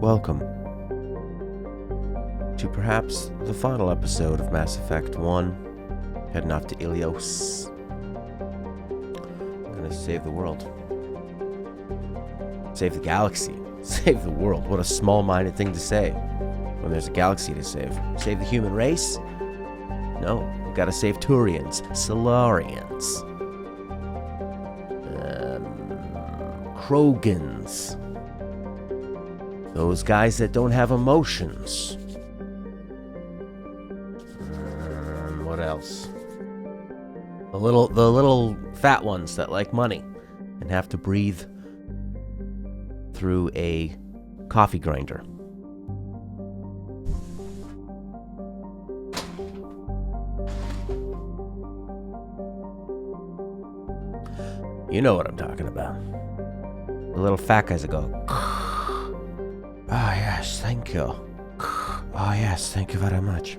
Welcome to perhaps the final episode of Mass Effect 1, heading off to Ilios. I'm gonna save the world. Save the galaxy. Save the world. What a small-minded thing to say when there's a galaxy to save. Save the human race? No, we gotta save Turians, Solarians, Krogans. Those guys that don't have emotions. What else? The little fat ones that like money and have to breathe through a coffee grinder. You know what I'm talking about. The little fat guys that go, "Ah, yes, thank you. Oh, yes, thank you very much."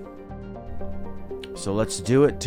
So let's do it.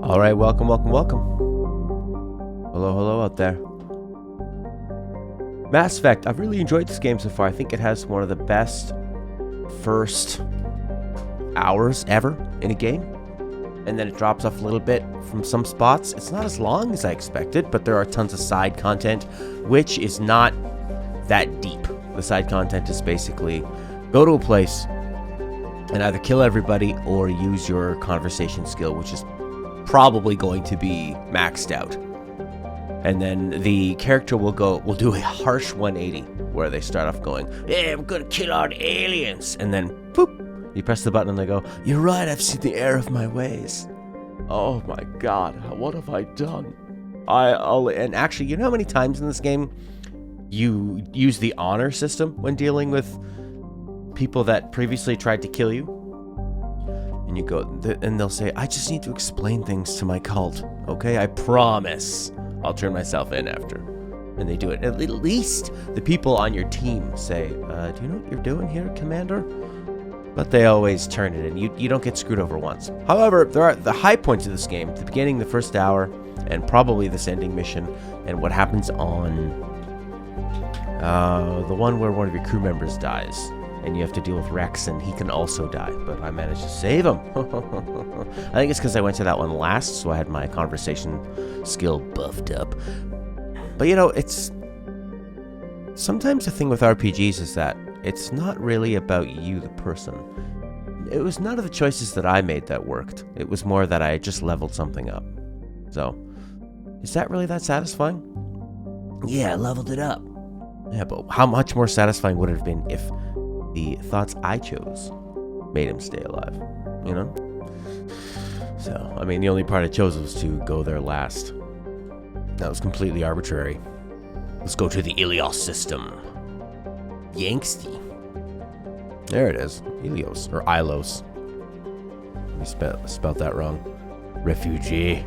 All right, welcome. Hello out there. Mass Effect, I've really enjoyed this game so far. I think it has one of the best first hours ever in a game. And then it drops off a little bit from some spots. It's not as long as I expected, but there are tons of side content, which is not that deep. The side content is basically go to a place and either kill everybody or use your conversation skill, which is probably going to be maxed out. And then the character will do a harsh 180 where they start off going, "Yeah, I'm gonna kill all the aliens," and then boop, you press the button and they go, "You're right, I've seen the error of my ways." Oh my god, what have I done? And actually, you know how many times in this game you use the honor system when dealing with people that previously tried to kill you? And you go, and they'll say, "I just need to explain things to my cult, okay? I promise I'll turn myself in after." And they do it. At least the people on your team say, "Do you know what you're doing here, Commander?" But they always turn it in. You don't get screwed over once. However, there are the high points of this game, the beginning, the first hour, and probably this ending mission, and what happens on the one where one of your crew members dies. And you have to deal with Rex, and he can also die, but I managed to save him. I think it's because I went to that one last, so I had my conversation skill buffed up. But it's sometimes the thing with RPGs is that it's not really about you, the person. It was none of the choices that I made that worked. It was more that I just leveled something up. So, is that really that satisfying? Yeah, I leveled it up. Yeah, but how much more satisfying would it have been if the thoughts I chose made him stay alive, So, I mean, the only part I chose was to go there last. That was completely arbitrary. Let's go to the Ilios system. Yanksty. There it is. Ilios, or Ilos. We spelled that wrong. Refugee.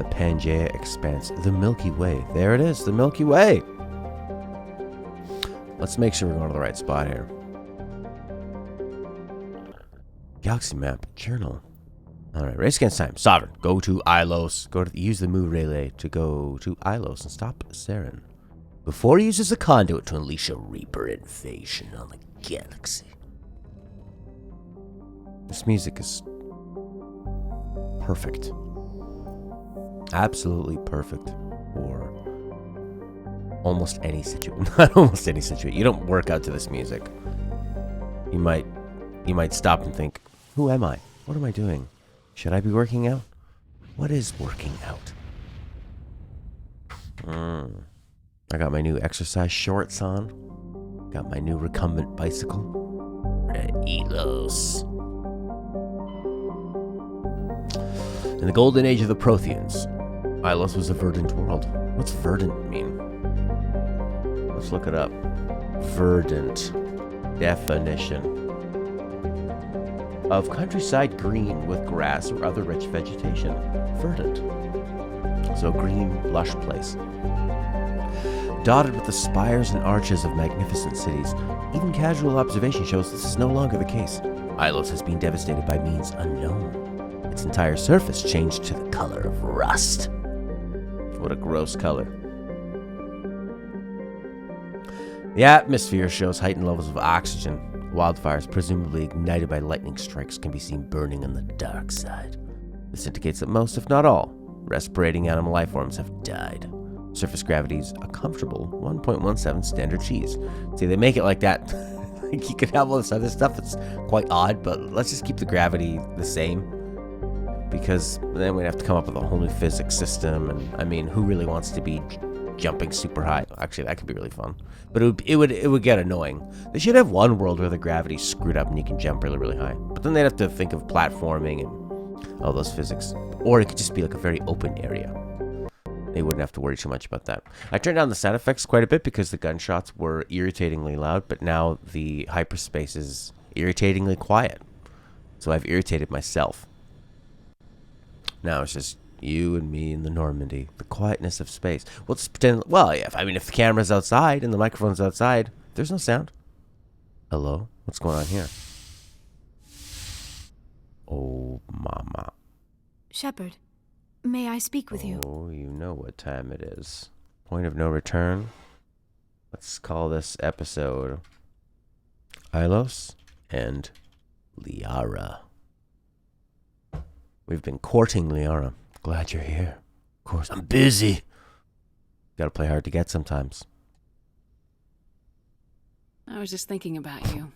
The Pangaea Expanse. The Milky Way. There it is. The Milky Way. Let's make sure we're going to the right spot here. Galaxy map. Journal. Alright, race against time. Sovereign. Go to Ilos. Use the move relay to go to Ilos and stop Saren before he uses a conduit to unleash a Reaper invasion on the galaxy. This music is perfect. Absolutely perfect for almost any situation. Not almost any situation. You don't work out to this music. You might stop and think, who am I? What am I doing? Should I be working out? What is working out? I got my new exercise shorts on. Got my new recumbent bicycle. Elos. In the golden age of the Protheans, Ilos was a verdant world. What's verdant mean? Let's look it up. Verdant. Definition. Of countryside green with grass or other rich vegetation. Verdant. So green, lush place. Dotted with the spires and arches of magnificent cities, even casual observation shows this is no longer the case. Ilos has been devastated by means unknown. Its entire surface changed to the color of rust. What a gross color. The atmosphere shows heightened levels of oxygen. Wildfires, presumably ignited by lightning strikes, can be seen burning on the dark side. This indicates that most, if not all, respirating animal life forms have died. Surface gravity is a comfortable 1.17 standard cheese. See, they make it like that. Like you could have all this other stuff that's quite odd, but let's just keep the gravity the same. Because then we'd have to come up with a whole new physics system. And I mean, who really wants to be jumping super high? Actually, that could be really fun. But it would get annoying. They should have one world where the gravity's screwed up and you can jump really, really high. But then they'd have to think of platforming and all those physics. Or it could just be like a very open area. They wouldn't have to worry too much about that. I turned down the sound effects quite a bit because the gunshots were irritatingly loud, but now the hyperspace is irritatingly quiet. So I've irritated myself. Now it's just you and me in the Normandy. The quietness of space. We'll just pretend... Well, yeah, if the camera's outside and the microphone's outside, there's no sound. Hello? What's going on here? Oh, mama. Shepard, may I speak with you? Oh, you know what time it is. Point of no return. Let's call this episode Ilos and Liara. We've been courting Liara. Glad you're here. Of course, I'm busy. Gotta play hard to get sometimes. I was just thinking about you.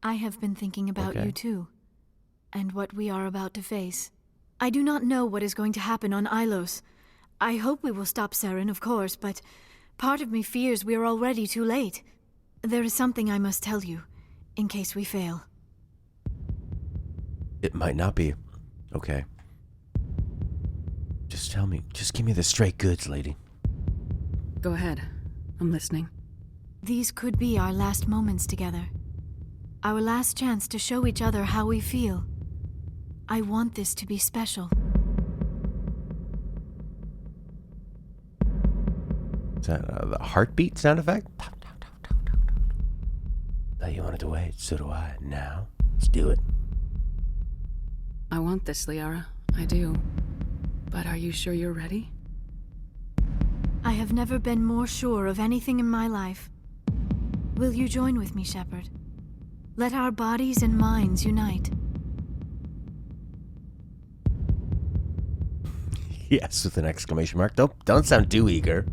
I have been thinking about you too, and what we are about to face. I do not know what is going to happen on Ilos. I hope we will stop Saren, of course, but part of me fears we are already too late. There is something I must tell you, in case we fail. It might not be. Okay. Just tell me. Just give me the straight goods, lady. Go ahead. I'm listening. These could be our last moments together. Our last chance to show each other how we feel. I want this to be special. Is that the heartbeat sound effect? Thought you wanted to wait, so do I. Now, let's do it. I want this, Liara. I do. But are you sure you're ready? I have never been more sure of anything in my life. Will you join with me, Shepard? Let our bodies and minds unite. Yes, with an exclamation mark. Don't sound too eager.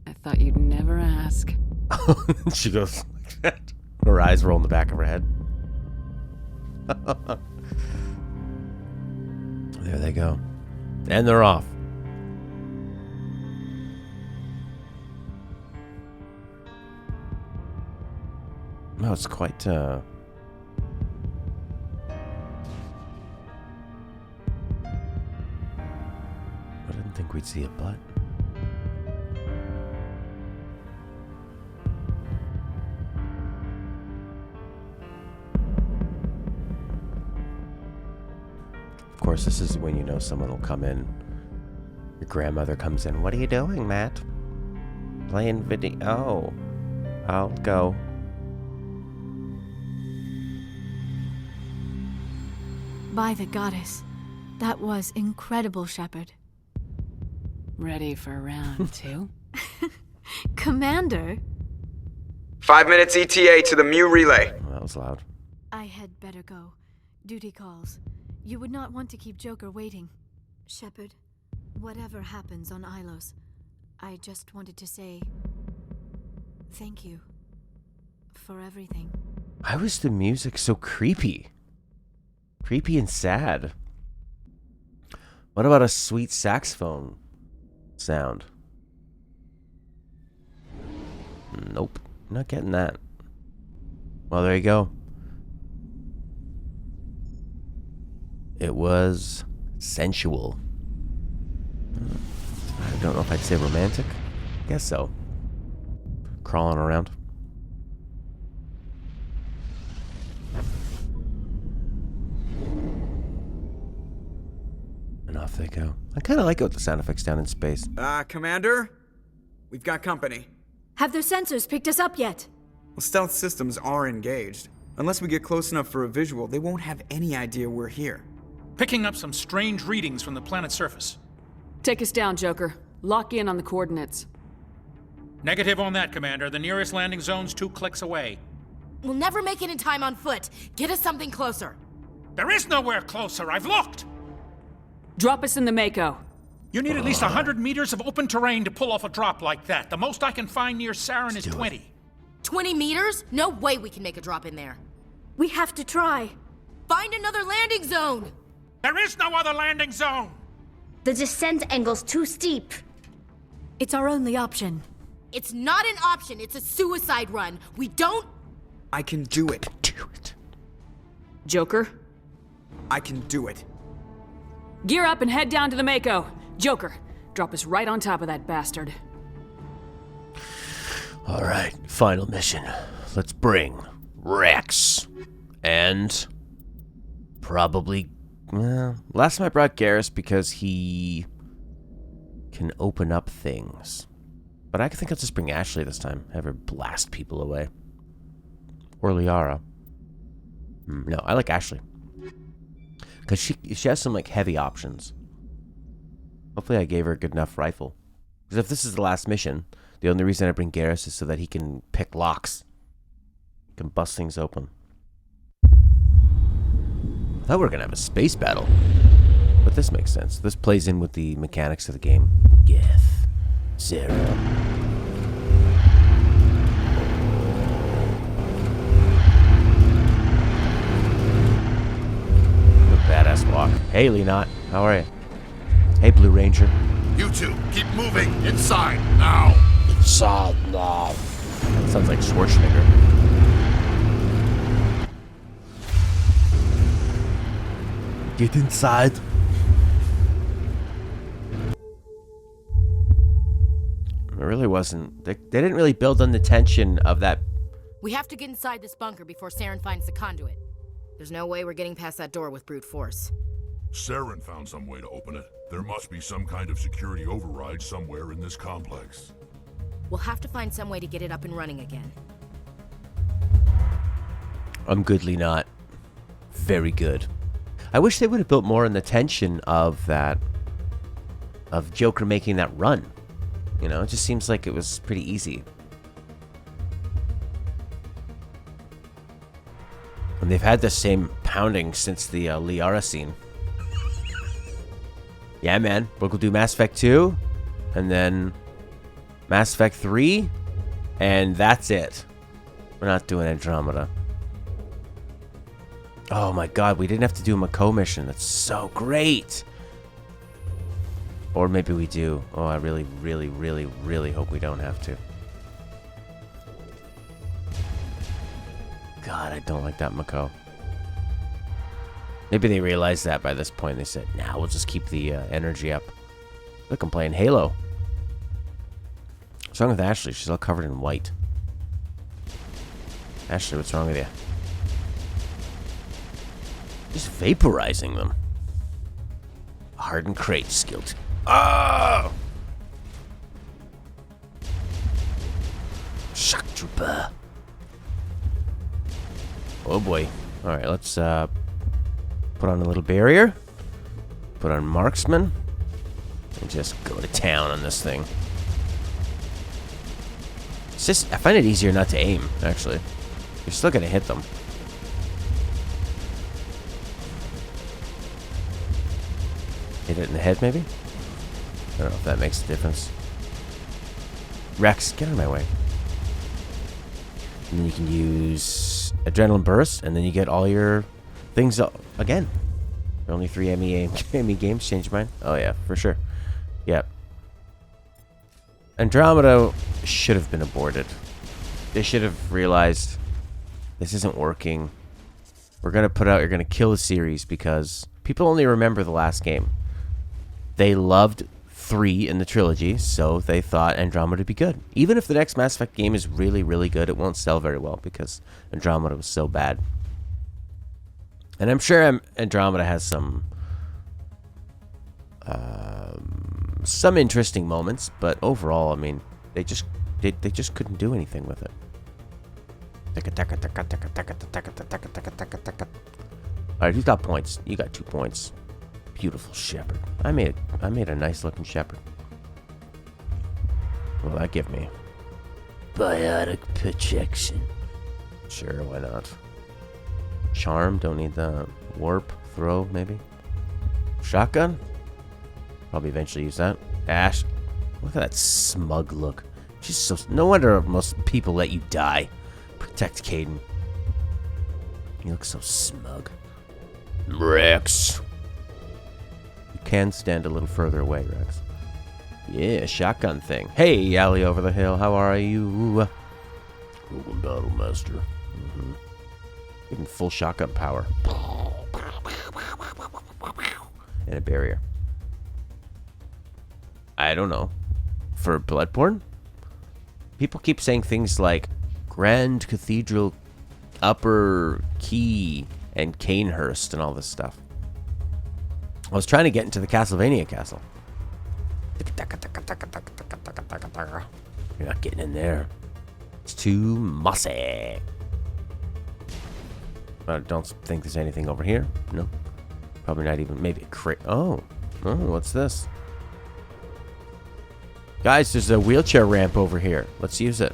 I thought you'd never ask. She goes like that. Her eyes roll in the back of her head. There they go. And they're off. No, it's quite, I didn't think we'd see a butt. Of course, this is when you know someone will come in. Your grandmother comes in. What are you doing, Matt? Playing video. Oh, I'll go. By the goddess. That was incredible, Shepard. Ready for round 2? Commander? 5 minutes ETA to the Mu relay. Oh, that was loud. I had better go. Duty calls. You would not want to keep Joker waiting. Shepard, whatever happens on Ilos, I just wanted to say thank you for everything. Why was the music so creepy? Creepy and sad. What about a sweet saxophone sound? Nope, not getting that. Well, there you go. It was sensual. I don't know if I'd say romantic. Guess so. Crawling around. And off they go. I kind of like it with the sound effects down in space. Commander? We've got company. Have their sensors picked us up yet? Well, stealth systems are engaged. Unless we get close enough for a visual, they won't have any idea we're here. Picking up some strange readings from the planet's surface. Take us down, Joker. Lock in on the coordinates. Negative on that, Commander. The nearest landing zone's 2 clicks away. We'll never make it in time on foot. Get us something closer. There is nowhere closer. I've looked. Drop us in the Mako. You need at least 100 meters of open terrain to pull off a drop like that. The most I can find near Saren is 20. 20 meters? No way we can make a drop in there. We have to try. Find another landing zone! There is no other landing zone! The descent angle's too steep. It's our only option. It's not an option, it's a suicide run. We don't... I can do it. Do it. Joker, I can do it. gear up and head down to the Mako. Joker, drop us right on top of that bastard. All right, final mission. Let's bring Rex and probably. Last time I brought Garrus because he can open up things, but I think I'll just bring Ashley this time. Have her blast people away. Or Liara. No, I like Ashley because she has some like heavy options. Hopefully, I gave her a good enough rifle. Because if this is the last mission, the only reason I bring Garrus is so that he can pick locks. He can bust things open. I thought we were going to have a space battle. But this makes sense. This plays in with the mechanics of the game. Geth. Sarah. Badass walk. Hey, Leonot. How are you? Hey, Blue Ranger. You two, keep moving. Inside, now. Inside now. Sounds like Schwarzenegger. Get inside. It really wasn't. They didn't really build on the tension of that. We have to get inside this bunker before Saren finds the conduit. There's no way we're getting past that door with brute force. Saren found some way to open it. There must be some kind of security override somewhere in this complex. We'll have to find some way to get it up and running again. I'm goodly not. Very good. I wish they would have built more on the tension of that. Of Joker making that run. You know, it just seems like it was pretty easy. And they've had the same pounding since the Liara scene. Yeah, man. We'll do Mass Effect 2. And then Mass Effect 3. And that's it. We're not doing Andromeda. Oh my god, we didn't have to do a Mako mission. That's so great. Or maybe we do. Oh, I really, really, really, really hope we don't have to. God, I don't like that Mako. Maybe they realized that by this point. They said, nah, we'll just keep the energy up. Look, I'm playing Halo. What's wrong with Ashley? She's all covered in white. Ashley, what's wrong with you? Just vaporizing them. Hardened crate skilled. Oh! Shock trooper. Oh boy. Alright, let's put on a little barrier. Put on marksman. And just go to town on this thing. It's just, I find it easier not to aim, actually. You're still gonna hit them. Hit it in the head, maybe? I don't know if that makes a difference. Rex, get out of my way. And then you can use adrenaline burst, and then you get all your things again. There are only 3 ME games. Change your mind? Oh yeah, for sure. Yep. Andromeda should have been aborted. They should have realized this isn't working. We're gonna kill the series because people only remember the last game. They loved 3 in the trilogy, so they thought Andromeda would be good. Even if the next Mass Effect game is really, really good, it won't sell very well because Andromeda was so bad. And I'm sure Andromeda has some interesting moments, but overall, I mean, they just couldn't do anything with it. Alright, who's got points? You got 2 points. Beautiful shepherd. I made a nice looking shepherd. What will that give me? Biotic projection. Sure, why not? Charm, don't need that. Warp, throw, maybe. Shotgun? Probably eventually use that. Ash. Look at that smug look. She's so... No wonder most people let you die. Protect Caden. You look so smug. Rex. You can stand a little further away, Rex. Yeah, shotgun thing. Hey, Allie over the hill. How are you? Golden Battle Master. Even full shotgun power. And a barrier. I don't know. For Bloodborne? People keep saying things like Grand Cathedral, Upper Key, and Canehurst and all this stuff. I was trying to get into the Castlevania castle. You're not getting in there. It's too mossy. I don't think there's anything over here. No. Probably not even. Maybe a crate. Oh, what's this? Guys, there's a wheelchair ramp over here. Let's use it.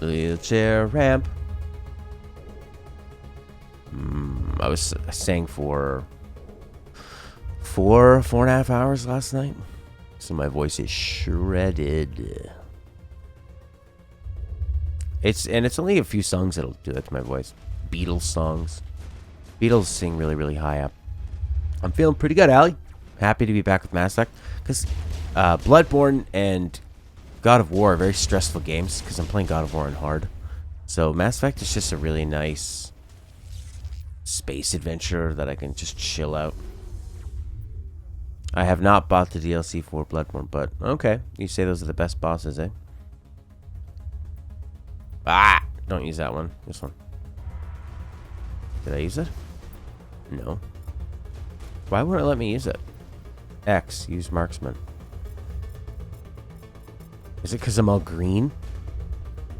Wheelchair ramp. I was saying for 4.5 hours last night. So my voice is shredded. It's only a few songs that'll do that to my voice. Beatles songs. Beatles sing really, really high up. I'm feeling pretty good, Allie. Happy to be back with Mass Effect. Because Bloodborne and God of War are very stressful games. Because I'm playing God of War on hard. So Mass Effect is just a really nice space adventure that I can just chill out. I have not bought the DLC for Bloodborne, but okay. You say those are the best bosses, eh? Ah! Don't use that one. This one. Did I use it? No. Why won't it let me use it? X. Use marksman. Is it because I'm all green?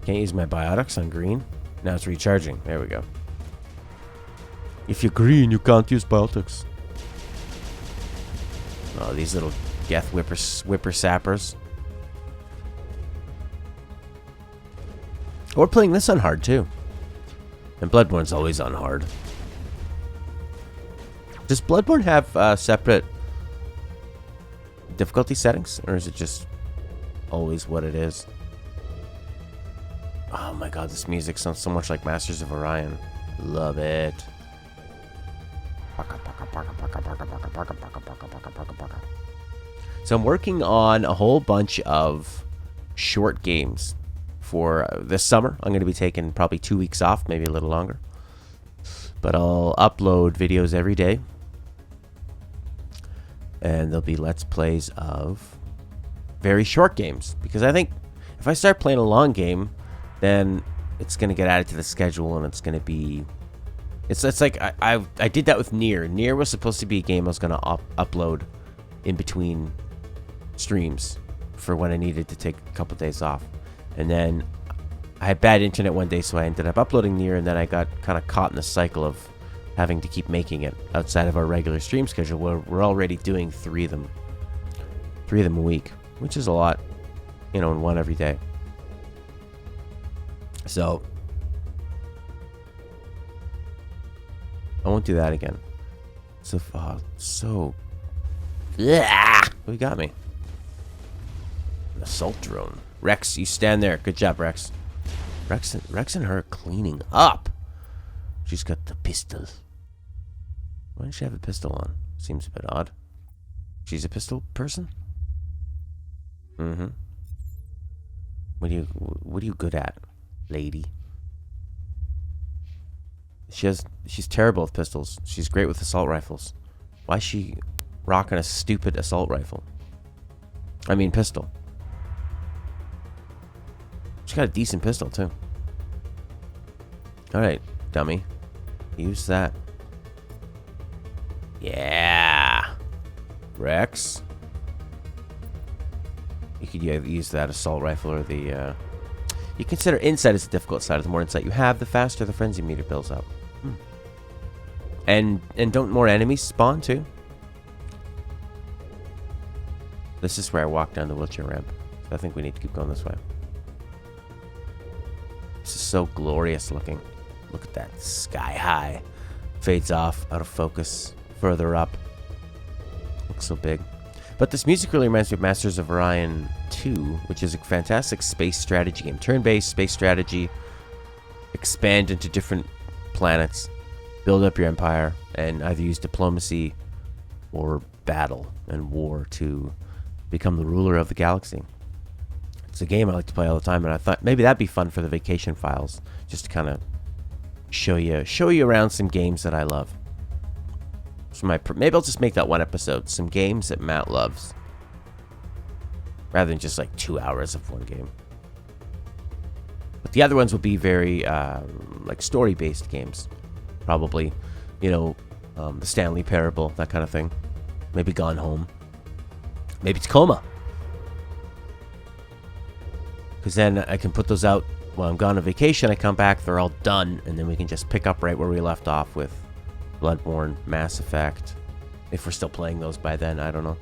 Can't use my biotics on green? Now it's recharging. There we go. If you're green, you can't use biotics. Oh, these little Geth whipper-sappers. We're playing this on hard, too. And Bloodborne's always on hard. Does Bloodborne have separate difficulty settings? Or is it just always what it is? Oh my god, this music sounds so much like Masters of Orion. Love it. So I'm working on a whole bunch of short games for this summer. I'm going to be taking probably 2 weeks off, maybe a little longer. But I'll upload videos every day. And there'll be Let's Plays of very short games. Because I think if I start playing a long game, then it's going to get added to the schedule and it's going to be It's like I did that with Nier. Nier was supposed to be a game I was gonna upload in between streams for when I needed to take a couple days off, and then I had bad internet one day, so I ended up uploading Nier, and then I got kind of caught in the cycle of having to keep making it outside of our regular stream schedule. We're already doing 3 of them a week, which is a lot, you know, and one every day. So I won't do that again. Yeah, who got me? An assault drone. Rex, you stand there. Good job, Rex. Rex and her are cleaning up. She's got the pistol. Why does she have a pistol on? Seems a bit odd. She's a pistol person? Mm-hmm. What are you good at, lady? She's terrible with pistols. She's great with assault rifles. Why is she rocking a stupid assault rifle? I mean pistol. She's got a decent pistol too. Alright, dummy. Use that. Yeah. Rex. You could use that assault rifle or the you consider insight as the difficult side. The more insight you have, the faster the frenzy meter builds up. And don't more enemies spawn too? This is where I walk down the wheelchair ramp. So I think we need to keep going this way. This is so glorious looking. Look at that, sky high. Fades off, out of focus, further up. Looks so big. But this music really reminds me of Masters of Orion 2, which is a fantastic space strategy game. Turn-based space strategy. Expand into different planets. Build up your empire. And either use diplomacy or battle and war to become the ruler of the galaxy. It's a game I like to play all the time, and I thought maybe that'd be fun for the vacation files. Just to kind of show you around some games that I love. So maybe I'll just make that one episode, some games that Matt loves, rather than just like 2 hours of one game. But the other ones will be very like story-based games, probably, you know, the Stanley Parable, that kind of thing. Maybe Gone Home. Maybe Tacoma, because then I can put those out while I'm gone on vacation. I come back, they're all done, and then we can just pick up right where we left off with Bloodborne, Mass Effect, if we're still playing those by then. I don't know.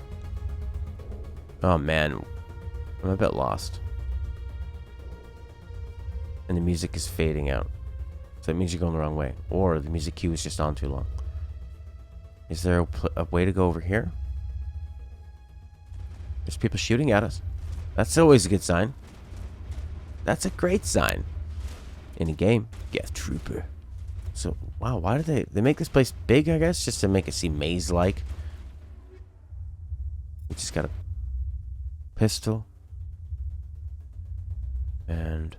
Oh man, I'm a bit lost. And the music is fading out, so that means you're going the wrong way, or the music cue is just on too long. Is there a way to go over here? There's people shooting at us. That's always a good sign. That's a great sign in a game. Get Trooper. So, wow, why did they make this place big, I guess, just to make it seem maze-like. We just got a pistol. And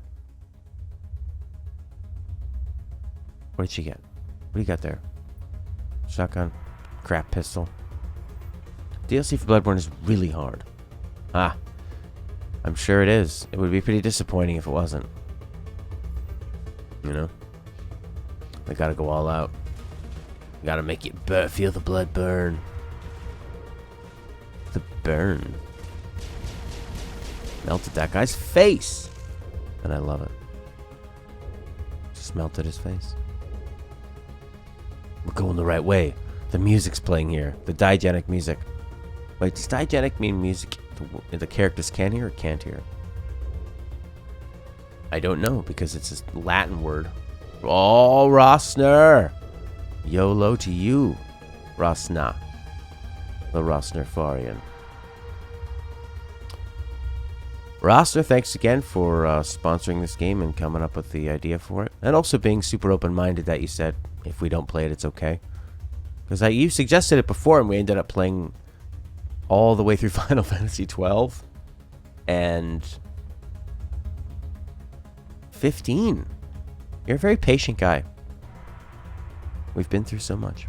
what did she get? What do you got there? Shotgun. Crap pistol. DLC for Bloodborne is really hard. Ah, I'm sure it is. It would be pretty disappointing if it wasn't. You know? They gotta go all out. Gotta make it feel the blood burn. The burn. Melted that guy's face! And I love it. Just melted his face. We're going the right way. The music's playing here. The diegetic music. Wait, does diegetic mean music the characters can hear or can't hear? I don't know, because it's a Latin word. Oh, Rosner! YOLO to you, Rosna. The Rosnerfarian. Rosner, thanks again for sponsoring this game and coming up with the idea for it. And also being super open-minded that you said, if we don't play it, it's okay. Because you suggested it before, and we ended up playing all the way through Final Fantasy 12 and 15. You're a very patient guy. We've been through so much.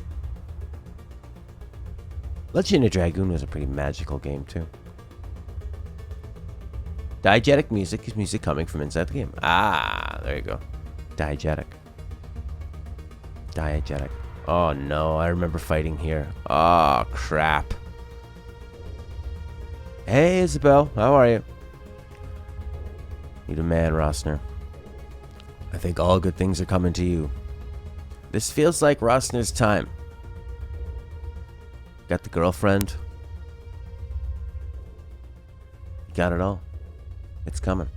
Legend of Dragoon was a pretty magical game too. Diegetic music is music coming from inside the game. Ah, there you go. Diegetic. Diegetic. Oh no, I remember fighting here. Oh crap. Hey Isabel, how are you? You the man, Rosner. I think all good things are coming to you. This feels like Rosner's time. Got the girlfriend. You got it all. It's coming.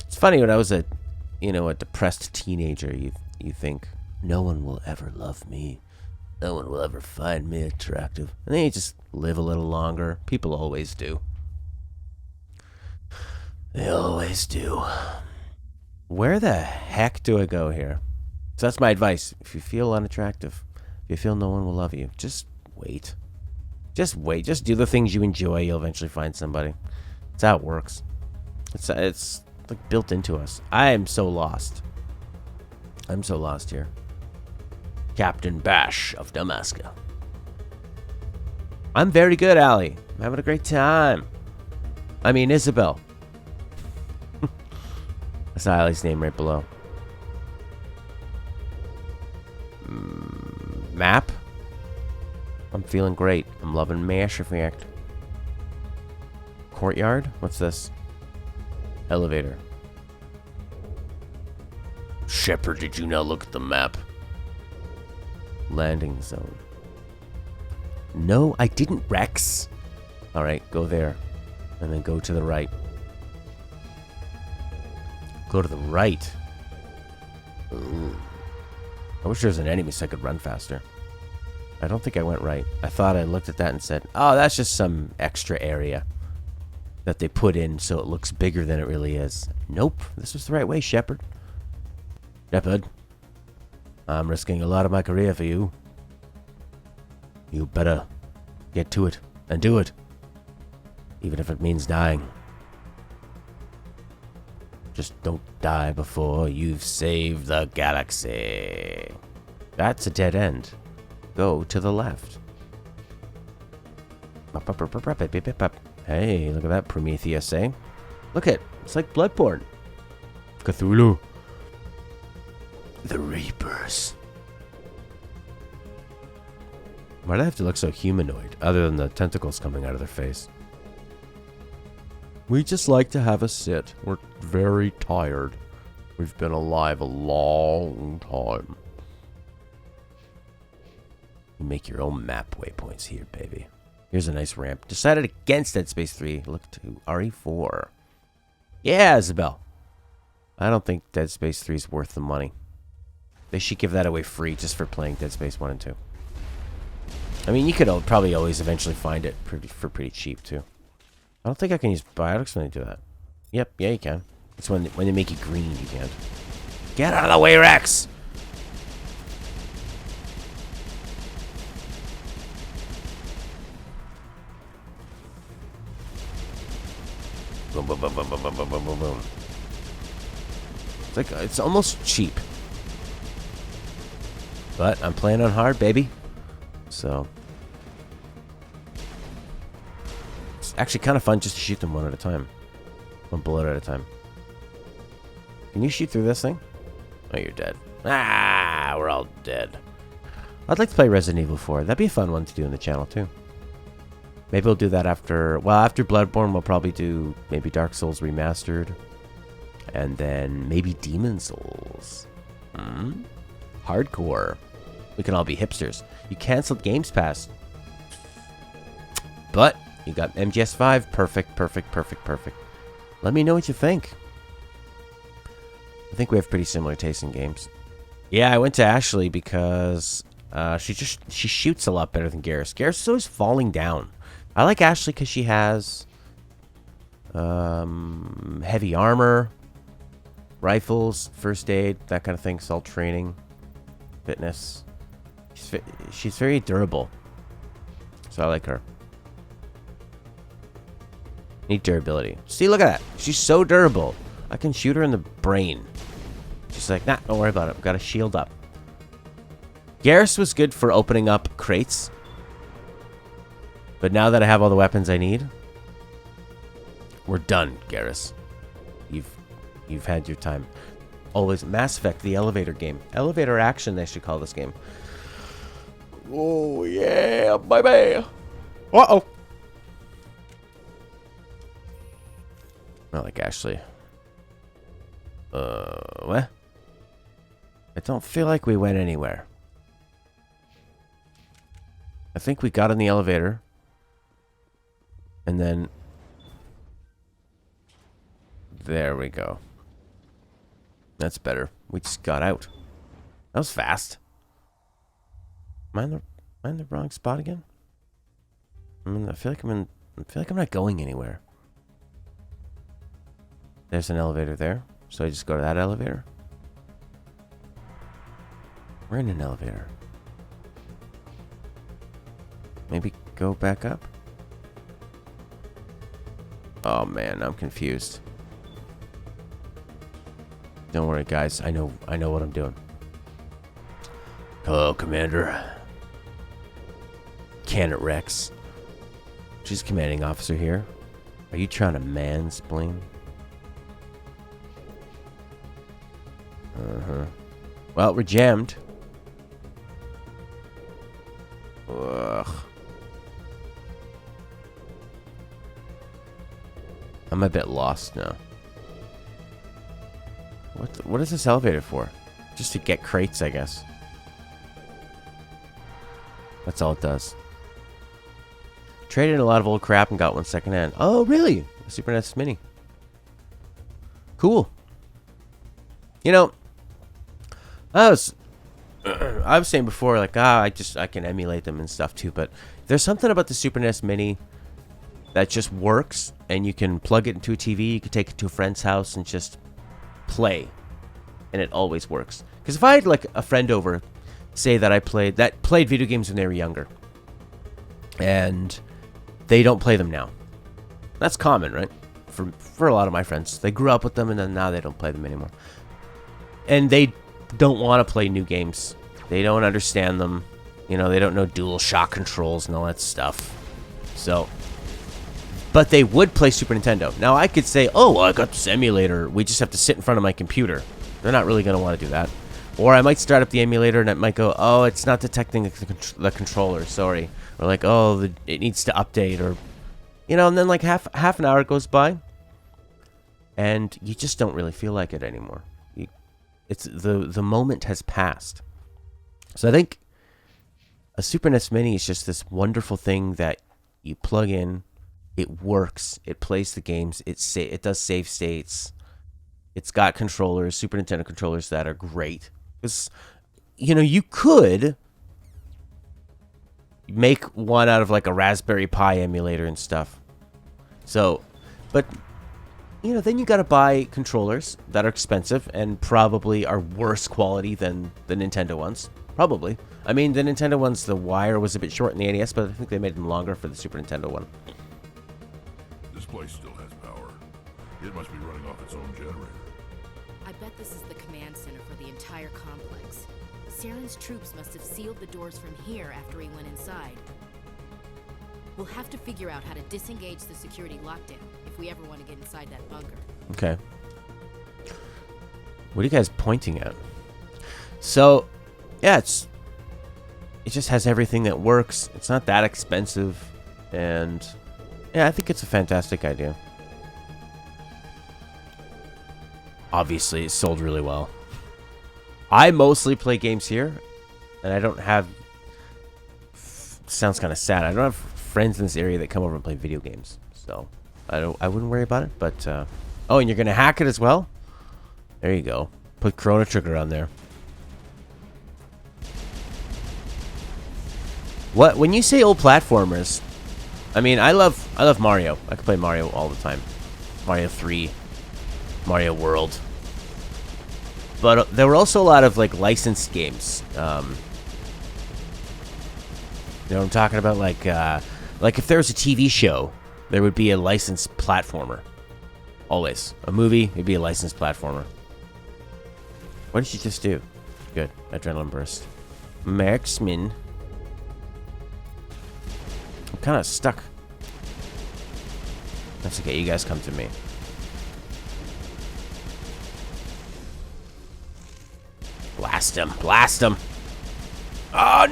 It's funny, when I was a depressed teenager, you think, no one will ever love me. No one will ever find me attractive. And then you just live a little longer. People always do. They always do. Where the heck do I go here? So that's my advice. If you feel unattractive, if you feel no one will love you, just wait. Just wait. Just do the things you enjoy. You'll eventually find somebody. That's how it works. It's like built into us. I am so lost. I'm so lost here. Captain Bash of Damascus. I'm very good, Allie. I'm having a great time. I mean, Isabel. That's Allie's name right below. Map? I'm feeling great. I'm loving Mass Effect. Courtyard? What's this? Elevator. Shepard, did you not look at the map? Landing zone. No, I didn't, Rex. Alright, go there. And then go to the right. Go to the right. Ooh. I wish there was an enemy so I could run faster. I don't think I went right. I thought I looked at that and said, oh, that's just some extra area that they put in so it looks bigger than it really is. Nope, this was the right way, Shepard. Shepard, I'm risking a lot of my career for you. You better get to it and do it. Even if it means dying. Just don't die before you've saved the galaxy. That's a dead end. Go to the left. Hey, look at that Prometheus, eh? Look at it. It's like Bloodborne. Cthulhu. The Reapers. Why do they have to look so humanoid, other than the tentacles coming out of their face? We just like to have a sit. We're very tired. We've been alive a long time. You make your own map waypoints here, baby. Here's a nice ramp. Decided against Dead Space 3. Look to RE4. Yeah, Isabel. I don't think Dead Space 3 is worth the money. They should give that away free just for playing Dead Space 1 and 2. I mean, you could probably always eventually find it for pretty cheap, too. I don't think I can use biotics when they do that. Yep, yeah, you can. It's when they make you green, you can't. Get out of the way, Rex! Boom, boom, boom, boom, boom, boom, boom, boom, boom, boom. It's almost cheap. But I'm playing on hard, baby. So it's actually kind of fun just to shoot them one at a time. One bullet at a time. Can you shoot through this thing? Oh, you're dead. Ah, we're all dead. I'd like to play Resident Evil 4. That'd be a fun one to do in the channel, too. Maybe we'll do that after... Well, after Bloodborne, we'll probably do maybe Dark Souls Remastered. And then maybe Demon Souls. Hardcore. We can all be hipsters. You canceled Games Pass. But you got MGS5. Perfect, perfect, perfect, perfect. Let me know what you think. I think we have pretty similar taste in games. Yeah, I went to Ashley because she shoots a lot better than Garrus. Garrus is always falling down. I like Ashley because she has heavy armor, rifles, first aid, that kind of thing, assault training, fitness. She's very durable, so I like her. Need durability. See, look at that. She's so durable. I can shoot her in the brain. She's like, nah, don't worry about it. I've got a shield up. Garrus was good for opening up crates. But now that I have all the weapons I need, we're done, Garrus. You've had your time. always Mass Effect, the elevator game. Elevator action, they should call this game. Oh, yeah, baby. Uh-oh. Not like Ashley. What? I don't feel like we went anywhere. I think we got in the elevator. And then... There we go. That's better. We just got out. That was fast. Am I in the wrong spot again? I feel like I'm not going anywhere. There's an elevator there. So I just go to that elevator. We're in an elevator. Maybe go back up? Oh man, I'm confused. Don't worry guys, I know what I'm doing. Hello, Commander. Canet Rex. She's commanding officer here. Are you trying to mansplain? Well, we're jammed. Ugh. I'm a bit lost now. What is this elevator for? Just to get crates, I guess. That's all it does. Traded a lot of old crap and got one secondhand. Oh, really? A Super NES Mini. Cool. You know, I was saying before, like, I can emulate them and stuff too, but there's something about the Super NES Mini that just works, and you can plug it into a TV, you can take it to a friend's house and just play, and it always works. Because if I had like a friend over, say that played video games when they were younger, and they don't play them now. That's common, right? For a lot of my friends, they grew up with them, and then now they don't play them anymore. And they don't want to play new games. They don't understand them. You know, they don't know dual shock controls and all that stuff. So, but they would play Super Nintendo. Now, I could say, oh, well, I got this emulator. We just have to sit in front of my computer. They're not really going to want to do that. Or I might start up the emulator and it might go, oh, it's not detecting the controller, sorry. Or like, oh, it needs to update. Or, you know, and then like half an hour goes by. And you just don't really feel like it anymore. It's the moment has passed. So I think a Super NES Mini is just this wonderful thing that you plug in, it works, it plays the games, it does save states, it's got controllers, Super Nintendo controllers that are great. Because, you know, you could make one out of like a Raspberry Pi emulator and stuff. So, but... you know, then you gotta buy controllers that are expensive and probably are worse quality than the Nintendo ones. Probably. I mean, the Nintendo ones, the wire was a bit short in the NES, but I think they made them longer for the Super Nintendo one. This place still has power. It must be running off its own generator. I bet this is the command center for the entire complex. Saren's troops must have sealed the doors from here after he went inside. We'll have to figure out how to disengage the security lockdown if we ever want to get inside that bunker. Okay. What are you guys pointing at? So, yeah, it just has everything that works. It's not that expensive. And, yeah, I think it's a fantastic idea. Obviously, it sold really well. I mostly play games here. And I don't have... sounds kind of sad. I don't have friends in this area that come over and play video games. So, I wouldn't worry about it. But, oh, and you're going to hack it as well? There you go. Put Chrono Trigger on there. What, when you say old platformers, I mean, I love Mario. I could play Mario all the time. Mario 3, Mario World. But there were also a lot of, like, licensed games. You know what I'm talking about? Like if there was a TV show, there would be a licensed platformer. Always. A movie, it'd be a licensed platformer. What did you just do? Good. Adrenaline burst. Marksman. I'm kind of stuck. That's okay. You guys come to me. Blast him. Blast him. Oh,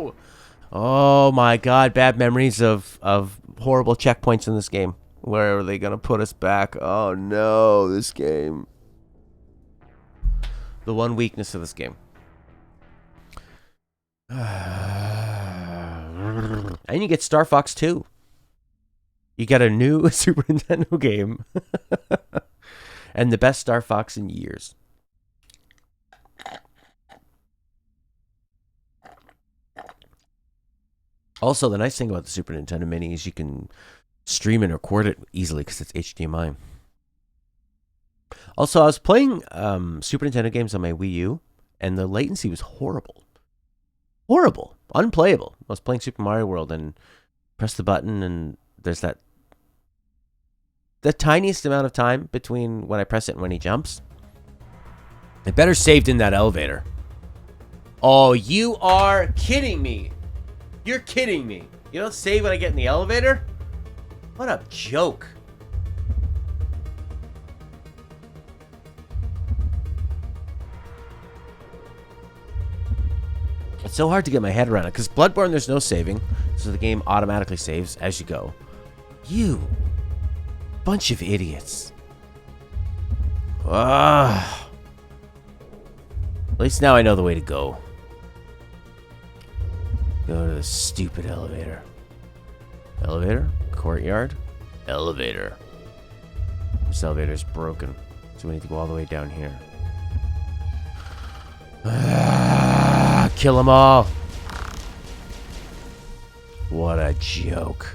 no! Oh, my God. Bad memories of horrible checkpoints in this game. Where are they going to put us back? Oh, no. This game. The one weakness of this game. And you get Star Fox 2. You get a new Super Nintendo game. And the best Star Fox in years. Also, the nice thing about the Super Nintendo Mini is you can stream and record it easily because it's HDMI. Also, I was playing Super Nintendo games on my Wii U, and the latency was horrible. Horrible. Unplayable. I was playing Super Mario World and press the button, and there's the tiniest amount of time between when I press it and when he jumps. I better saved in that elevator. Oh, you are kidding me. You're kidding me. You don't save when I get in the elevator? What a joke. It's so hard to get my head around it because Bloodborne, there's no saving, so the game automatically saves as you go. You bunch of idiots. At least now I know the way to go. Go to the stupid elevator. Elevator? Courtyard? Elevator. This elevator's broken, so we need to go all the way down here. Kill them all. What a joke.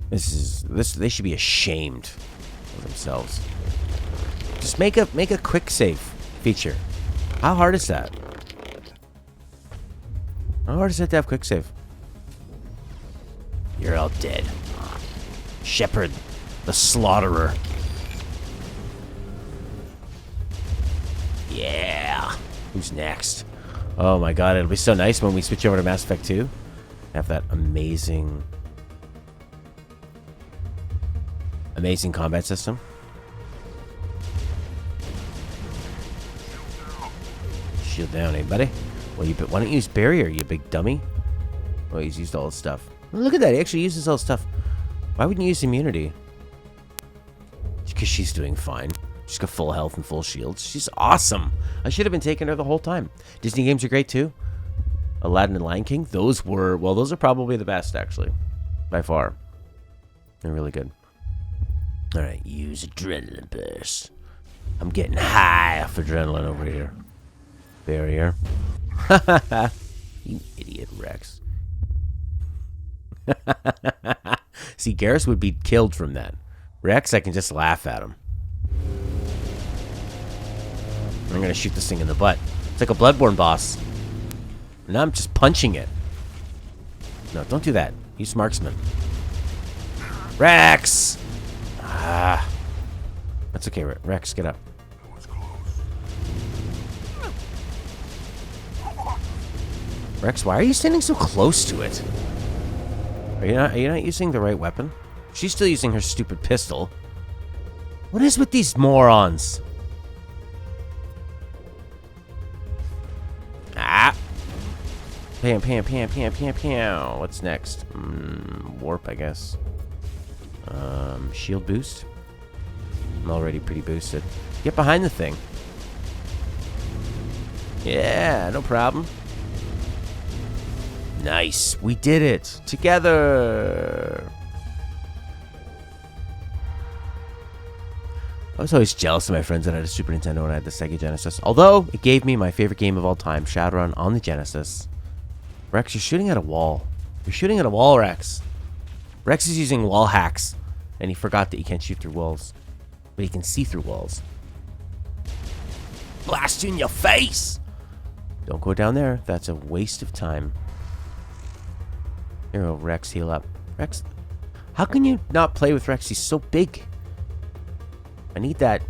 They should be ashamed of themselves. Just make a quick save feature. How hard is that? How hard is it to have quick save? You're all dead. Shepherd, the slaughterer. Yeah. Who's next? Oh my god, it'll be so nice when we switch over to Mass Effect 2. Have that amazing combat system. Shield down, eh, buddy? Well, why don't you use barrier, you big dummy? Oh, he's used all his stuff. Oh, look at that, he actually uses all his stuff. Why wouldn't you use immunity? Because she's doing fine. She's got full health and full shields. She's awesome. I should have been taking her the whole time. Disney games are great too. Aladdin and Lion King, those are probably the best, actually. By far. They're really good. Alright, use adrenaline burst. I'm getting high off adrenaline over here. Barrier. You idiot, Rex. See, Garrus would be killed from that. Rex, I can just laugh at him. I'm gonna shoot this thing in the butt. It's like a Bloodborne boss. And now I'm just punching it. No, don't do that. Use marksman. Rex! Ah. That's okay, Rex, get up. Rex, why are you standing so close to it? Are you not using the right weapon? She's still using her stupid pistol. What is with these morons? Ah! Pam, pam, pam, pam, pam, pam. What's next? Warp, I guess. Shield boost. I'm already pretty boosted. Get behind the thing. Yeah, no problem. Nice. We did it. Together. I was always jealous of my friends that had a Super Nintendo and I had the Sega Genesis. Although, it gave me my favorite game of all time, Shadowrun on the Genesis. Rex, you're shooting at a wall. You're shooting at a wall, Rex. Rex is using wall hacks. And he forgot that you can't shoot through walls. But he can see through walls. Blast you in your face! Don't go down there. That's a waste of time. Here we go, Rex, heal up. Rex, how can you not play with Rex? He's so big. I need that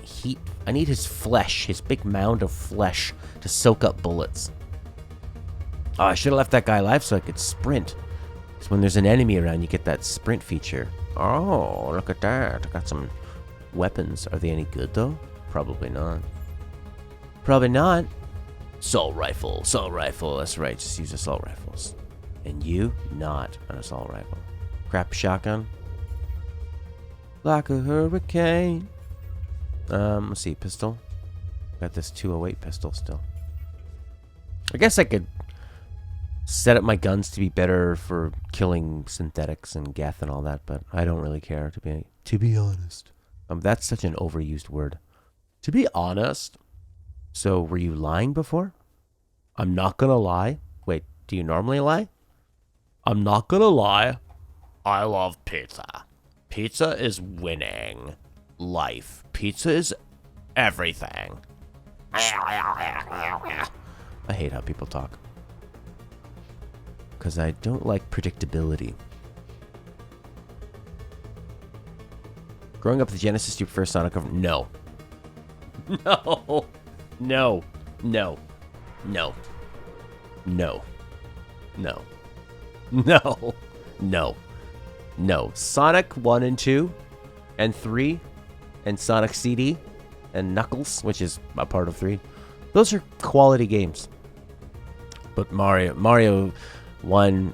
heat. I need his flesh, his big mound of flesh to soak up bullets. Oh, I should have left that guy alive so I could sprint. So when there's an enemy around, you get that sprint feature. Oh, look at that. I got some weapons. Are they any good, though? Probably not. Probably not. Assault rifle. Assault rifle. That's right. Just use assault rifles. And you, not an assault rifle. Crap shotgun. Like a hurricane. Let's see. Pistol. Got this 208 pistol still. I guess I could set up my guns to be better for killing synthetics and geth and all that, but I don't really care, to be honest. That's such an overused word. To be honest. So, were you lying before? I'm not gonna lie. Wait, do you normally lie? I'm not gonna lie. I love pizza. Pizza is winning life. Pizza is everything. I hate how people talk. Because I don't like predictability. Growing up with the Genesis, do you prefer Sonic over... No. No. No. No. No. No. No. No. No. No. Sonic 1 and 2 and 3 and Sonic CD and Knuckles, which is a part of 3. Those are quality games. But Mario 1,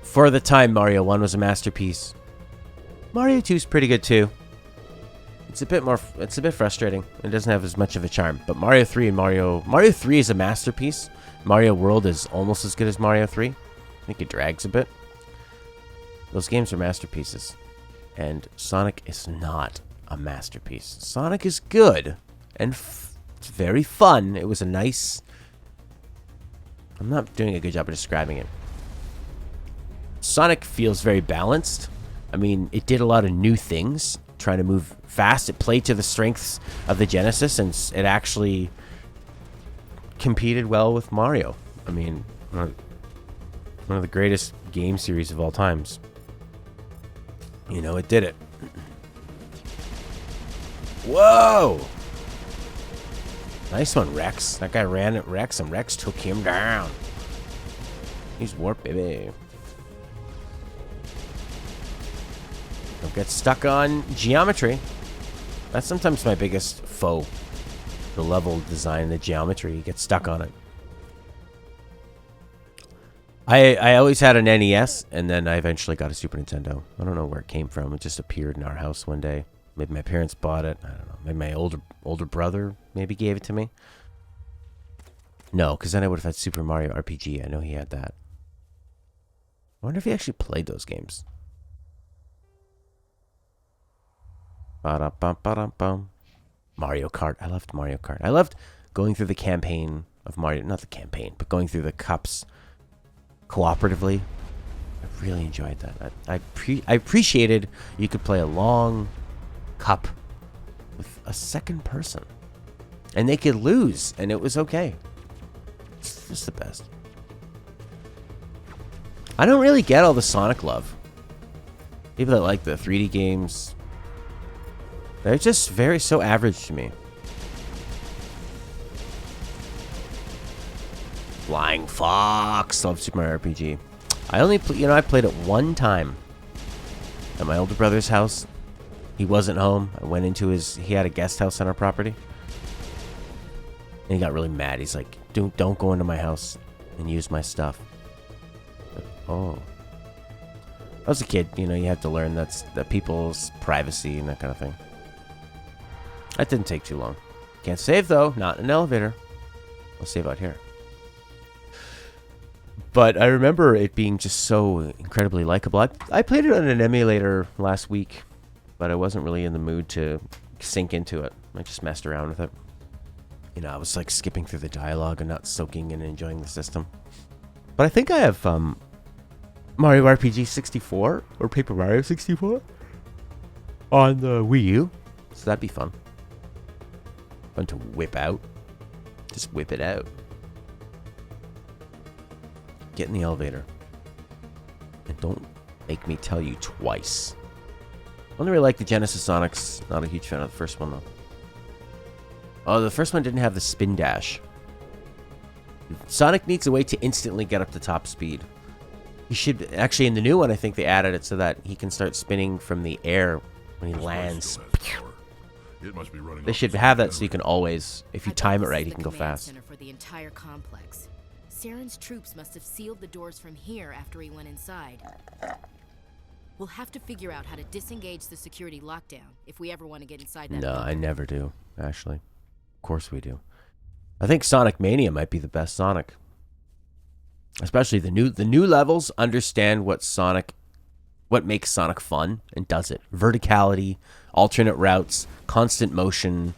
for the time, Mario 1 was a masterpiece. Mario 2 is pretty good too. It's a bit frustrating. It doesn't have as much of a charm. But Mario 3 and Mario 3 is a masterpiece. Mario World is almost as good as Mario 3. I think it drags a bit. Those games are masterpieces. And Sonic is not a masterpiece. Sonic is good. And it's very fun. It was a nice... I'm not doing a good job of describing it. Sonic feels very balanced. I mean, it did a lot of new things. Trying to move fast. It played to the strengths of the Genesis. And it actually competed well with Mario. I mean, one of the greatest game series of all times. You know, it did it. Whoa! Nice one, Rex. That guy ran at Rex, and Rex took him down. He's warp, baby. Don't get stuck on geometry. That's sometimes my biggest foe. The level design, the geometry. You get stuck on it. I always had an NES, and then I eventually got a Super Nintendo. I don't know where it came from. It just appeared in our house one day. Maybe my parents bought it. I don't know. Maybe my older brother maybe gave it to me. No, because then I would have had Super Mario RPG. I know he had that. I wonder if he actually played those games. Ba-da-bum-ba-dum-bum. Mario Kart. I loved Mario Kart. I loved going through the campaign of Mario. Not the campaign, but going through the cups cooperatively. I really enjoyed that. I appreciated you could play a long cup with a second person. And they could lose, and it was okay. It's just the best. I don't really get all the Sonic love. People that like the 3D games, they're just so average to me. Flying Fox. Love Super Mario RPG. I played it one time at my older brother's house. He wasn't home. I went into he had a guest house on our property. And he got really mad. He's like, don't go into my house and use my stuff. But, oh. I was a kid, you had to learn that people's privacy and that kind of thing. That didn't take too long. Can't save though, not in an elevator. I'll save out here. But I remember it being just so incredibly likable. I played it on an emulator last week, but I wasn't really in the mood to sink into it. I just messed around with it. I was like skipping through the dialogue and not soaking and enjoying the system. But I think I have Mario RPG 64 or Paper Mario 64 on the Wii U. So that'd be fun. Fun to whip out. Just whip it out. Get in the elevator. And don't make me tell you twice. I only really like the Genesis Sonics. Not a huge fan of the first one, though. Oh, the first one didn't have the spin dash. Sonic needs a way to instantly get up to top speed. He should actually, in the new one, I think they added it so that he can start spinning from the air when he lands. It must be running They off should its have own that so you can generator. always, if you I bet time it this right, is you the can go command fast. center for the entire complex. Saren's troops must have sealed the doors from here after he went inside. We'll have to figure out how to disengage the security lockdown if we ever want to get inside that No, I building. never do, Ashley. Of course we do. I think Sonic Mania might be the best Sonic. Especially the new levels understand what makes Sonic fun and does it. Verticality, alternate routes, constant motion,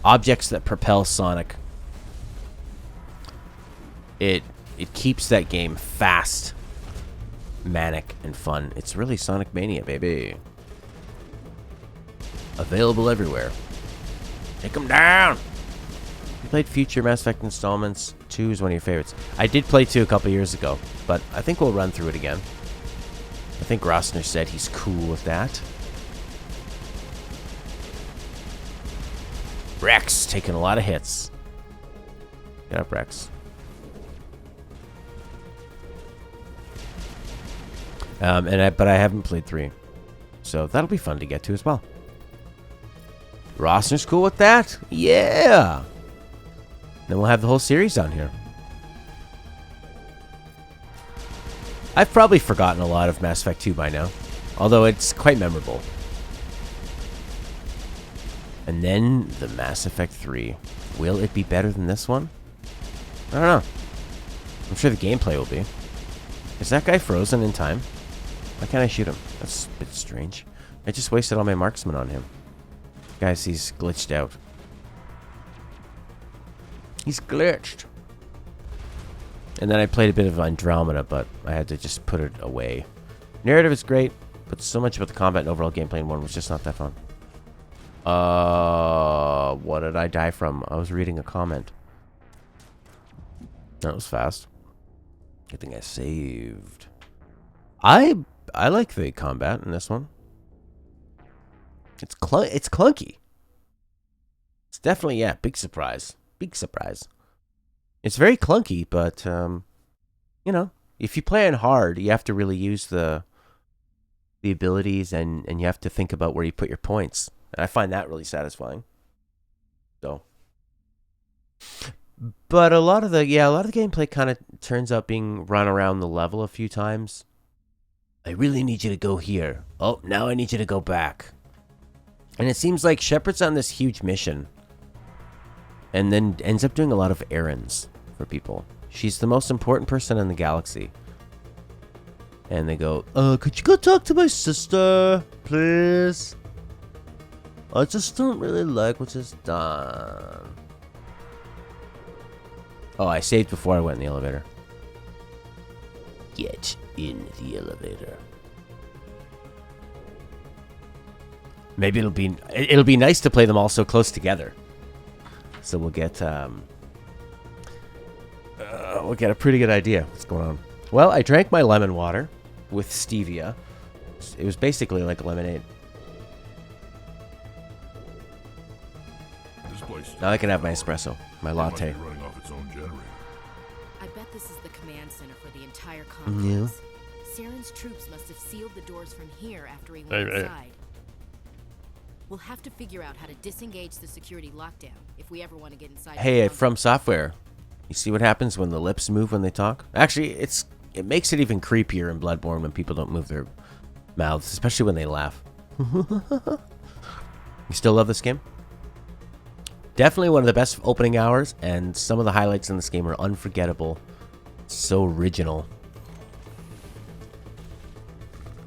objects that propel Sonic. It keeps that game fast, manic, and fun. It's really Sonic Mania, baby. Available everywhere. Take them down! You played future Mass Effect installments? 2 is one of your favorites. I did play 2 a couple years ago, but I think we'll run through it again. I think Rossner said he's cool with that. Rex taking a lot of hits. Get up, Rex. But I haven't played 3, so that'll be fun to get to as well. Rossner's cool with that? Yeah! Then we'll have the whole series down here. I've probably forgotten a lot of Mass Effect 2 by now, although it's quite memorable. And then the Mass Effect 3. Will it be better than this one? I don't know. I'm sure the gameplay will be. Is that guy frozen in time? Why can't I shoot him? That's a bit strange. I just wasted all my marksman on him. Guys, he's glitched out. He's glitched. And then I played a bit of Andromeda, but I had to just put it away. Narrative is great, but so much about the combat and overall gameplay in 1 was just not that fun. What did I die from? I was reading a comment. That was fast. Good thing I saved. I like the combat in this one. It's clunky. It's definitely, yeah, big surprise. Big surprise. It's very clunky, but you know, if you play it hard, you have to really use the abilities and you have to think about where you put your points. And I find that really satisfying. So, but a lot of the gameplay kind of turns out being run around the level a few times. I really need you to go here. Oh, now I need you to go back. And it seems like Shepard's on this huge mission and then ends up doing a lot of errands for people. She's the most important person in the galaxy. And they go, could you go talk to my sister, please? I just don't really like what she's done. Oh, I saved before I went in the elevator. Get in the elevator. Maybe it'll be nice to play them all so close together. So we'll get a pretty good idea what's going on. Well, I drank my lemon water with stevia. It was basically like lemonade. This place Now I can have my espresso, my latte. It must be running off its own generator. I bet this is the command center for the entire complex. Saren's troops must have sealed the doors from here after he went inside. We'll have to figure out how to disengage the security lockdown if we ever want to get inside. Hey, From Software, you see what happens when the lips move when they talk? Actually, it makes it even creepier in Bloodborne when people don't move their mouths, especially when they laugh. You still love this game? Definitely one of the best opening hours, and some of the highlights in this game are unforgettable. So original.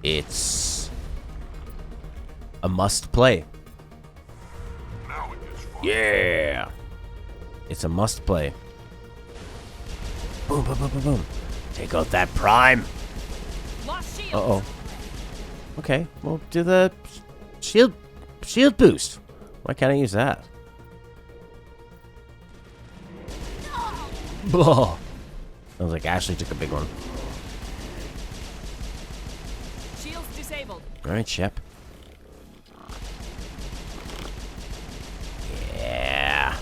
It's a must play. Now it gets fun. Yeah! It's a must play. Boom, boom, boom, boom, boom. Take out that prime. Uh-oh. Okay, well, do the shield boost. Why can't I use that? Oh. Sounds like Ashley took a big one. Shields disabled. All right, Shep. Yeah.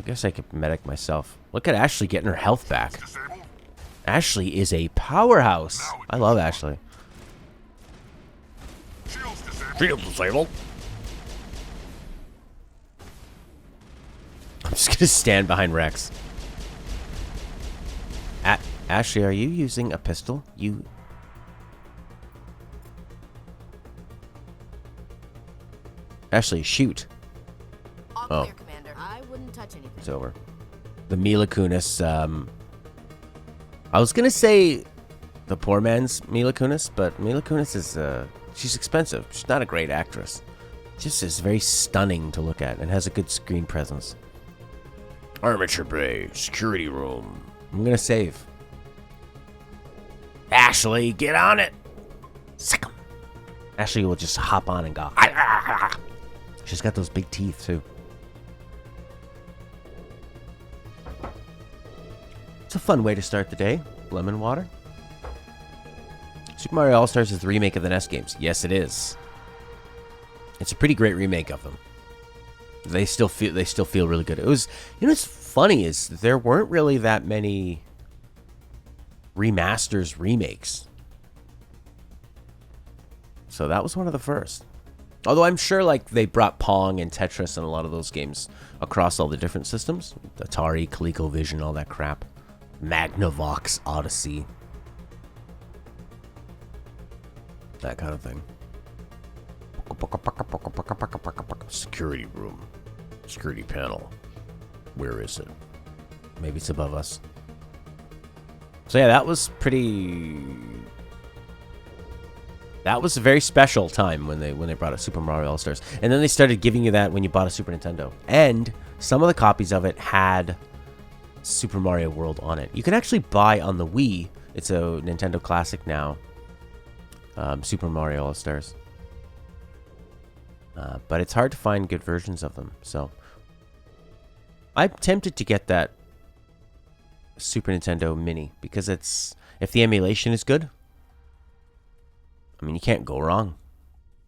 guess I could medic myself. Look at Ashley getting her health back. Ashley is a powerhouse. I love Ashley. Shields disabled. I'm just gonna stand behind Rex. Ashley, are you using a pistol? Ashley, shoot. All clear, Commander. I wouldn't touch anything. It's over. The Mila Kunis, I was gonna say the poor man's Mila Kunis, but Mila Kunis is, she's expensive. She's not a great actress. Just is very stunning to look at and has a good screen presence. Armature bay, security room. I'm gonna save. Ashley, get on it. Sick 'em. Ashley will just hop on and go. She's got those big teeth too. It's a fun way to start the day. Lemon water. Super Mario All-Stars is the remake of the NES games. Yes, it is. It's a pretty great remake of them. They still feel really good. It was, you know, what's funny is there weren't really that many remasters remakes. So that was one of the first. Although I'm sure like they brought Pong and Tetris and a lot of those games across all the different systems. Atari, ColecoVision, all that crap. Magnavox Odyssey. That kind of thing. Security room. Security panel. Where is it? Maybe it's above us. So yeah, that was pretty... That was a very special time when they brought out Super Mario All-Stars. And then they started giving you that when you bought a Super Nintendo. And some of the copies of it had Super Mario World on it. You can actually buy on the Wii. It's a Nintendo Classic now. Super Mario All-Stars. But it's hard to find good versions of them. So I'm tempted to get that Super Nintendo Mini because it's, if the emulation is good, I mean, you can't go wrong.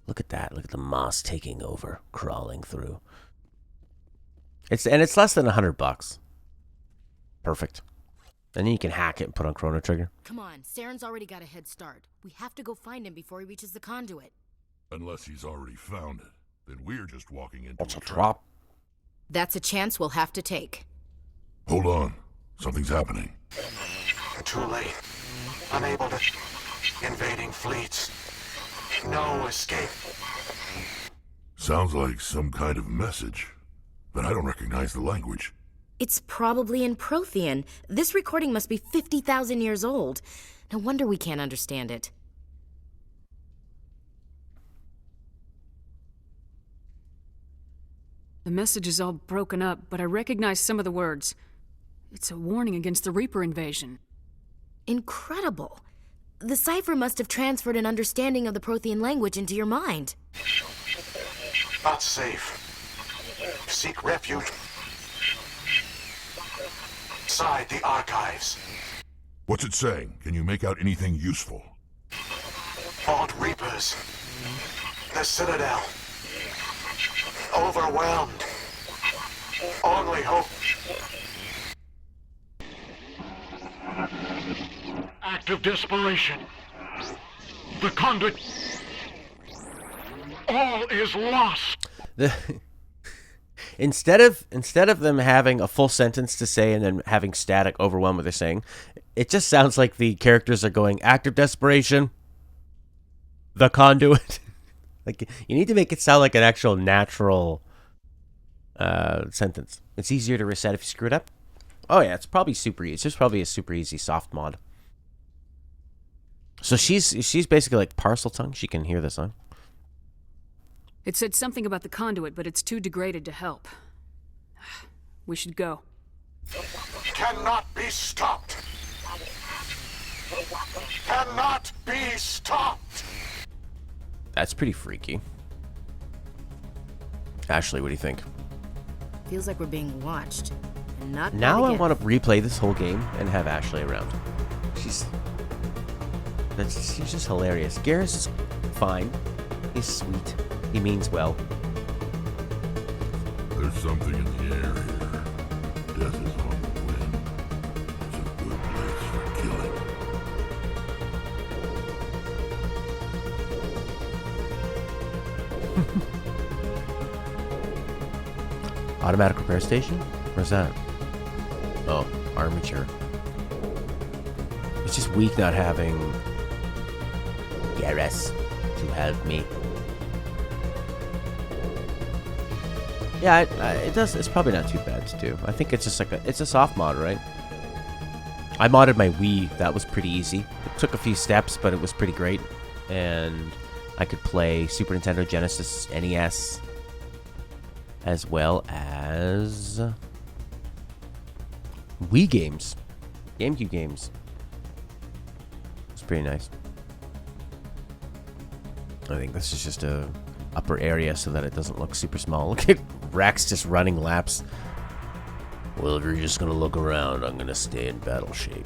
Look at that. Look at the moss taking over, crawling through. It's less than $100. Perfect. And then you can hack it and put on Chrono Trigger. Come on, Saren's already got a head start. We have to go find him before he reaches the conduit. Unless he's already found it, then we're just walking into What's a a trap. drop? That's a chance we'll have to take. Hold on. Something's happening. Too late. Unable to... Invading fleets. No escape. Sounds like some kind of message, but I don't recognize the language. It's probably in Prothean. This recording must be 50,000 years old. No wonder we can't understand it. The message is all broken up, but I recognize some of the words. It's a warning against the Reaper invasion. Incredible. The cipher must have transferred an understanding of the Prothean language into your mind. Not safe. Seek refuge. Inside the archives. What's it saying? Can you make out anything useful? Vault Reapers. The Citadel. Overwhelmed. Only hope. Act of desperation. The conduit. All is lost. Instead of them having a full sentence to say and then having static overwhelm what they're saying, it just sounds like the characters are going, act of desperation, the conduit. Like, you need to make it sound like an actual natural sentence. It's easier to reset if you screw it up. Oh yeah, it's probably super easy. It's just probably a super easy soft mod. So she's basically like parcel tongue. She can hear this, huh? It said something about the conduit, but it's too degraded to help. We should go. Cannot be stopped. Cannot be stopped. That's pretty freaky. Ashley, what do you think? Feels like we're being watched. And not Now I want to replay this whole game and have Ashley around. She's just hilarious. Garrus is fine. He's sweet. He means well. There's something in the air here. Automatic repair station? Where's that? Oh, armature. It's just weak not having Garrus to help me. Yeah, it does. It's probably not too bad to do. I think it's just like it's a soft mod, right? I modded my Wii. That was pretty easy. It took a few steps, but it was pretty great. And I could play Super Nintendo, Genesis, NES, as well as Wii games, GameCube games. It's pretty nice. I think this is just a upper area so that it doesn't look super small. Look at Rex just running laps. Well, if you're just gonna look around, I'm gonna stay in battle shape.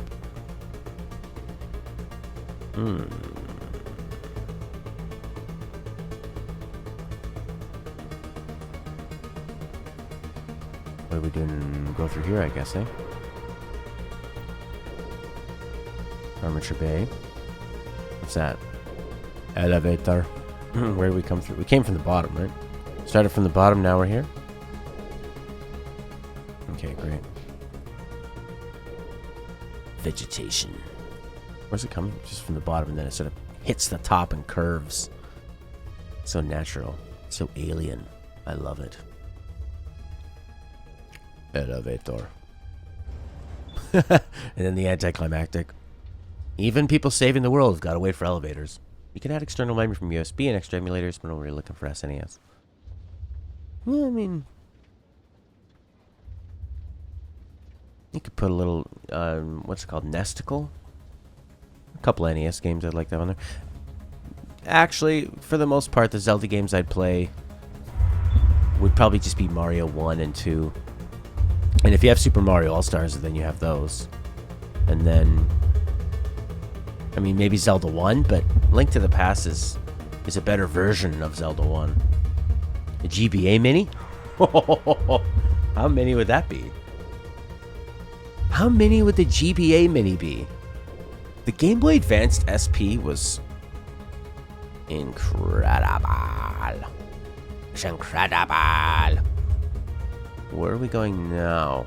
What are we doing? Go through here, I guess, eh? Armature Bay. What's that? Elevator. Where did we come through? We came from the bottom, right? Started from the bottom, now we're here? Okay, great. Vegetation. Where's it coming? Just from the bottom, and then it sort of hits the top and curves. So natural. So alien. I love it. Elevator. And then the anticlimactic. Even people saving the world have got to wait for elevators. You can add external memory from USB and extra emulators when we're looking for SNES. Well, I mean, you could put a little, what's it called, Nesticle? A couple NES games I'd like to have on there. Actually, for the most part, the Zelda games I'd play would probably just be Mario 1 and 2. And if you have Super Mario All-Stars, then you have those. And then, I mean, maybe Zelda 1, but Link to the Past is a better version of Zelda 1. A GBA Mini? How many would that be? How many would the GBA Mini be? The Game Boy Advanced SP was incredible. It's incredible. Where are we going now?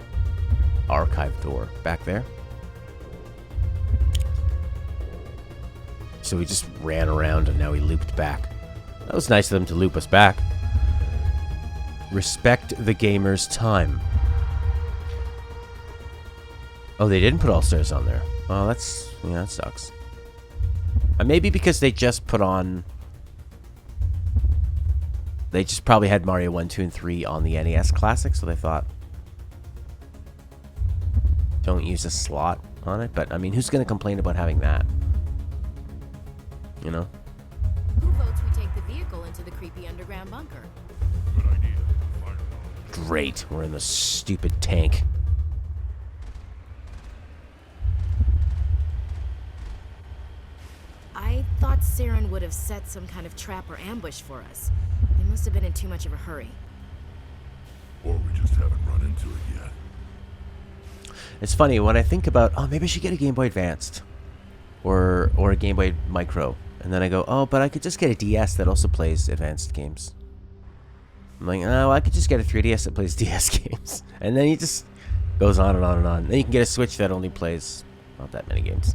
Archive door. Back there? So we just ran around and now we looped back. That was nice of them to loop us back. Respect the gamer's time. Oh, they didn't put All-Stars on there. Oh, that's... yeah, that sucks. Maybe because they just put on... They just probably had Mario 1, 2, and 3 on the NES Classic, so they thought... Don't use a slot on it, but, I mean, who's going to complain about having that? You know? Who votes we take the vehicle into the creepy underground bunker? Good idea. Fire. Great, we're in the stupid tank. I thought Saren would have set some kind of trap or ambush for us. They must have been in too much of a hurry. Or we just haven't run into it yet. It's funny, when I think about, oh, maybe I should get a Game Boy Advanced. Or a Game Boy Micro. And then I go, oh, but I could just get a DS that also plays advanced games. I'm like, oh, I could just get a 3DS that plays DS games. And then it just goes on and on and on. Then you can get a Switch that only plays not that many games.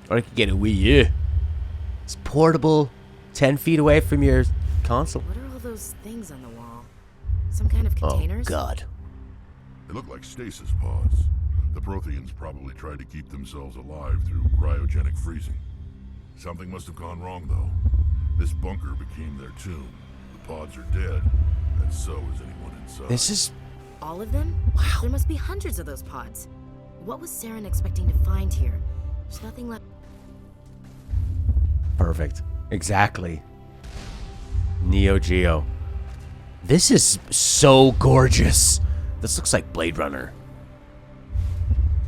Or I could get a Wii U. It's portable, 10 feet away from your console. What are all those things on the wall? Some kind of containers? Oh, God. They look like stasis pods. The Protheans probably tried to keep themselves alive through cryogenic freezing. Something must have gone wrong, though. This bunker became their tomb. The pods are dead, and so is anyone inside. This is... All of them? Wow. There must be hundreds of those pods. What was Saren expecting to find here? There's nothing left. Perfect. Exactly. Neo Geo. This is so gorgeous. This looks like Blade Runner.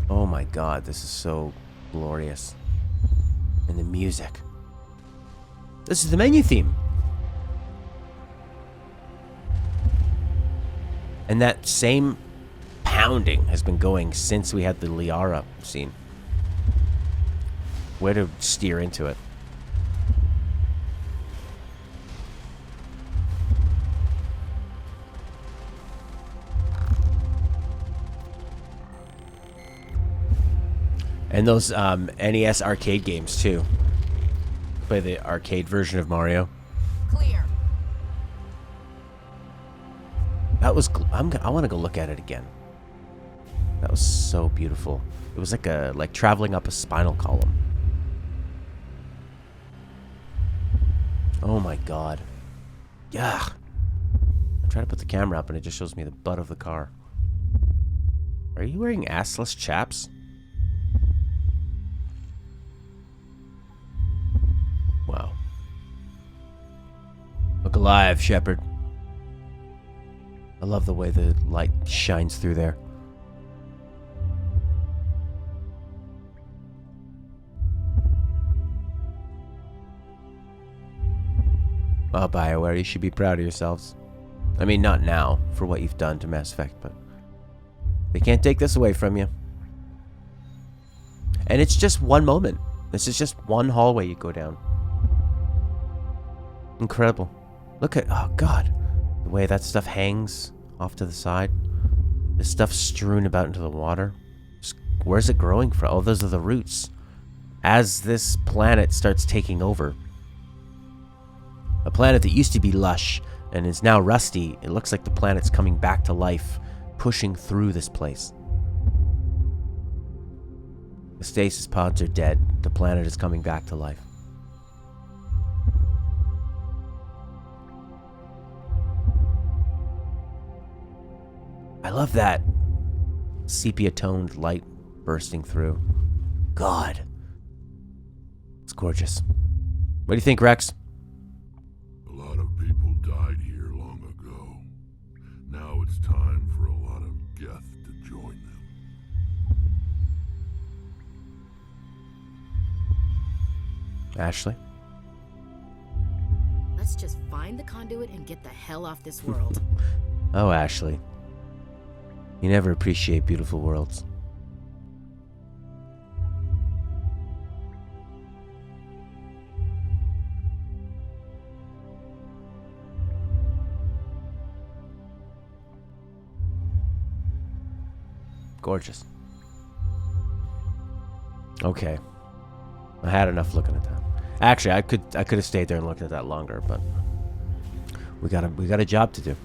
Oh my God, this is so glorious. And the music. This is the menu theme. And that same pounding has been going since we had the Liara scene. Way to steer into it. And those NES arcade games too. Play the arcade version of Mario. Clear. That was. I want to go look at it again. That was so beautiful. It was like traveling up a spinal column. Oh my god. Yeah. I'm trying to put the camera up and it just shows me the butt of the car. Are you wearing assless chaps? Wow. Look alive, Shepard. I love the way the light shines through there. Oh, BioWare, you should be proud of yourselves. I mean, not now, for what you've done to Mass Effect, but they can't take this away from you. And it's just one moment. This is just one hallway you go down. Incredible. Look at, oh god, the way that stuff hangs off to the side. This stuff strewn about into the water. Where's it growing from? Oh, those are the roots. As this planet starts taking over, a planet that used to be lush and is now rusty, it looks like the planet's coming back to life, pushing through this place. The stasis pods are dead. The planet is coming back to life. I love that sepia-toned light bursting through. God. It's gorgeous. What do you think, Rex? A lot of people died here long ago. Now it's time for a lot of death to join them. Ashley? Let's just find the conduit and get the hell off this world. Oh, Ashley. You never appreciate beautiful worlds. Gorgeous. Okay. I had enough looking at that. Actually, I could have stayed there and looked at that longer, but we got a job to do.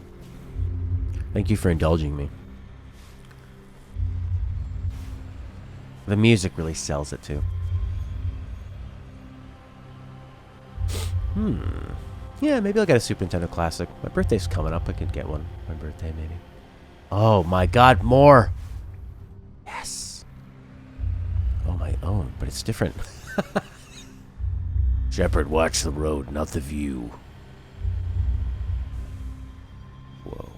Thank you for indulging me. The music really sells it too. Yeah, maybe I'll get a Super Nintendo Classic. My birthday's coming up. I could get one. My birthday, maybe. Oh my god, more! Yes! Oh my own, but it's different. Shepard, watch the road, not the view. Whoa.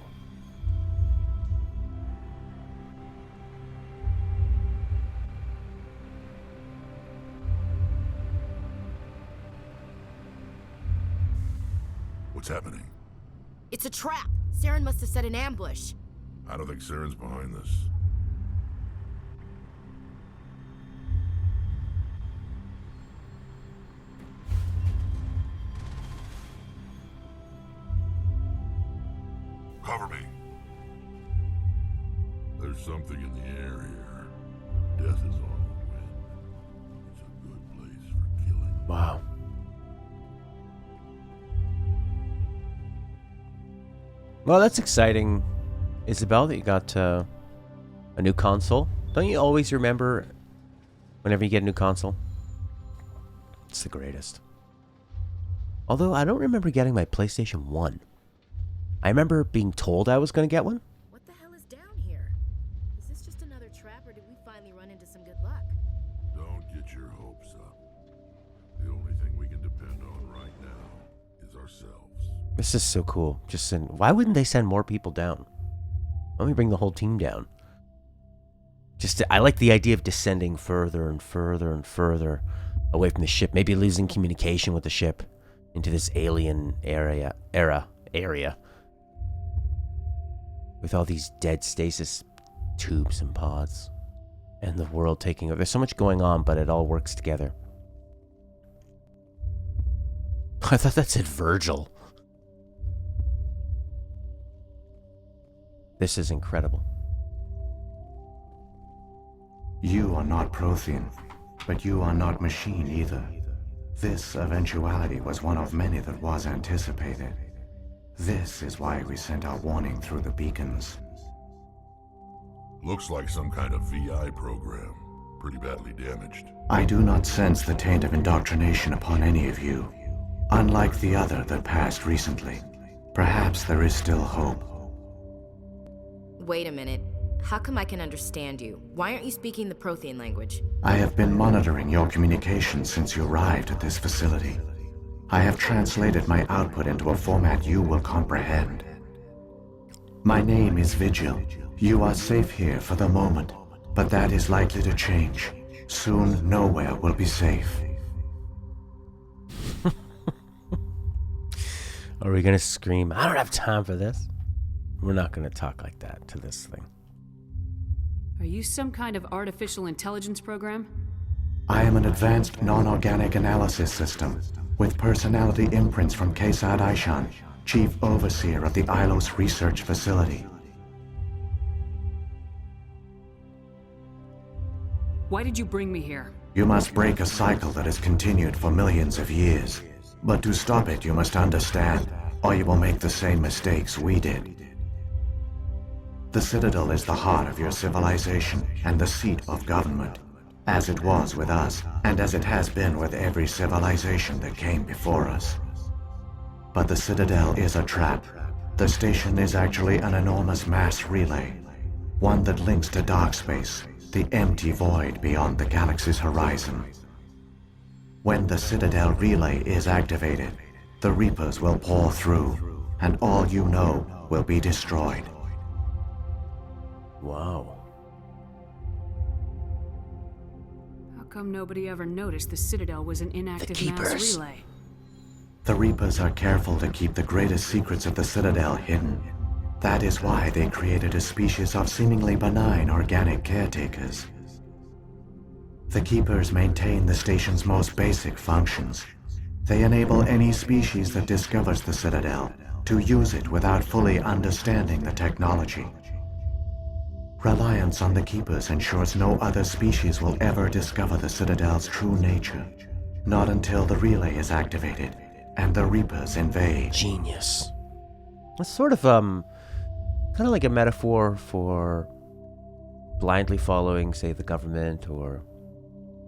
What's happening? It's a trap. Saren must have set an ambush. I don't think Saren's behind this. Cover me. There's something in the air here. Death is on the wind. It's a good place for killing. Wow. Well, that's exciting, Isabel, that you got a new console. Don't you always remember whenever you get a new console? It's the greatest. Although, I don't remember getting my PlayStation 1. I remember being told I was going to get one. What the hell is down here? Is this just another trap, or did we finally run into some good luck? Don't get your hopes up. The only thing we can depend on right now is ourselves. This is so cool. Just send. Why wouldn't they send more people down? Let me bring the whole team down. I like the idea of descending further and further and further away from the ship. Maybe losing communication with the ship into this alien area. With all these dead stasis tubes and pods. And the world taking over. There's so much going on, but it all works together. I thought that said Virgil. This is incredible. You are not Prothean. But you are not machine either. This eventuality was one of many that was anticipated. This is why we sent our warning through the beacons. Looks like some kind of VI program. Pretty badly damaged. I do not sense the taint of indoctrination upon any of you. Unlike the other that passed recently. Perhaps there is still hope. Wait a minute. How come I can understand you? Why aren't you speaking the Prothean language? I have been monitoring your communications since you arrived at this facility. I have translated my output into a format you will comprehend. My name is Vigil. You are safe here for the moment, but that is likely to change. Soon, nowhere will be safe. Are we gonna scream, I don't have time for this? We're not gonna talk like that to this thing. Are you some kind of artificial intelligence program? I am an advanced non-organic analysis system, with personality imprints from Kesad Aishan, Chief Overseer of the Ilos Research Facility. Why did you bring me here? You must break a cycle that has continued for millions of years. But to stop it, you must understand, or you will make the same mistakes we did. The Citadel is the heart of your civilization and the seat of government, as it was with us, and as it has been with every civilization that came before us. But the Citadel is a trap. The station is actually an enormous mass relay, one that links to dark space, the empty void beyond the galaxy's horizon. When the Citadel relay is activated, the Reapers will pour through, and all you know will be destroyed. Wow. How come nobody ever noticed the Citadel was an inactive mass relay? The Reapers are careful to keep the greatest secrets of the Citadel hidden. That is why they created a species of seemingly benign organic caretakers. The Keepers maintain the station's most basic functions. They enable any species that discovers the Citadel to use it without fully understanding the technology. Reliance on the Keepers ensures no other species will ever discover the Citadel's true nature. Not until the relay is activated and the Reapers invade. Genius. It's sort of, kind of like a metaphor for blindly following, say, the government, or,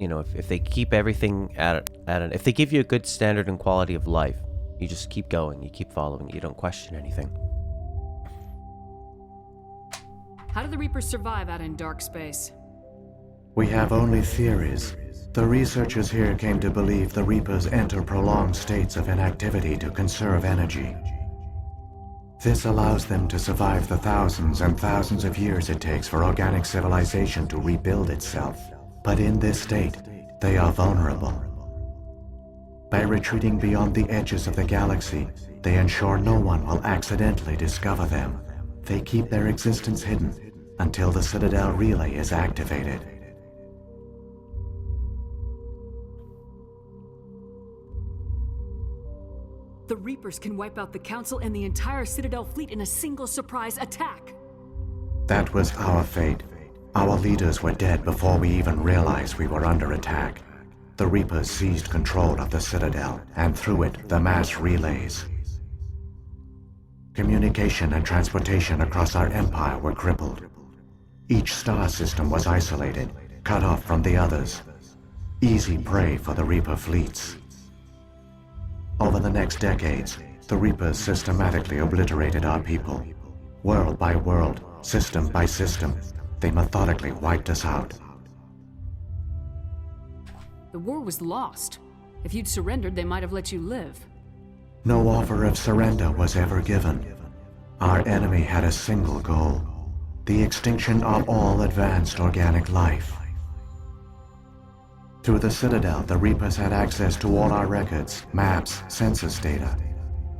you know, if they keep everything if they give you a good standard and quality of life, you just keep going, you keep following, you don't question anything. How do the Reapers survive out in dark space? We have only theories. The researchers here came to believe the Reapers enter prolonged states of inactivity to conserve energy. This allows them to survive the thousands and thousands of years it takes for organic civilization to rebuild itself. But in this state, they are vulnerable. By retreating beyond the edges of the galaxy, they ensure no one will accidentally discover them. They keep their existence hidden until the Citadel relay is activated. The Reapers can wipe out the Council and the entire Citadel fleet in a single surprise attack. That was our fate. Our leaders were dead before we even realized we were under attack. The Reapers seized control of the Citadel, and through it, the mass relays. Communication and transportation across our empire were crippled. Each star system was isolated, cut off from the others. Easy prey for the Reaper fleets. Over the next decades, the Reapers systematically obliterated our people. World by world, system by system, they methodically wiped us out. The war was lost. If you'd surrendered, they might have let you live. No offer of surrender was ever given. Our enemy had a single goal: the extinction of all advanced organic life. Through the Citadel, the Reapers had access to all our records, maps, census data.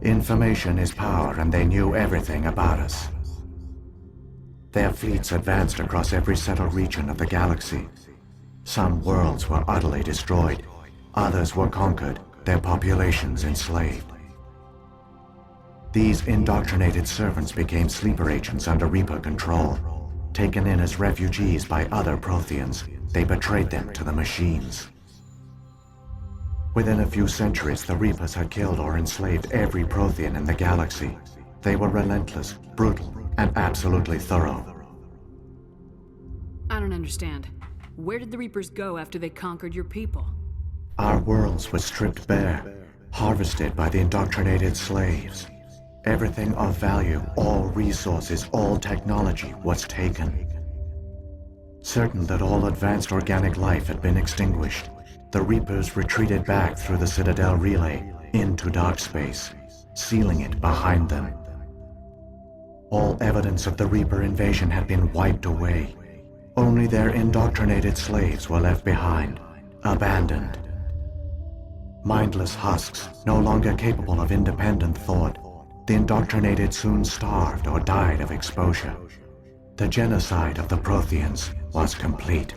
Information is power, and they knew everything about us. Their fleets advanced across every settled region of the galaxy. Some worlds were utterly destroyed, others were conquered, their populations enslaved. These indoctrinated servants became sleeper agents under Reaper control, taken in as refugees by other Protheans, they betrayed them to the machines. Within a few centuries, the Reapers had killed or enslaved every Prothean in the galaxy. They were relentless, brutal, and absolutely thorough. I don't understand. Where did the Reapers go after they conquered your people? Our worlds were stripped bare, harvested by the indoctrinated slaves. Everything of value, all resources, all technology was taken. Certain that all advanced organic life had been extinguished, the Reapers retreated back through the Citadel relay into dark space, sealing it behind them. All evidence of the Reaper invasion had been wiped away. Only their indoctrinated slaves were left behind, abandoned. Mindless husks, no longer capable of independent thought, the indoctrinated soon starved or died of exposure. The genocide of the Protheans was complete.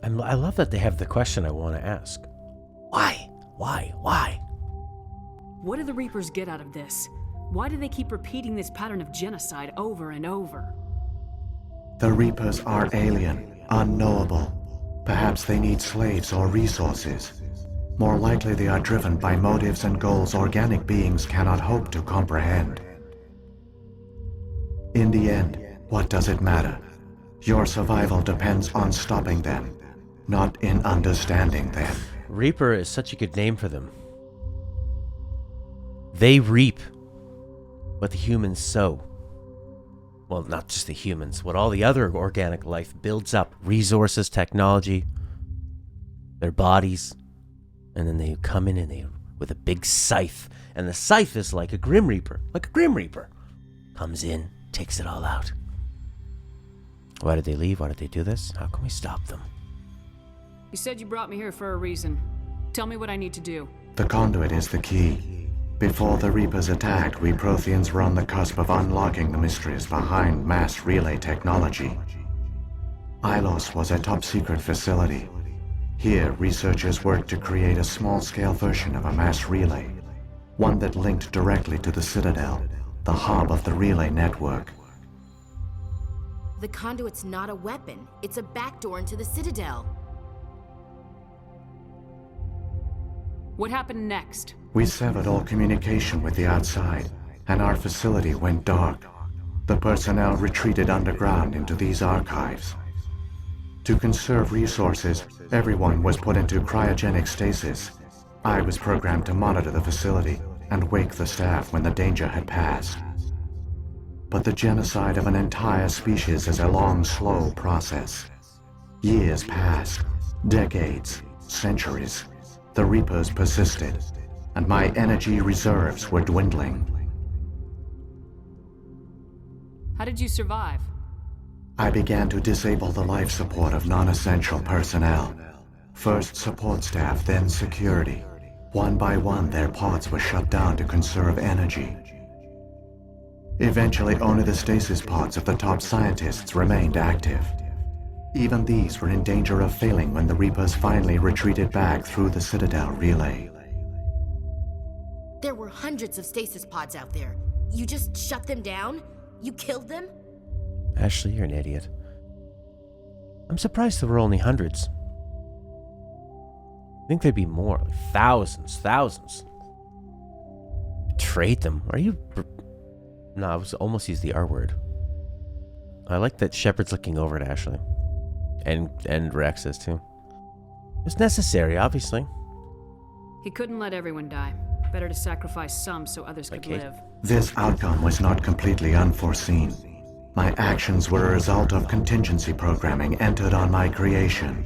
I love that they have the question I want to ask. Why? Why? What do the Reapers get out of this? Why do they keep repeating this pattern of genocide over and over? The Reapers are alien, unknowable. Perhaps they need slaves or resources. More likely they are driven by motives and goals organic beings cannot hope to comprehend. In the end, what does it matter? Your survival depends on stopping them, not in understanding them. Reaper is such a good name for them. They reap what the humans sow. Well, not just the humans, what all the other organic life builds up. Resources, technology, their bodies. And then they come in and they with a big scythe. And the scythe is like a Grim Reaper. Like a Grim Reaper. Comes in, takes it all out. Why did they leave? Why did they do this? How can we stop them? You said you brought me here for a reason. Tell me what I need to do. The conduit is the key. Before the Reapers attacked, we Protheans were on the cusp of unlocking the mysteries behind mass relay technology. Ilos was a top-secret facility. Here, researchers worked to create a small-scale version of a mass relay, one that linked directly to the Citadel, the hub of the relay network. The conduit's not a weapon. It's a backdoor into the Citadel. What happened next? We severed all communication with the outside, and our facility went dark. The personnel retreated underground into these archives. To conserve resources, everyone was put into cryogenic stasis. I was programmed to monitor the facility and wake the staff when the danger had passed. But the genocide of an entire species is a long, slow process. Years passed, decades, centuries. The Reapers persisted, and my energy reserves were dwindling. How did you survive? I began to disable the life support of non-essential personnel. First support staff, then security. One by one, their pods were shut down to conserve energy. Eventually, only the stasis pods of the top scientists remained active. Even these were in danger of failing when the Reapers finally retreated back through the Citadel relay. There were hundreds of stasis pods out there. You just shut them down? You killed them? Ashley, you're an idiot. I'm surprised there were only hundreds. I think there'd be more. Like thousands. Trade them? Are you... No, I was almost used the R word. I like that Shepard's looking over at Ashley. And Rex is too. It's necessary, obviously. He couldn't let everyone die. Better to sacrifice some so others could live. This outcome was not completely unforeseen. My actions were a result of contingency programming entered on my creation.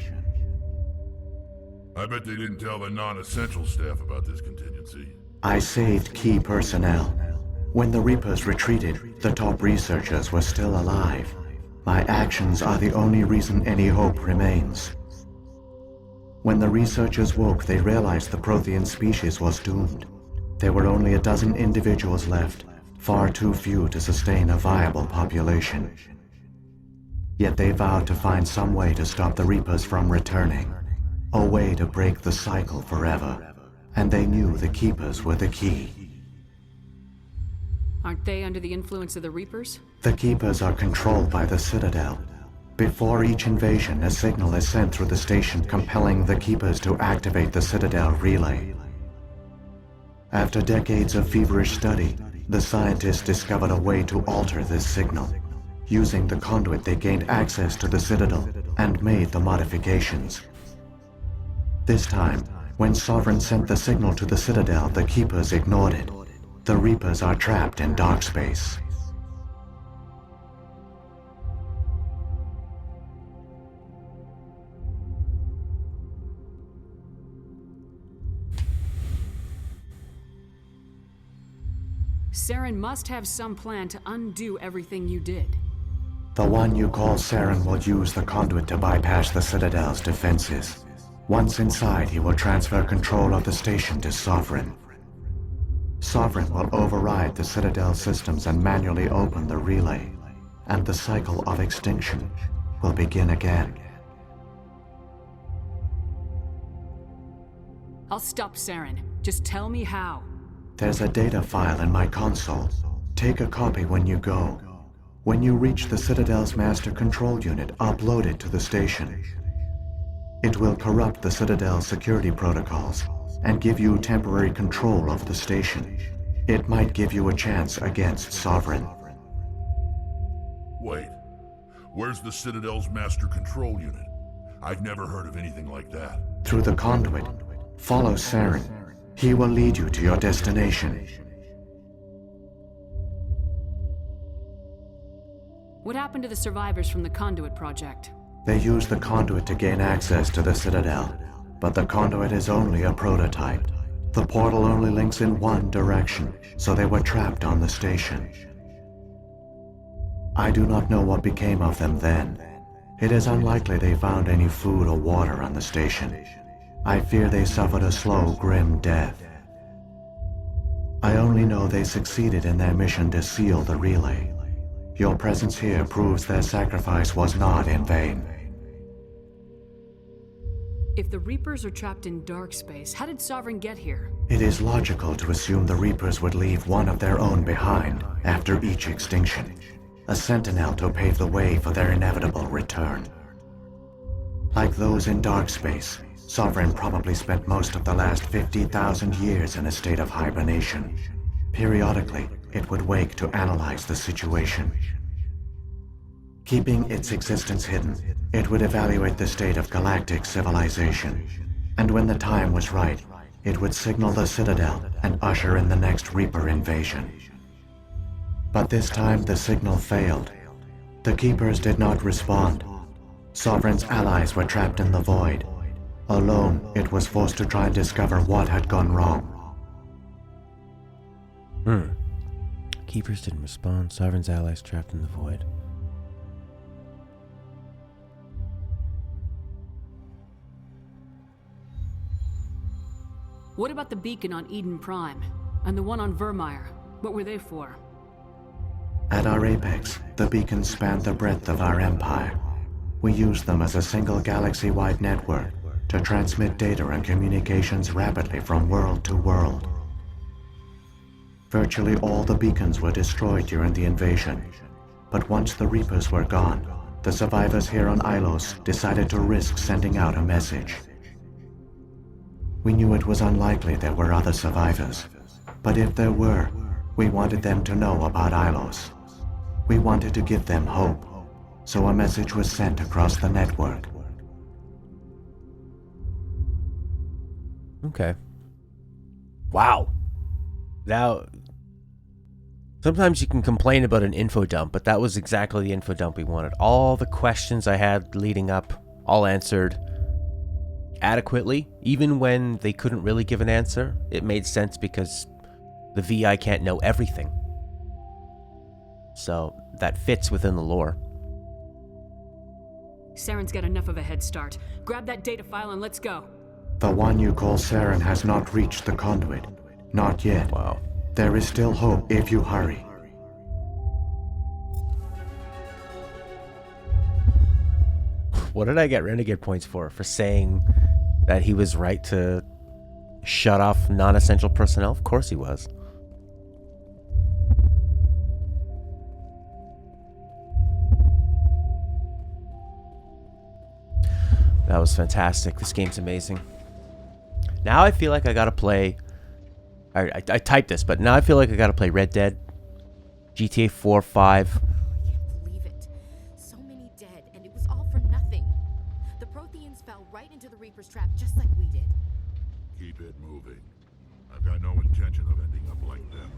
I bet they didn't tell the non-essential staff about this contingency. I saved key personnel. When the Reapers retreated, the top researchers were still alive. My actions are the only reason any hope remains. When the researchers woke, they realized the Prothean species was doomed. There were only a dozen individuals left, far too few to sustain a viable population. Yet they vowed to find some way to stop the Reapers from returning, a way to break the cycle forever, and they knew the Keepers were the key. Aren't they under the influence of the Reapers? The Keepers are controlled by the Citadel. Before each invasion, a signal is sent through the station compelling the Keepers to activate the Citadel relay. After decades of feverish study, the scientists discovered a way to alter this signal. Using the conduit, they gained access to the Citadel and made the modifications. This time, when Sovereign sent the signal to the Citadel, the Keepers ignored it. The Reapers are trapped in dark space. Saren must have some plan to undo everything you did. The one you call Saren will use the conduit to bypass the Citadel's defenses. Once inside, he will transfer control of the station to Sovereign. Sovereign will override the Citadel systems and manually open the relay, and the cycle of extinction will begin again. I'll stop Saren. Just tell me how. There's a data file in my console. Take a copy when you go. When you reach the Citadel's master control unit, upload it to the station. It will corrupt the Citadel's security protocols and give you temporary control of the station. It might give you a chance against Sovereign. Wait, where's the Citadel's master control unit? I've never heard of anything like that. Through the conduit, follow Saren. He will lead you to your destination. What happened to the survivors from the Conduit project? They used the conduit to gain access to the Citadel, but the conduit is only a prototype. The portal only links in one direction, so they were trapped on the station. I do not know what became of them then. It is unlikely they found any food or water on the station. I fear they suffered a slow, grim death. I only know they succeeded in their mission to seal the relay. Your presence here proves their sacrifice was not in vain. If the Reapers are trapped in dark space, how did Sovereign get here? It is logical to assume the Reapers would leave one of their own behind after each extinction. A sentinel to pave the way for their inevitable return. Like those in dark space, Sovereign probably spent most of the last 50,000 years in a state of hibernation. Periodically, it would wake to analyze the situation. Keeping its existence hidden, it would evaluate the state of galactic civilization. And when the time was right, it would signal the Citadel and usher in the next Reaper invasion. But this time the signal failed. The Keepers did not respond. Sovereign's allies were trapped in the void. Alone, it was forced to try and discover what had gone wrong. Keepers didn't respond. Sovereign's allies trapped in the void. What about the beacon on Eden Prime? And the one on Vermeer? What were they for? At our apex, the beacons spanned the breadth of our empire. We used them as a single galaxy-wide network to transmit data and communications rapidly from world to world. Virtually all the beacons were destroyed during the invasion, but once the Reapers were gone, the survivors here on Ilos decided to risk sending out a message. We knew it was unlikely there were other survivors, but if there were, we wanted them to know about Ilos. We wanted to give them hope, so a message was sent across the network. Okay. Wow. Now, sometimes you can complain about an info dump, but that was exactly the info dump we wanted. All the questions I had leading up, all answered adequately. Even when they couldn't really give an answer, it made sense because the VI can't know everything. So that fits within the lore. Saren's got enough of a head start. Grab that data file and let's go. The one you call Saren has not reached the conduit. Not yet. Wow. There is still hope if you hurry. What did I get Renegade points for? For saying that he was right to shut off non-essential personnel? Of course he was. That was fantastic. This game's amazing. Now I feel like I gotta play... I typed this, but now I feel like I gotta play Red Dead, GTA 4, 5. I can't believe it. So many dead, and it was all for nothing. The Protheans fell right into the Reaper's trap just like we did. Keep it moving. I've got no intention of ending up like them.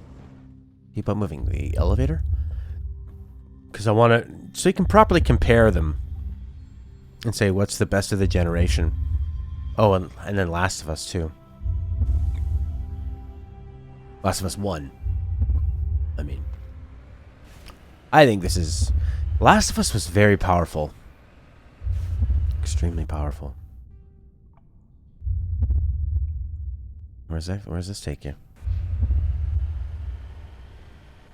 Keep on moving. The elevator? Because I want to... So you can properly compare them. And say what's the best of the generation. Oh, and then Last of Us 2. Last of Us 1. I mean... I think this is... Last of Us was very powerful. Extremely powerful. Where's this take you?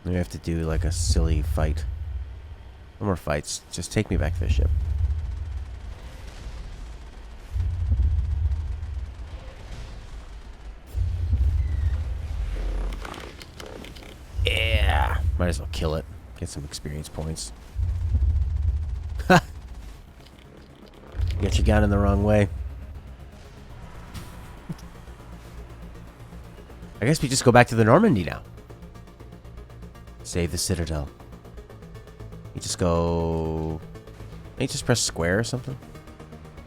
We have to do like a silly fight. No more fights. Just take me back to the ship. Yeah. Might as well kill it. Get some experience points. Ha! Get you down in the wrong way. I guess we just go back to the Normandy now. Save the Citadel. You just go... You just press square or something?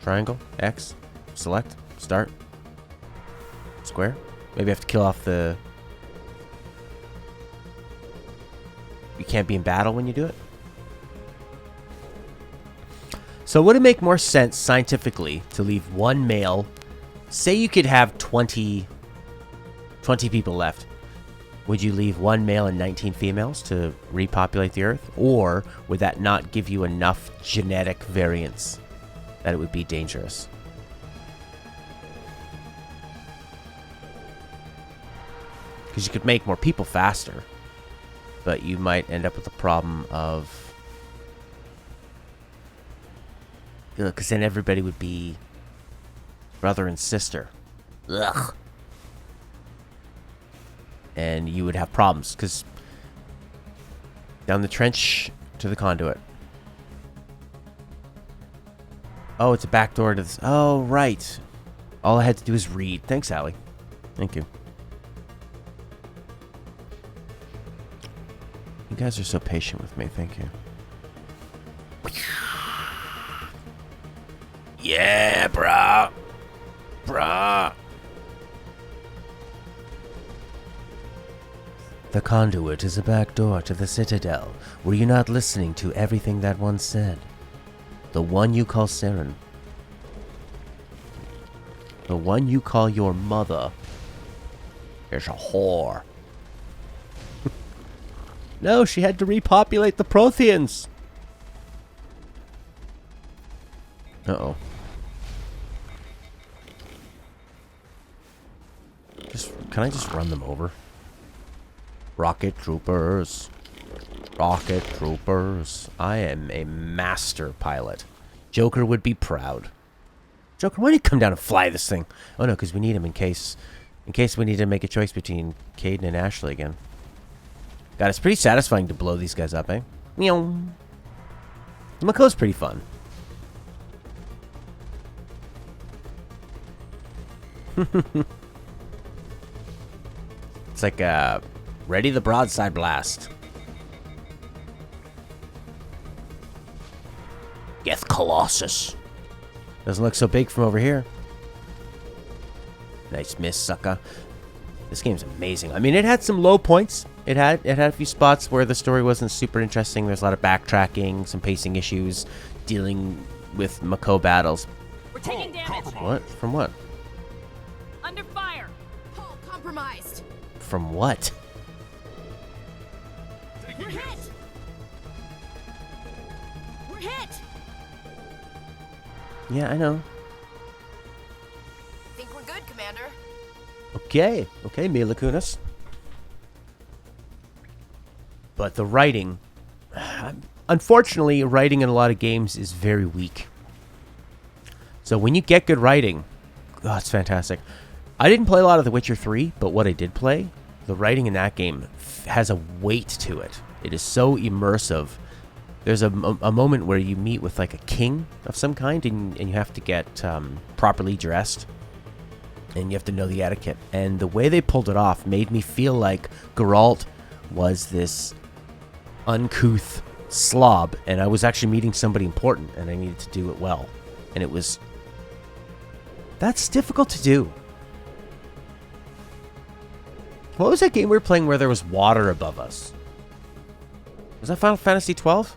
Triangle? X? Select? Start? Square? Maybe I have to kill off the... You can't be in battle when you do it? So would it make more sense scientifically to leave one male... Say you could have 20 people left. Would you leave one male and 19 females to repopulate the Earth? Or would that not give you enough genetic variance that it would be dangerous? Because you could make more people faster, but you might end up with the problem of... Because then everybody would be brother and sister. Ugh. And you would have problems, because down the trench to the conduit. Oh, it's a back door to this. Oh, right. All I had to do is read. Thanks, Allie. Thank you. You guys are so patient with me. Thank you. Yeah, brah. Brah. The conduit is a back door to the Citadel. Were you not listening to everything that one said? The one you call Saren. The one you call your mother is a whore. No, she had to repopulate the Protheans. Uh-oh. Can I just run them over? Rocket troopers. Rocket troopers. I am a master pilot. Joker would be proud. Joker, why don't you come down and fly this thing? Oh no, because we need him in case we need to make a choice between Caden and Ashley again. God, it's pretty satisfying to blow these guys up, eh? Meow. Mako's pretty fun. It's like ready the broadside blast. Geth Colossus. Doesn't look so big from over here. Nice miss, sucker. This game's amazing. I mean, it had some low points. It had a few spots where the story wasn't super interesting. There's a lot of backtracking, some pacing issues, dealing with Mako battles. We're taking damage. What? From what? Under fire. Hull compromised. From what? We're hit. We're hit. Yeah, I know. Think we're good, Commander. Okay, Mila Kunis. But the writing, unfortunately, writing in a lot of games is very weak. So when you get good writing, oh, it's fantastic. I didn't play a lot of The Witcher 3, but what I did play, the writing in that game has a weight to it. It is so immersive there's a moment where you meet with like a king of some kind, and you have to get properly dressed, and you have to know the etiquette. And the way they pulled it off made me feel like Geralt was this uncouth slob, and I was actually meeting somebody important, and I needed to do it well. And it was... That's difficult to do. What was that game we were playing where there was water above us? Was that Final Fantasy 12?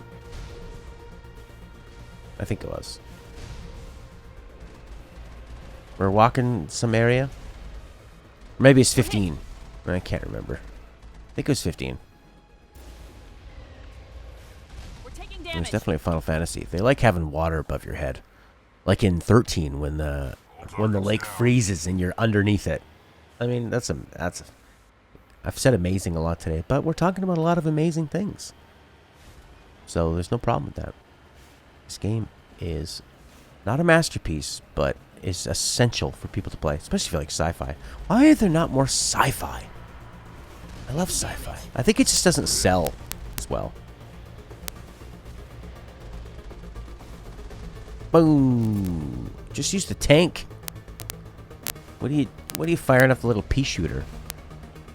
I think it was. We're walking some area. Maybe it's 15. I can't remember. I think it was 15. It was definitely a Final Fantasy. They like having water above your head, like in 13 when the lake freezes and you're underneath it. I mean, that's I've said amazing a lot today, but we're talking about a lot of amazing things. So there's no problem with that. This game is not a masterpiece, but is essential for people to play, especially if you like sci-fi. Why are there not more sci-fi? I love sci-fi. I think it just doesn't sell as well. Boom! Just use the tank. What are you firing off the little pea shooter?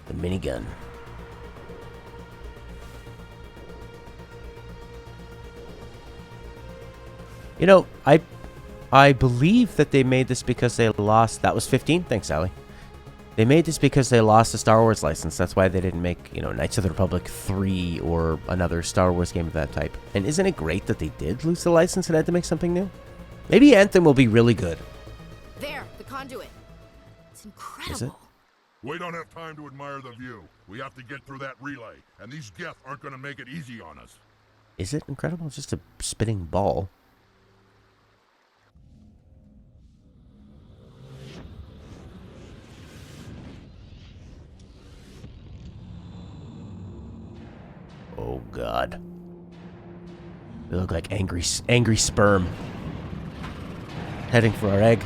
The minigun. You know, I believe that they made this because they lost... That was 15? Thanks, Sally. They made this because they lost the Star Wars license. That's why they didn't make, Knights of the Republic 3 or another Star Wars game of that type. And isn't it great that they did lose the license and had to make something new? Maybe Anthem will be really good. There, the conduit. It's incredible. Is it? We don't have time to admire the view. We have to get through that relay, and these Geth aren't going to make it easy on us. Is it incredible? It's just a spinning ball. Oh God! They look like angry sperm heading for our egg.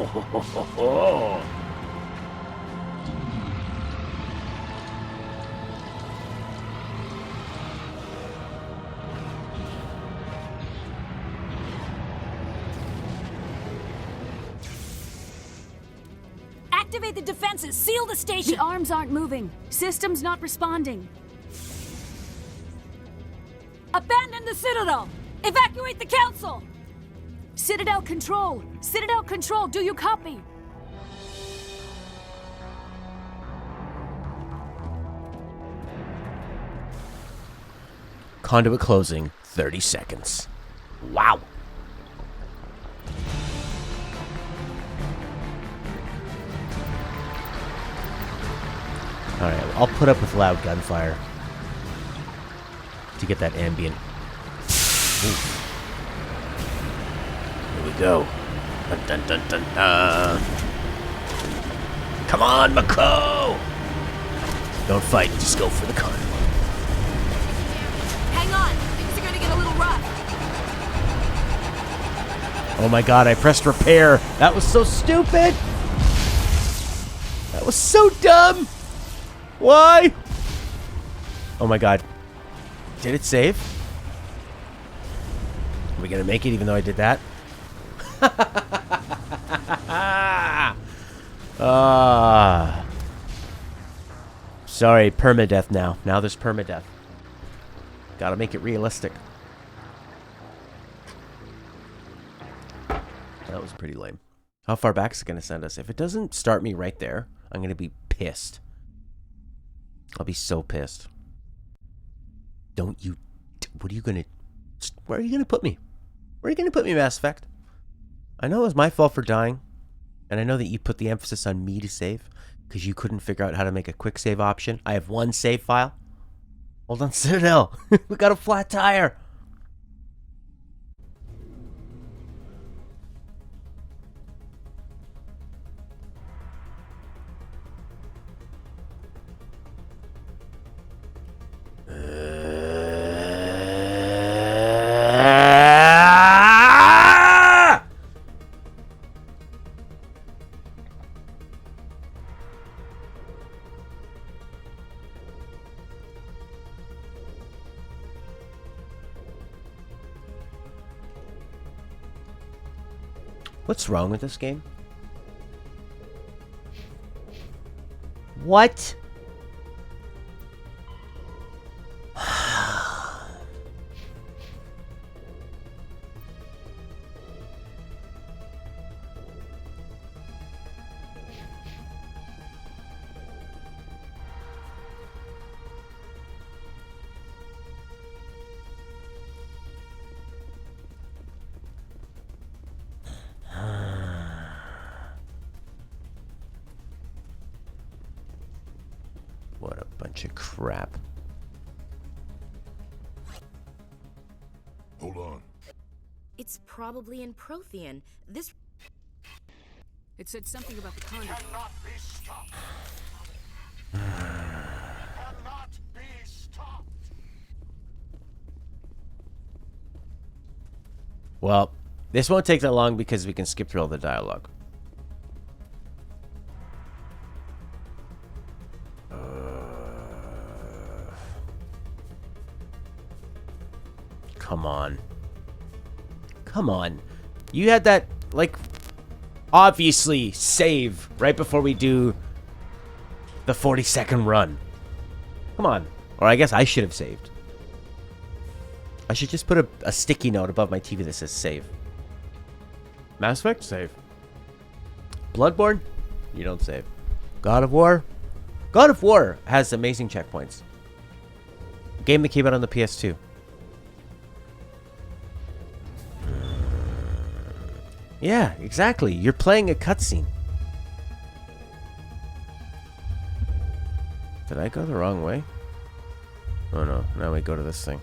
Oh. Activate the defenses! Seal the station! The arms aren't moving. System's not responding. Abandon the Citadel! Evacuate the Council! Citadel Control! Citadel Control, do you copy? Conduit closing, 30 seconds. Wow. Alright, I'll put up with loud gunfire to get that ambient. Ooh. Here we go. Dun, dun, dun, dun, dun. Come on, Mako! Don't fight, just go for the con. Hang on, things are gonna get a little rough. Oh my God, I pressed repair. That was so stupid. That was so dumb. Why? Oh my God. Did it save? Are we gonna make it even though I did that? Sorry, permadeath now. Now there's permadeath. Gotta make it realistic. That was pretty lame. How far back is it gonna send us? If it doesn't start me right there, I'm gonna be pissed. I'll be so pissed. Don't you... What are you gonna... Where are you gonna put me? Where are you gonna put me, Mass Effect? I know it was my fault for dying. And I know that you put the emphasis on me to save. Because you couldn't figure out how to make a quick save option. I have one save file. Hold on, Citadel. We got a flat tire. What's wrong with this game? What? What a bunch of crap. Hold on. It's probably in Prothean. This... It said something about the conduit. Cannot be stopped. Cannot be stopped. Well, this won't take that long because we can skip through all the dialogue. Come on. Come on. You had that, like, obviously save right before we do the 40-second run. Come on. Or I guess I should have saved. I should just put a sticky note above my TV that says save. Mass Effect? Save. Bloodborne? You don't save. God of War? God of War has amazing checkpoints. Game that came out on the PS2. Yeah, exactly. You're playing a cutscene. Did I go the wrong way? Oh no, now we go to this thing.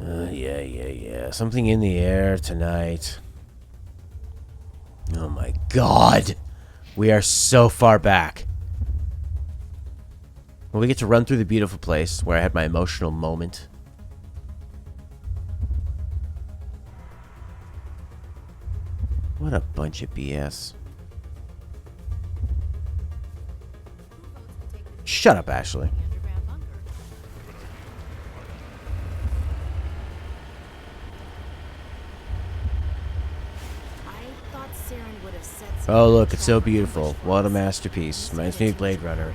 Yeah. Something in the air tonight. Oh my god. We are so far back. Well, we get to run through the beautiful place where I had my emotional moment. What a bunch of BS. Shut up, Ashley. Oh, look, it's so beautiful. What a masterpiece. Reminds me of Blade Runner.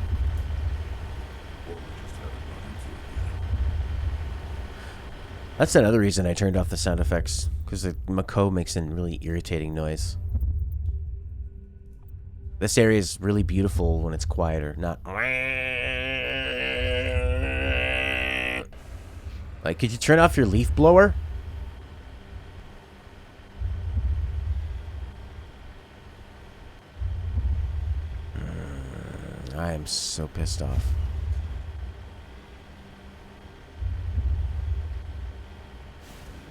That's another reason I turned off the sound effects. Because the Mako makes a really irritating noise. This area is really beautiful when it's quieter, not... Like, could you turn off your leaf blower? I am so pissed off.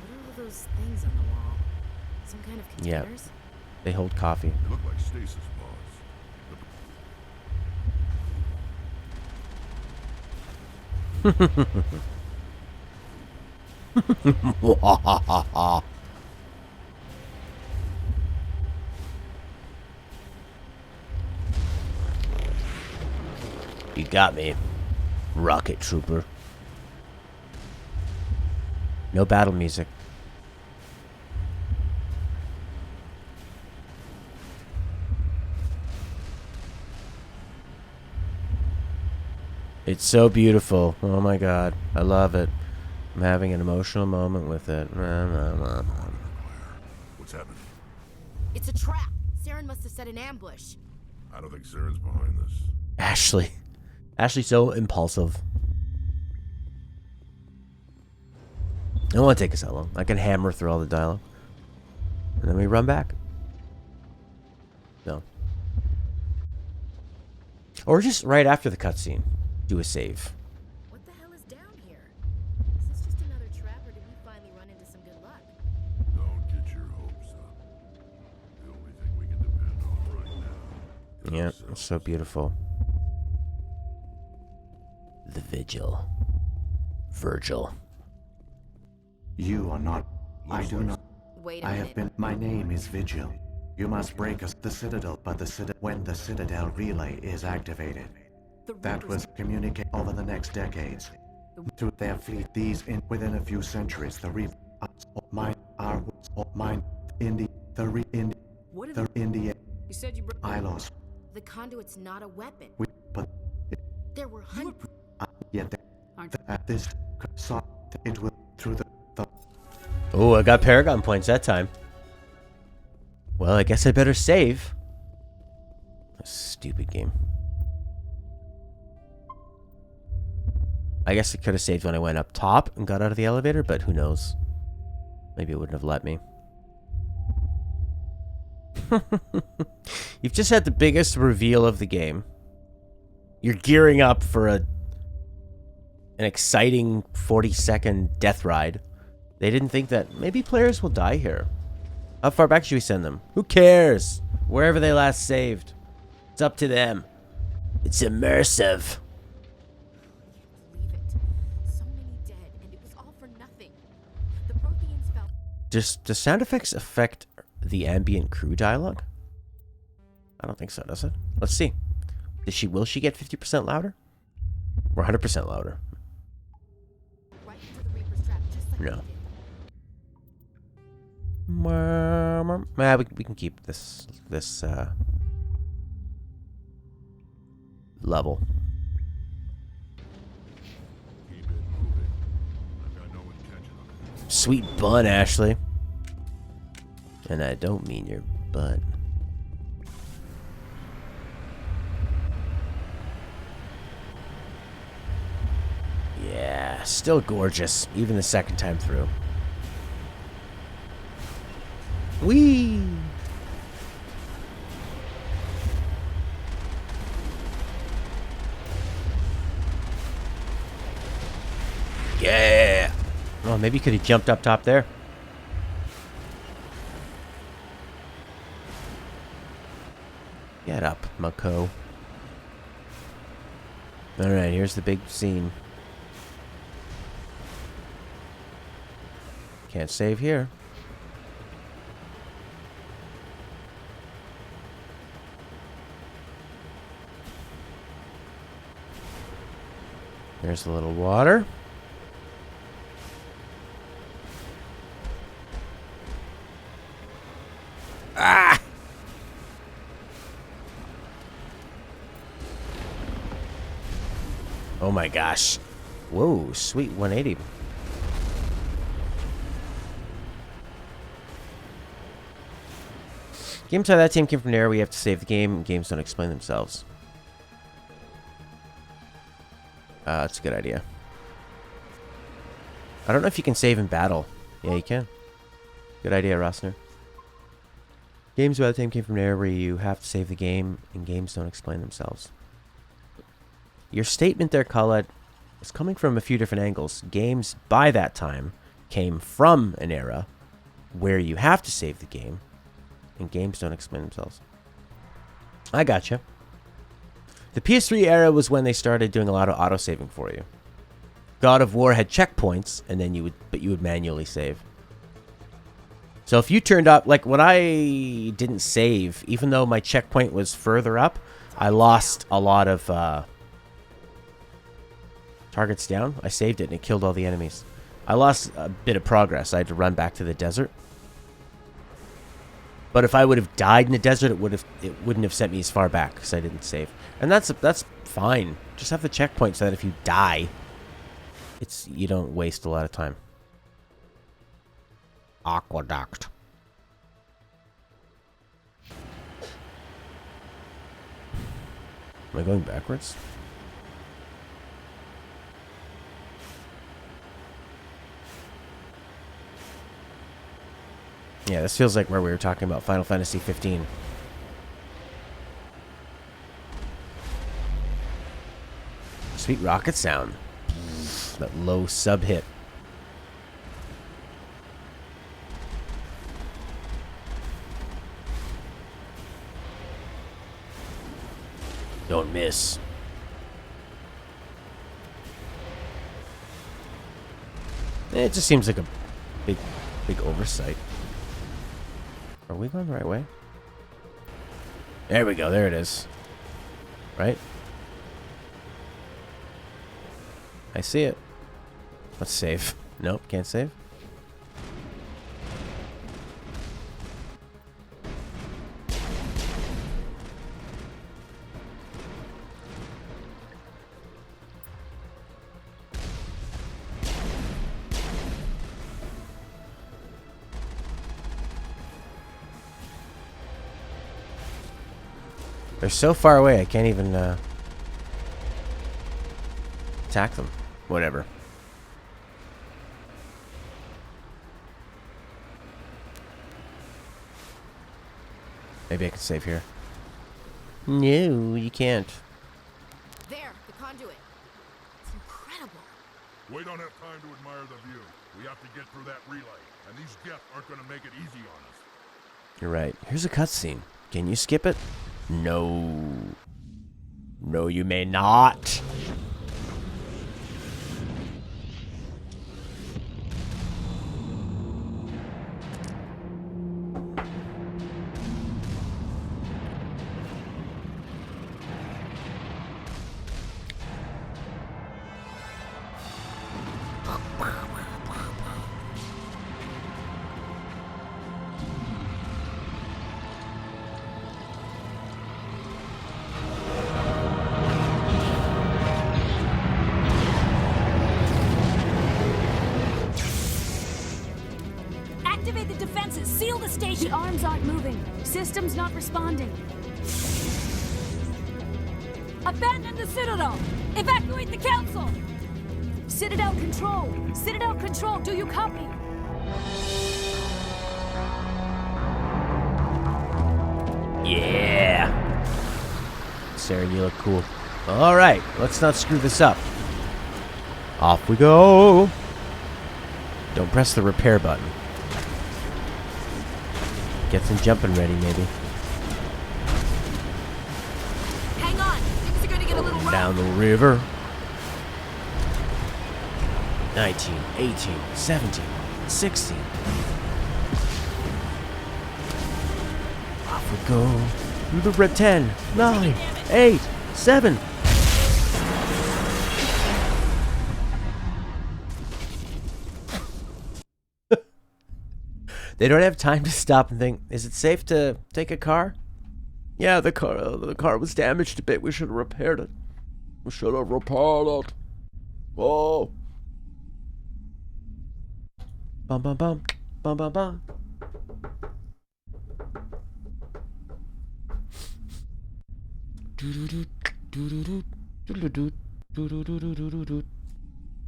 What are all those things on the wall? Some kind of containers? Yeah, they hold coffee. They look like stasis pods. You got me, rocket trooper. No battle music. It's so beautiful. Oh my god, I love it. I'm having an emotional moment with it. What's happening? It's a trap. Saren must have set an ambush. I don't think Saren's behind this. Ashley. Ashley's so impulsive. It won't take us that long. I can hammer through all the dialogue. And then we run back. No. Or just right after the cutscene, do a save. What the hell is down here? Is this just another trap, or did we finally run into some good luck? Don't get your hopes up. The only thing we can depend on right now. Yeah, it's so beautiful. The Vigil. Virgil. You are not. I do not. Wait a I minute. have been. My name is Vigil. You must break us the Citadel, but when the Citadel relay is activated, that was communicate over the next decades. Through their fleet, within a few centuries, Our mine India the in What did the India you said you brought? I lost. The conduit's not a weapon. But There were hundreds. yet Aren't at this saw it will through the Oh, I got Paragon points that time. Well, I guess I better save. Stupid game. I guess I could have saved when I went up top and got out of the elevator, but who knows? Maybe it wouldn't have let me. You've just had the biggest reveal of the game. You're gearing up for an exciting 40-second death ride. They didn't think that maybe players will die here. How far back should we send them? Who cares? Wherever they last saved. It's up to them. It's immersive. Believe it. So many dead, and it was all for nothing. The Protheans fell. Does sound effects affect the ambient crew dialogue? I don't think so, does it? Let's see. Will she get 50% louder? Or 100% louder? Right into the Reaper's trap, just like No. we did. We can keep this level. Keep it moving. I've got no intention of it. Sweet bun, Ashley. And I don't mean your butt. Yeah, still gorgeous, even the second time through. Whee! Yeah! Oh, maybe you could have jumped up top there. Get up, Mako. Alright, here's the big scene. Can't save here. There's a little water. Ah! Oh my gosh. Whoa, sweet 180. Games how that team came from there, we have to save the game, and games don't explain themselves. That's a good idea. I don't know if you can save in battle. Yeah, you can. Good idea, Rossner. Games where the team came from there, where you have to save the game, and games don't explain themselves. Your statement there, Khaled, is coming from a few different angles. Games, by that time, came from an era where you have to save the game, and games don't explain themselves. I gotcha. The PS3 era was when they started doing a lot of auto-saving for you. God of War had checkpoints, and then you would manually save. So if you turned up, like when I didn't save, even though my checkpoint was further up, I lost a lot of targets down. I saved it and it killed all the enemies. I lost a bit of progress. I had to run back to the desert. But if I would have died in the desert, it wouldn't have sent me as far back because I didn't save. And that's fine. Just have the checkpoint so that if you die, you don't waste a lot of time. Aqueduct. Am I going backwards? Yeah, this feels like where we were talking about Final Fantasy 15. Sweet rocket sound. That low sub hit. Don't miss. It just seems like a big oversight. Are we going the right way? There we go. There it is. Right? I see it. Let's save. Nope, can't save. They're so far away, I can't even attack them. Whatever. Maybe I can save here. No, you can't. There, the conduit. It's incredible. We don't have time to admire the view. We have to get through that relay, and these Geth aren't going to make it easy on us. You're right. Here's a cutscene. Can you skip it? No. No, you may not. Activate the defenses! Seal the station! The arms aren't moving. Systems not responding. Abandon the Citadel! Evacuate the Council! Citadel Control! Citadel Control, do you copy? Yeah. Sarah, you look cool. Alright, let's not screw this up. Off we go. Don't press the repair button. Get some jumping ready, maybe. Hang on! Things are gonna get a little rough! Down the river. 19, 18, 17, 16. Off we go. Through the red 10, 9, 8, 7. They don't have time to stop and think, is it safe to take a car? Yeah, the car was damaged a bit. We should have repaired it. We should have repaired it. Whoa. Bum bum bum. Bum bum bum.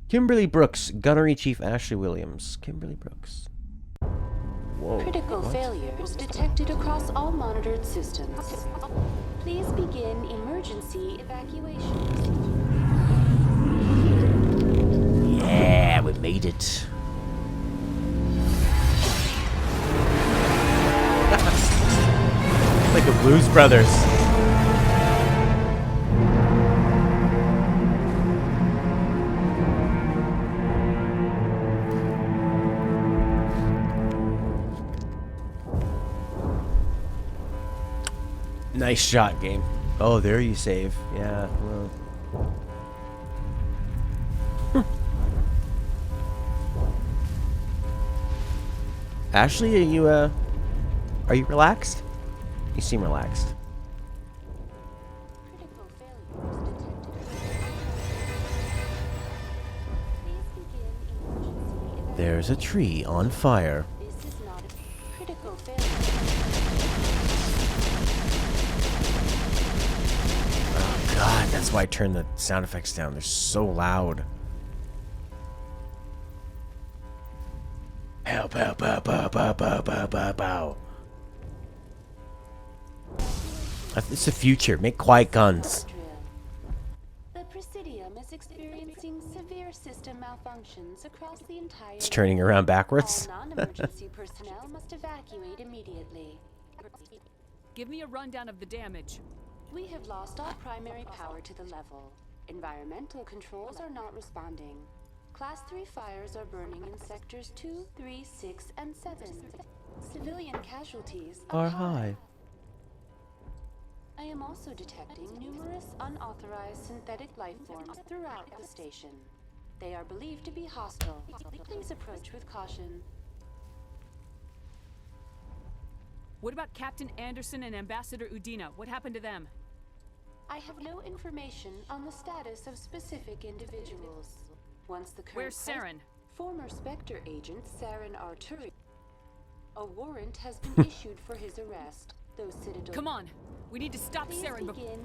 Kimberly Brooks, Gunnery Chief Ashley Williams. Kimberly Brooks. Whoa. Critical What? failures detected across all monitored systems. Please begin emergency evacuations. Yeah, we made it. Like the Blues Brothers. Nice shot, game. Oh, there you save. Yeah, well. Ashley, are you relaxed? You seem relaxed. Critical failures detected. Please begin emergency. There's a tree on fire. This is not a critical failure. Oh god, that's why I turned the sound effects down. They're so loud. Pow, pow, pow, pow, pow, pow, pow, pow, pow. It's the future. Make quiet guns. The Presidium is experiencing severe system malfunctions across the entire. It's turning around backwards. All non-emergency personnel must evacuate immediately. Give me a rundown of the damage. We have lost all primary power to the level. Environmental controls are not responding. Class 3 fires are burning in sectors 2, 3, 6, and 7. Civilian casualties are high. I am also detecting numerous unauthorized synthetic life forms throughout the station. They are believed to be hostile. Please approach with caution. What about Captain Anderson and Ambassador Udina? What happened to them? I have no information on the status of specific individuals. Once the current Where's Saren? Former Spectre agent Saren Arturi. A warrant has been issued for his arrest. Those Citadel. Come on, We need to stop Saren before...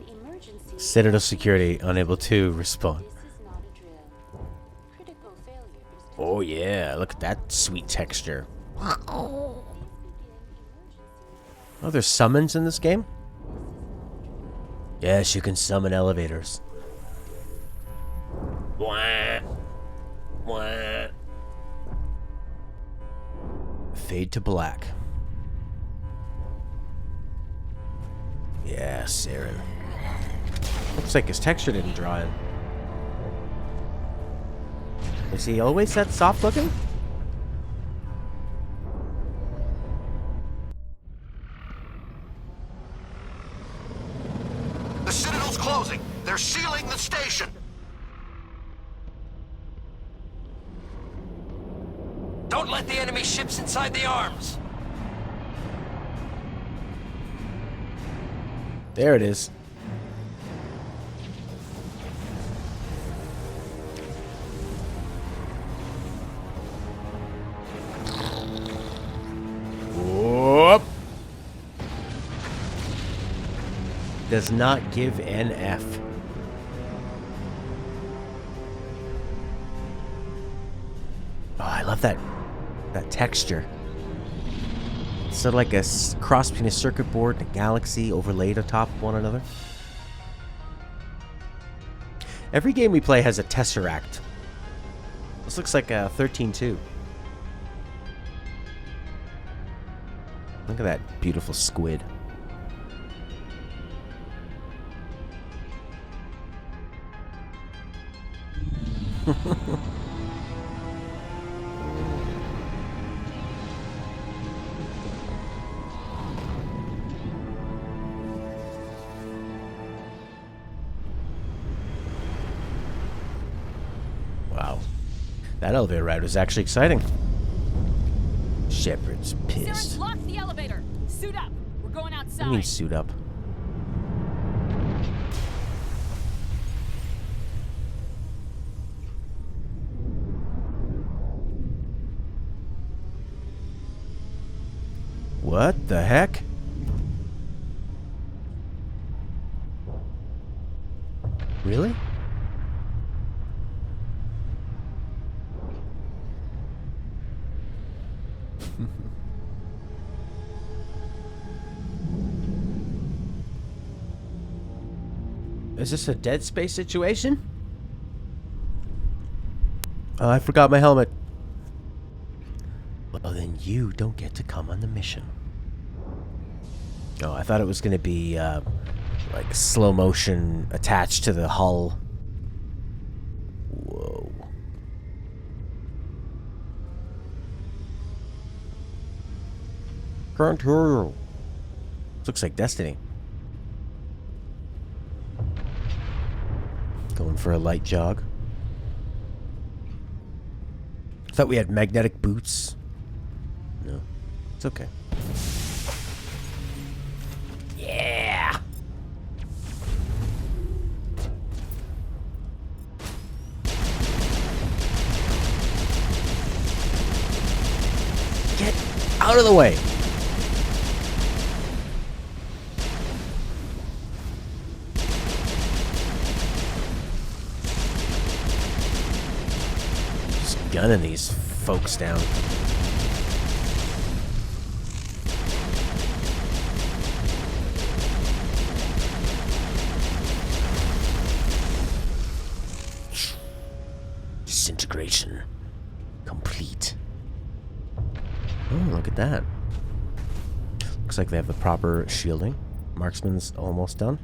Citadel security unable to respond. Oh yeah, look at that sweet texture. Oh, there's summons in this game? Yes, you can summon elevators. Wah. Wah. Fade to black. Yeah, Saren. Looks like his texture didn't draw in. Is he always that soft looking? The Citadel's closing. They're sealing the station. Don't let the enemy ships inside the arms. There it is. Whoop. Does not give an F. Oh, I love that texture. It's sort of like a cross between a circuit board and a galaxy overlaid atop one another. Every game we play has a tesseract. This looks like a 13-2. Look at that beautiful squid. Wow. That elevator ride was actually exciting. Shepard's pissed. Saren's locked the elevator. Suit up. We're going outside. What do you mean suit up? What the heck? Really? Is this a Dead Space situation? Oh, I forgot my helmet. Well, then you don't get to come on the mission. Oh, I thought it was going to be, like, slow motion attached to the hull. Whoa. Current hero. Looks like Destiny. Going for a light jog. Thought we had magnetic boots. No, it's okay. Yeah. Get out of the way. Just gunning these folks down. Disintegration complete. Oh, look at that. Looks like they have the proper shielding. Marksman's almost done.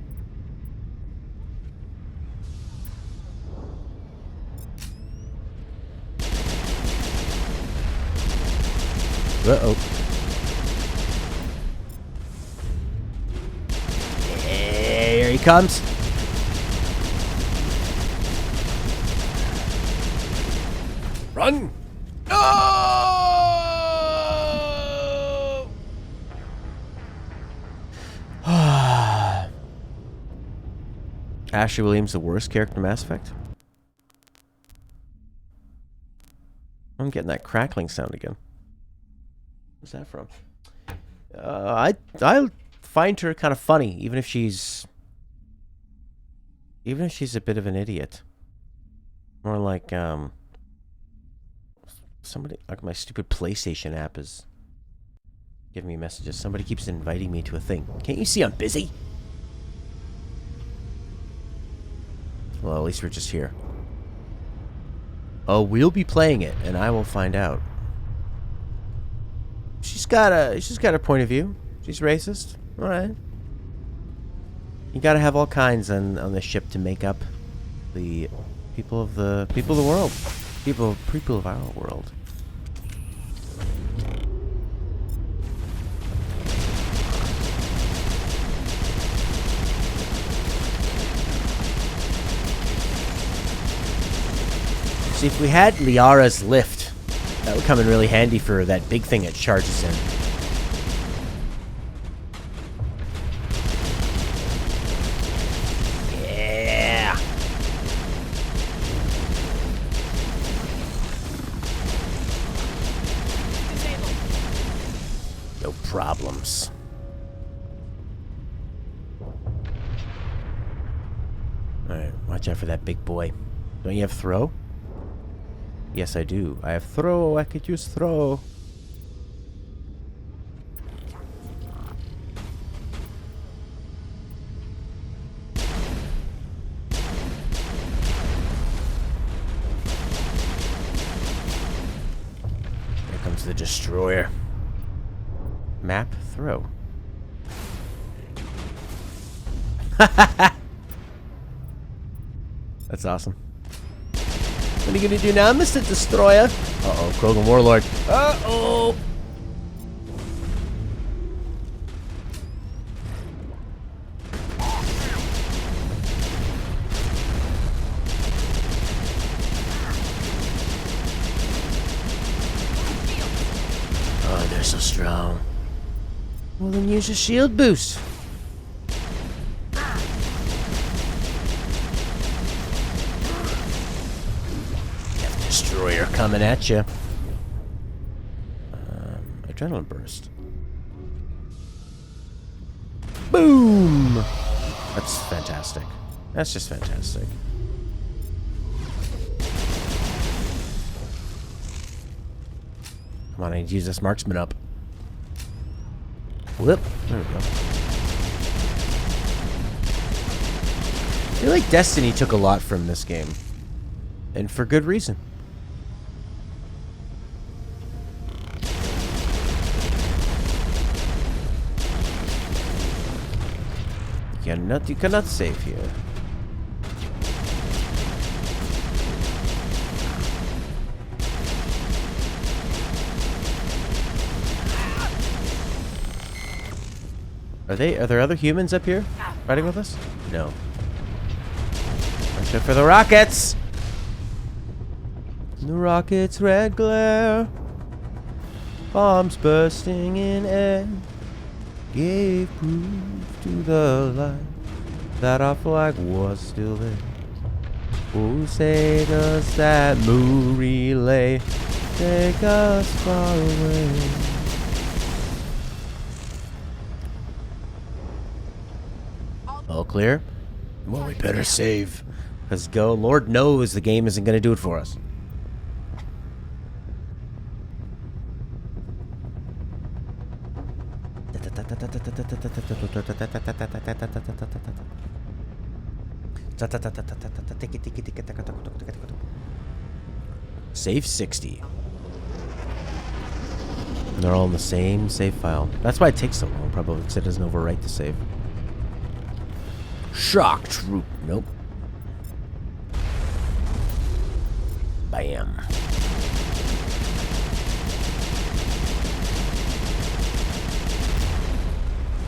Uh-oh. Here he comes. Run! No! Ashley Williams, the worst character in Mass Effect? I'm getting that crackling sound again. What's that from? I find her kind of funny, even if she's a bit of an idiot. More like somebody, like my stupid PlayStation app is giving me messages. Somebody keeps inviting me to a thing. Can't you see I'm busy? Well, at least we're just here. Oh, we'll be playing it, and I will find out. She's got a point of view. She's racist. All right. You gotta have all kinds on the ship to make up the people of the world. People of our world. See, if we had Liara's lift, that would come in really handy for that big thing it charges in. Yeah. No problems. Alright, watch out for that big boy. Don't you have throw? Yes, I do. I have throw. I could use throw. Here comes the destroyer. Map throw. That's awesome. What are you gonna do now, Mr. Destroyer? Uh-oh, Krogan Warlord. Uh-oh! Oh, they're so strong. Well, then use your shield boost. Destroyer coming at you. Adrenaline burst. Boom! That's fantastic. That's just fantastic. Come on, I need to use this marksman up. Whoop. There we go. I feel like Destiny took a lot from this game. And for good reason. You cannot save here. Are there other humans up here fighting with us? No. Watch out for the rockets! The rockets' red glare, bombs bursting in air, gave proof to the light that our flag was still there. Oh, say does that moon relay take us far away? All clear? Well, we better save. Because Lord knows the game isn't going to do it for us. Save 60. And they're all in the same save file. That's why it takes so long, probably, because it doesn't overwrite the save. Shock troop. Nope. Bam.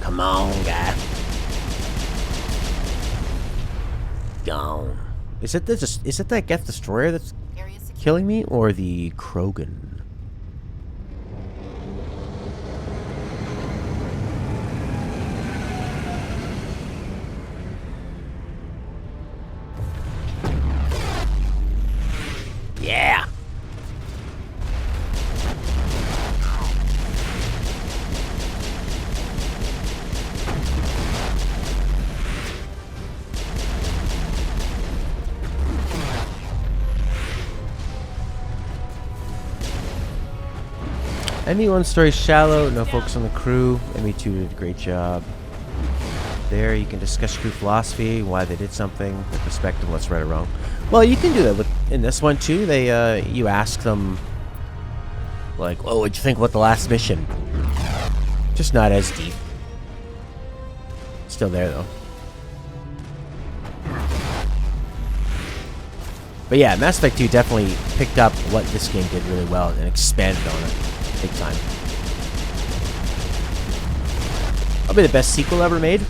Come on, guy. Gone. Is it that Geth Destroyer that's killing me, or the Krogan? Yeah. ME1 story shallow, no focus on the crew. ME2 did a great job. There, you can discuss crew philosophy, why they did something, the perspective, what's right or wrong. Well, you can do that in this one too. They, you ask them, like, "Oh, what'd you think about the last mission?" Just not as deep. Still there though. But yeah, Mass Effect 2 definitely picked up what this game did really well and expanded on it big time. Probably the best sequel ever made.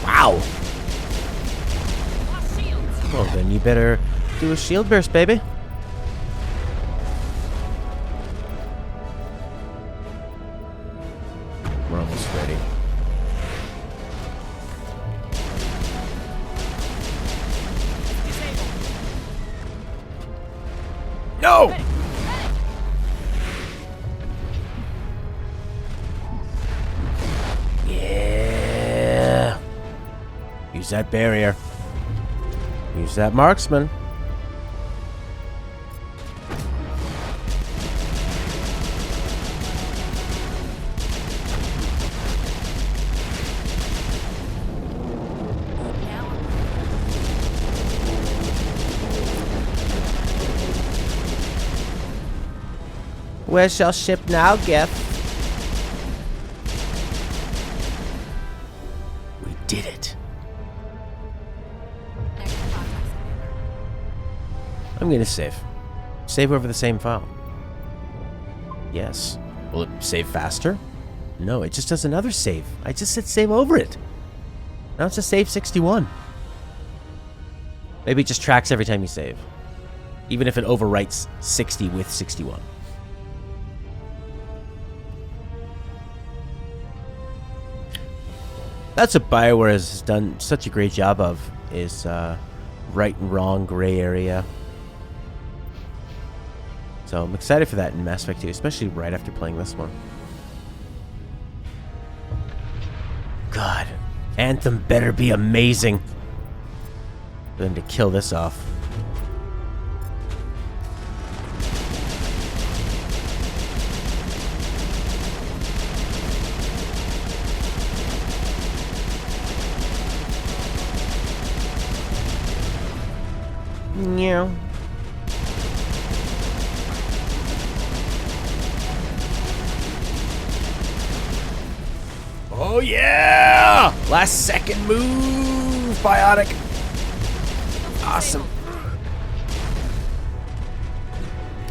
Wow. Well, then you better do a shield burst, baby. We're almost ready. No! Yeah. Use that barrier. Use that marksman. Where's your ship now, Geth? We did it. I'm gonna save. Save over the same file. Yes. Will it save faster? No, it just does another save. I just said save over it. Now it's a save 61. Maybe it just tracks every time you save. Even if it overwrites 60 with 61. That's what BioWare has done such a great job of, is right and wrong gray area. So I'm excited for that in Mass Effect 2, especially right after playing this one. God, Anthem better be amazing for them to kill this off. Meow. Oh yeah! Last second move, Biotic. Awesome.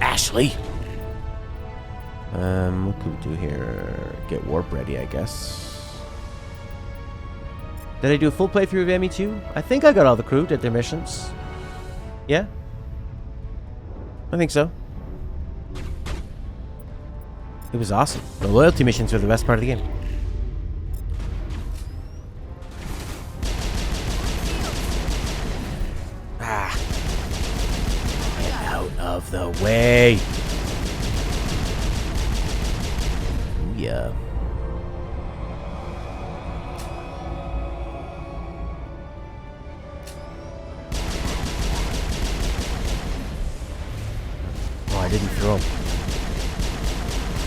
Ashley. What can we do here? Get warp ready, I guess. Did I do a full playthrough of ME2? I think I got all the crew, did their missions. Yeah? I think so. It was awesome. The loyalty missions were the best part of the game. Ah. Get out of the way. Ooh, yeah. I didn't throw him.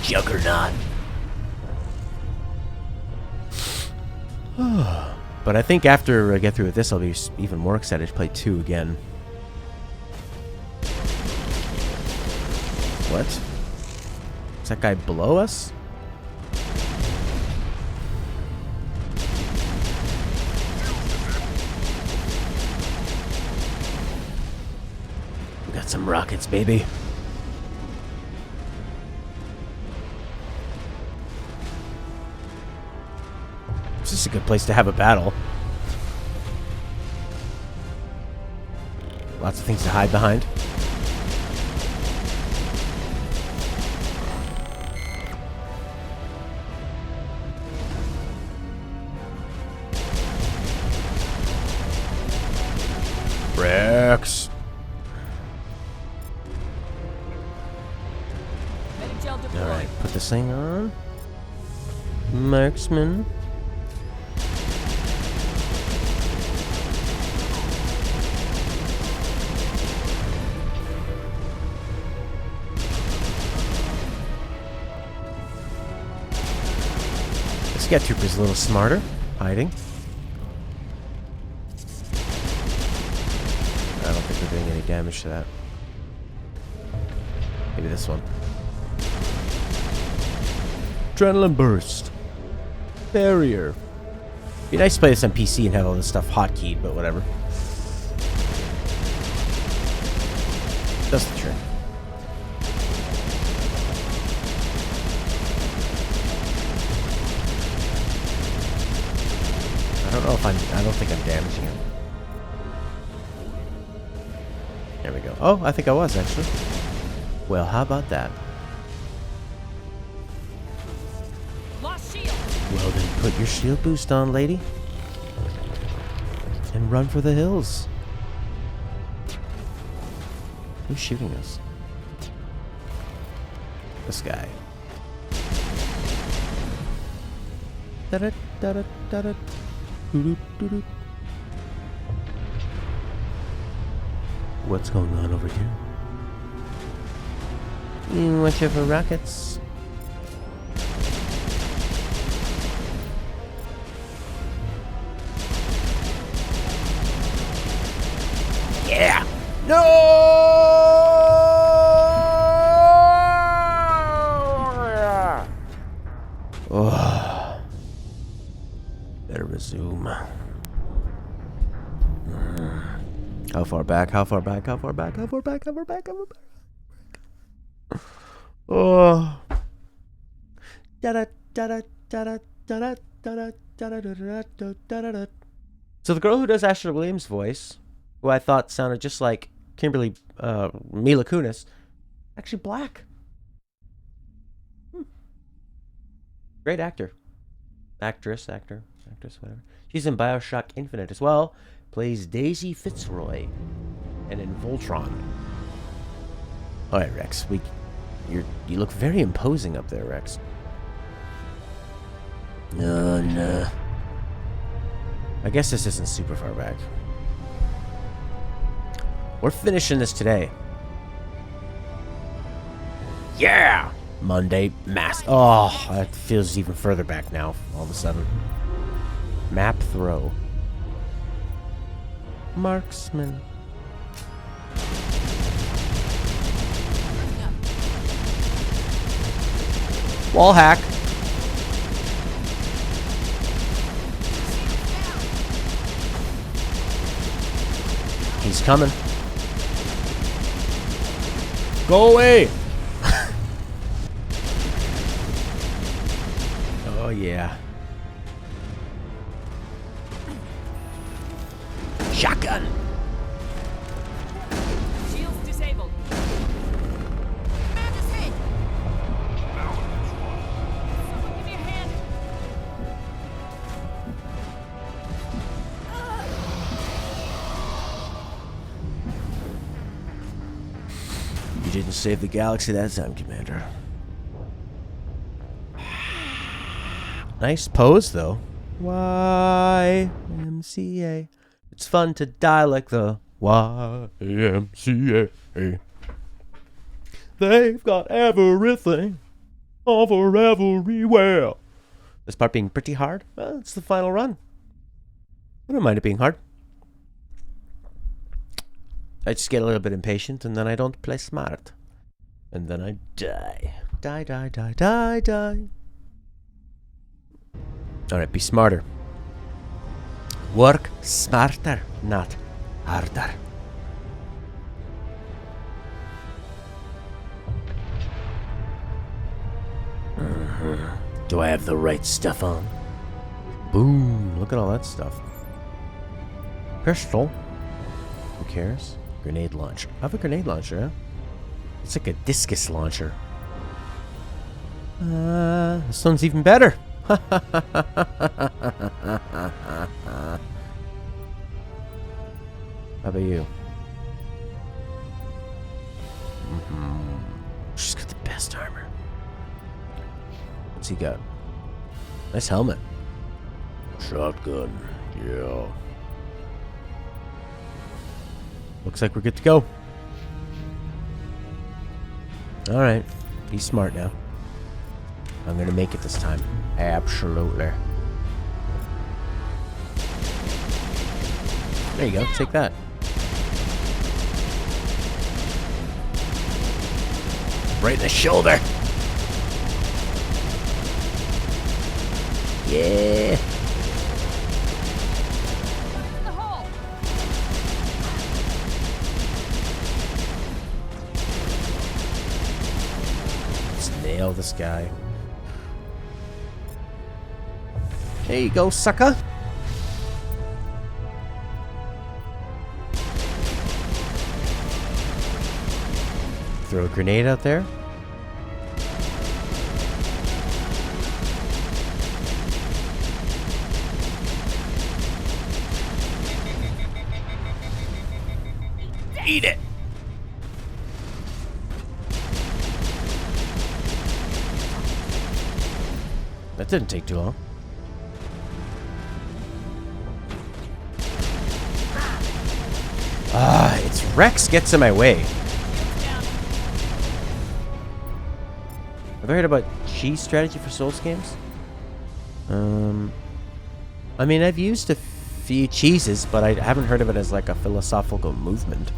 Juggernaut. But I think after I get through with this, I'll be even more excited to play 2 again. What? Is that guy below us? We got some rockets, baby. This is a good place to have a battle. Lots of things to hide behind. Rex. Alright, put this thing on. Marksman. Scout Trooper's a little smarter, hiding. I don't think we're doing any damage to that. Maybe this one. Adrenaline burst. Barrier. Be nice to play this on PC and have all this stuff hotkeyed, but whatever. That's the trick. I don't know if I don't think I'm damaging him. There we go. Oh, I think I was actually. Well, how about that? Lost shield. Well then, put your shield boost on, lady. And run for the hills. Who's shooting us? This guy. Da-da, da-da, da-da. Doo-doo, doo-doo. What's going on over here? Watch out for rockets. Yeah! No! Oh. Better resume. How far back? How far back? How far back? How far back? How far back? How far back? Oh. So the girl who does Ashley Williams' voice, who I thought sounded just like Kimberly Mila Kunis, actually black. Great actor. Actress, whatever. She's in BioShock Infinite as well. Plays Daisy Fitzroy. And in Voltron. Alright, Rex. You look very imposing up there, Rex. No. I guess this isn't super far back. We're finishing this today. Yeah! Monday, mass. Oh, that feels even further back now, all of a sudden. Map throw. Marksman. Wall hack. He's coming. Go away! Oh, yeah. Shotgun! Shields disabled. Amanda's hit. Someone give me a hand. You didn't save the galaxy that time, Commander. Nice pose, though. YMCA. It's fun to die like the YMCA. They've got everything over everywhere. This part being pretty hard? Well, it's the final run. I don't mind it being hard. I just get a little bit impatient, and then I don't play smart. And then I die. Die. Alright, be smarter. Work smarter, not harder. Do I have the right stuff on? Boom, look at all that stuff. Pistol. Who cares? Grenade launcher. I have a grenade launcher, huh? It's like a discus launcher. This one's even better. How about you? She's got the best armor. What's he got? Nice helmet. Shotgun. Yeah. Looks like we're good to go. Alright. Be smart now. I'm gonna make it this time. Absolutely. There you go. Take that. Right in the shoulder. Yeah. Let's nail this guy. There you go, sucker. Throw a grenade out there. Eat it. That didn't take too long. It's Rex gets in my way. Have you heard about cheese strategy for Souls games? I mean, I've used a few cheeses, but I haven't heard of it as like a philosophical movement.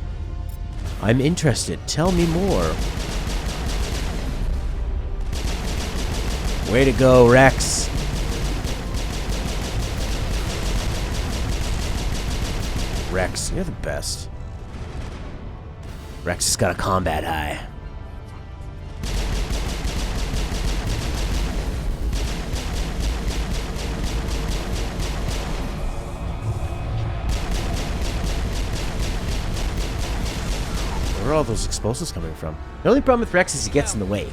I'm interested. Tell me more. Way to go, Rex. Rex, you're the best. Rex has got a combat high. Where are all those explosives coming from? The only problem with Rex is he gets in the way.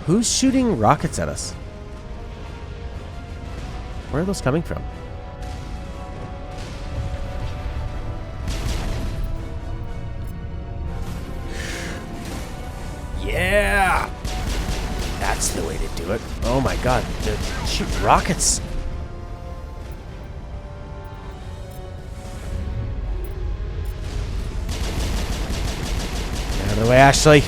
Who's shooting rockets at us? Where are those coming from? Yeah! That's the way to do it. Oh my god, they're shooting rockets. Out of the way, Ashley.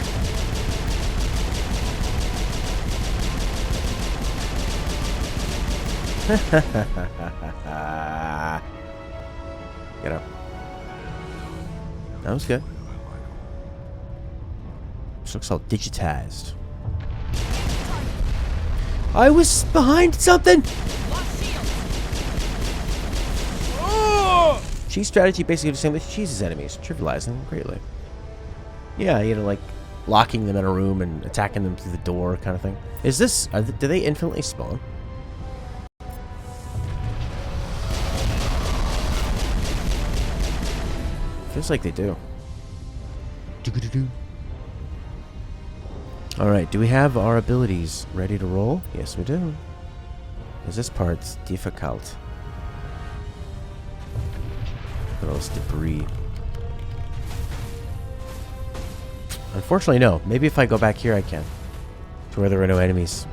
Get up. That was good. This looks all digitized. I was behind something! Oh! Cheese strategy basically the same with cheese's enemies, trivializing them greatly. Yeah, you know, like locking them in a room and attacking them through the door kind of thing. Is this... do they infinitely spawn? Feels like they do. Alright, do we have our abilities ready to roll? Yes, we do. Because this part's difficult. Look at all this debris. Unfortunately, no. Maybe if I go back here, I can. To where there are no enemies.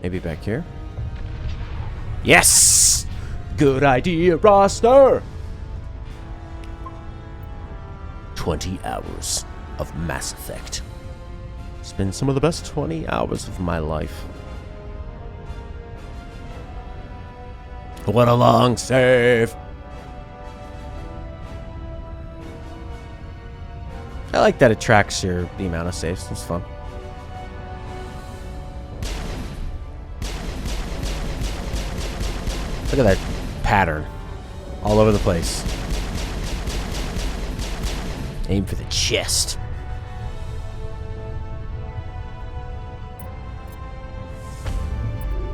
Maybe back here? Yes! Good idea, roster! 20 hours of Mass Effect. It's been some of the best 20 hours of my life. What a long save! I like that it tracks the amount of saves. It's fun. Look at that pattern. All over the place. Aim for the chest.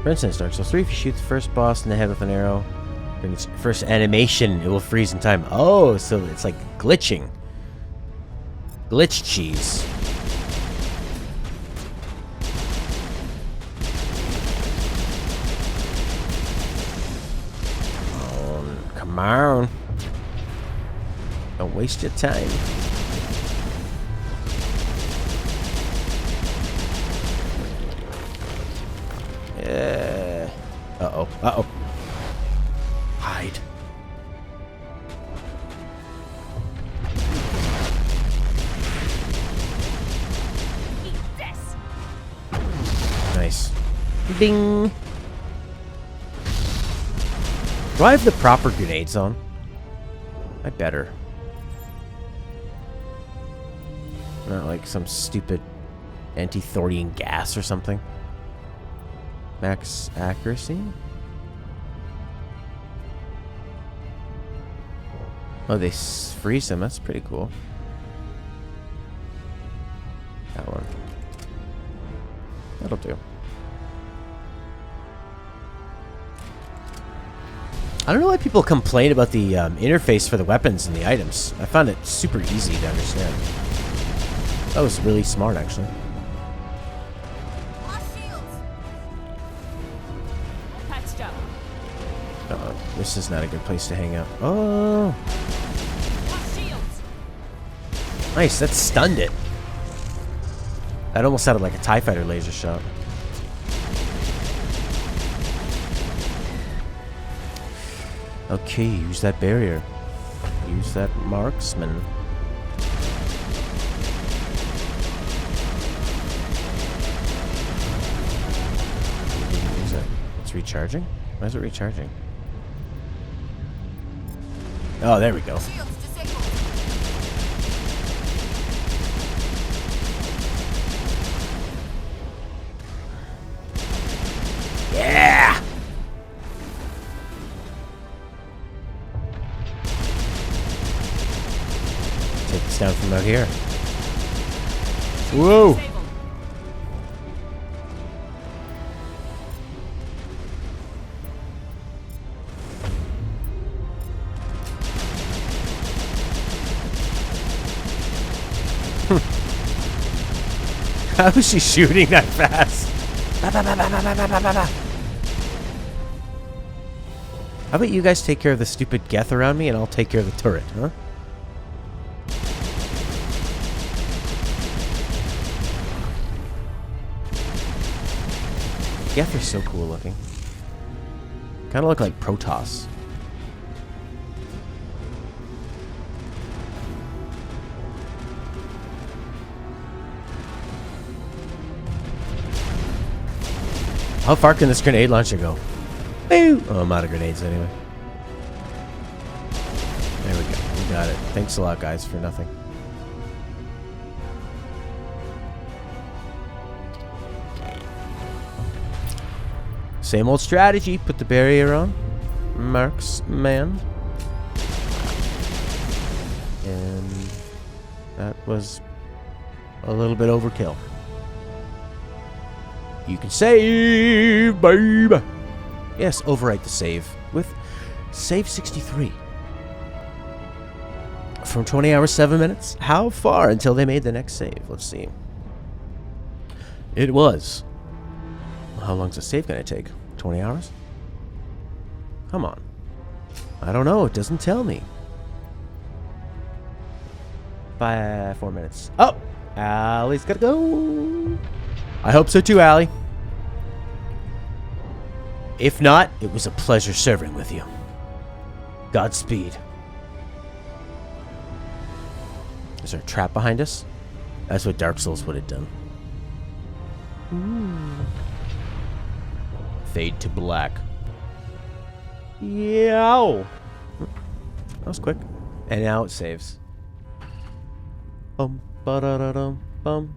For instance, Dark Souls 3, if you shoot the first boss in the head with an arrow, during its first animation, it will freeze in time. Oh, so it's like glitching. Glitch cheese. Come on. Don't waste your time. Uh-oh. Uh-oh. Hide. Ding. Do I have the proper grenades on? I better. Not like some stupid anti-Thorian gas or something. Max accuracy? Oh, they freeze them. That's pretty cool. That one. That'll do. I don't know why people complain about the interface for the weapons and the items. I found it super easy to understand. That was really smart, actually. Uh-oh. This is not a good place to hang out. Oh! Nice, that stunned it. That almost sounded like a TIE Fighter laser shot. Okay, use that barrier. Use that marksman. Use it. It's recharging? Why is it recharging? Oh, there we go. Yeah! Take this down from out here. Whoa! How is she shooting that fast? How about you guys take care of the stupid Geth around me and I'll take care of the turret, huh? Geth are so cool looking. Kind of look like Protoss. How far can this grenade launcher go? Boo! Oh, I'm out of grenades anyway. There we go. We got it. Thanks a lot, guys, for nothing. Same old strategy. Put the barrier on. Marksman. And that was a little bit overkill. You can save, babe. Yes, overwrite the save with save 63. From 20 hours, 7 minutes. How far until they made the next save? Let's see. It was. How long's the save gonna take? 20 hours? Come on. I don't know. It doesn't tell me. 4 minutes. Oh! Allie's gotta go. I hope so too, Allie. If not, it was a pleasure serving with you. Godspeed. Is there a trap behind us? That's what Dark Souls would have done. Fade to black. Yow! That was quick. And now it saves. Bum ba da da dum bum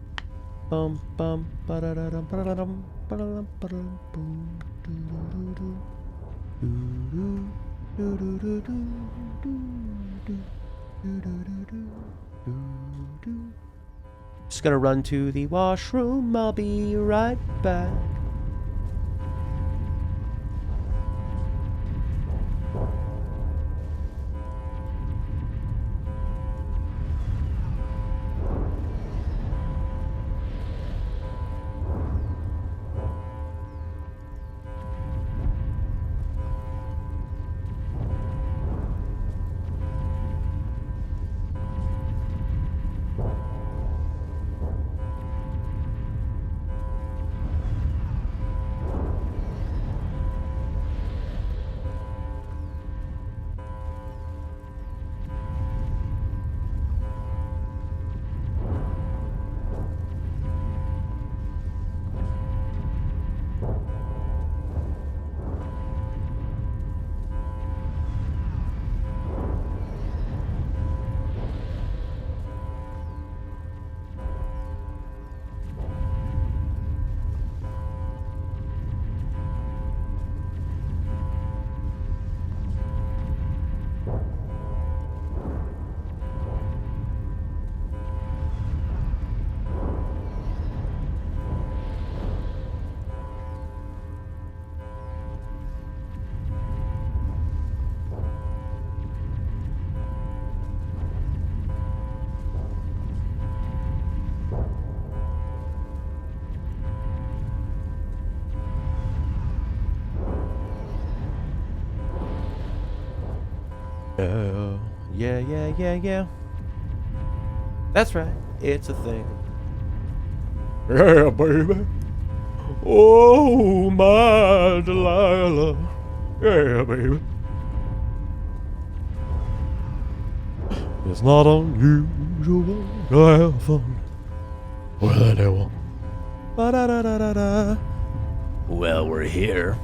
bum bum ba da da dum ba da dum ba da dum ba da dum boom. Just gonna run to the washroom. I'll be right back. Yeah. That's right. It's a thing. Yeah, baby. Oh, my Delilah. Yeah, baby. It's not unusual to have fun with anyone. Ba-da-da-da-da-da. Well, we're here.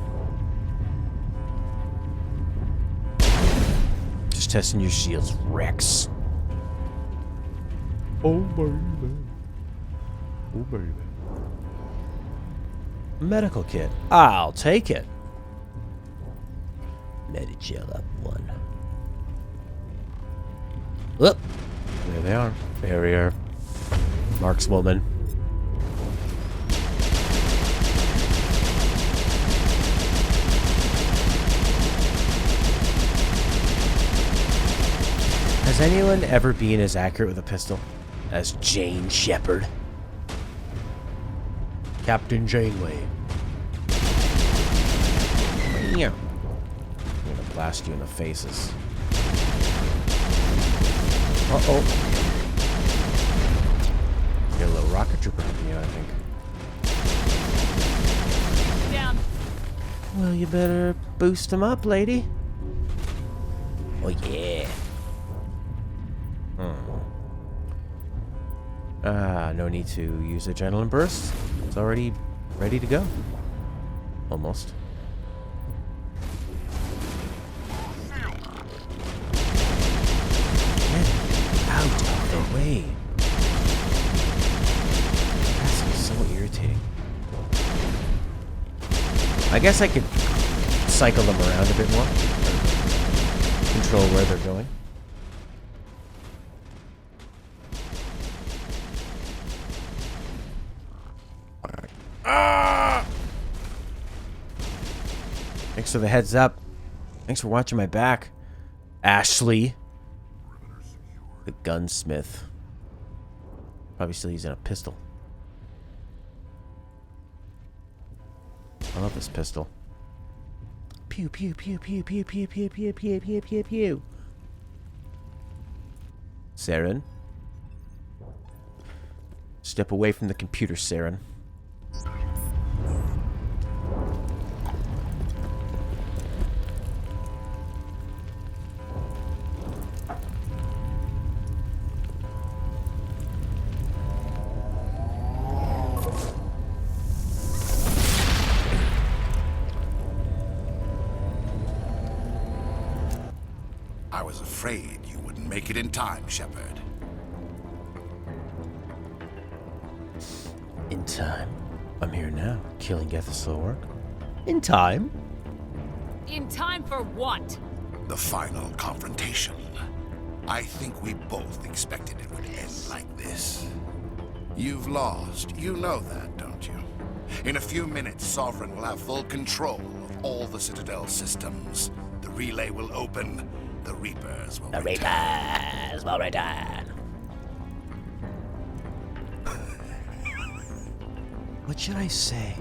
Just testing your shields, Rex. Oh, baby. Oh, baby. Medical kit. I'll take it. Medigel up one. Whoop. There they are. Barrier. Markswoman. Has anyone ever been as accurate with a pistol as Jane Shepard? Captain Janeway. Yeah. I'm gonna blast you in the faces. Uh-oh. Get a little rocket trooper from you, I think. Down. Well, you better boost him up, lady. Oh, yeah. No need to use adrenaline burst. It's already ready to go. Almost. Get out of the way. That's so irritating. I guess I could cycle them around a bit more. Control where they're going. Thanks for the heads up. Thanks for watching my back, Ashley. The gunsmith. Probably still using a pistol. I love this pistol. Pew pew pew pew pew pew pew pew pew pew pew pew. Saren. Step away from the computer, Saren. I was afraid you wouldn't make it in time, Shepard. In time? I'm here now. Killing Geth is slow work. In time? In time for what? The final confrontation. I think we both expected it would end like this. You've lost. You know that, don't you? In a few minutes, Sovereign will have full control of all the Citadel systems. The relay will open. The Reapers will return. The Reapers will return. What should I say?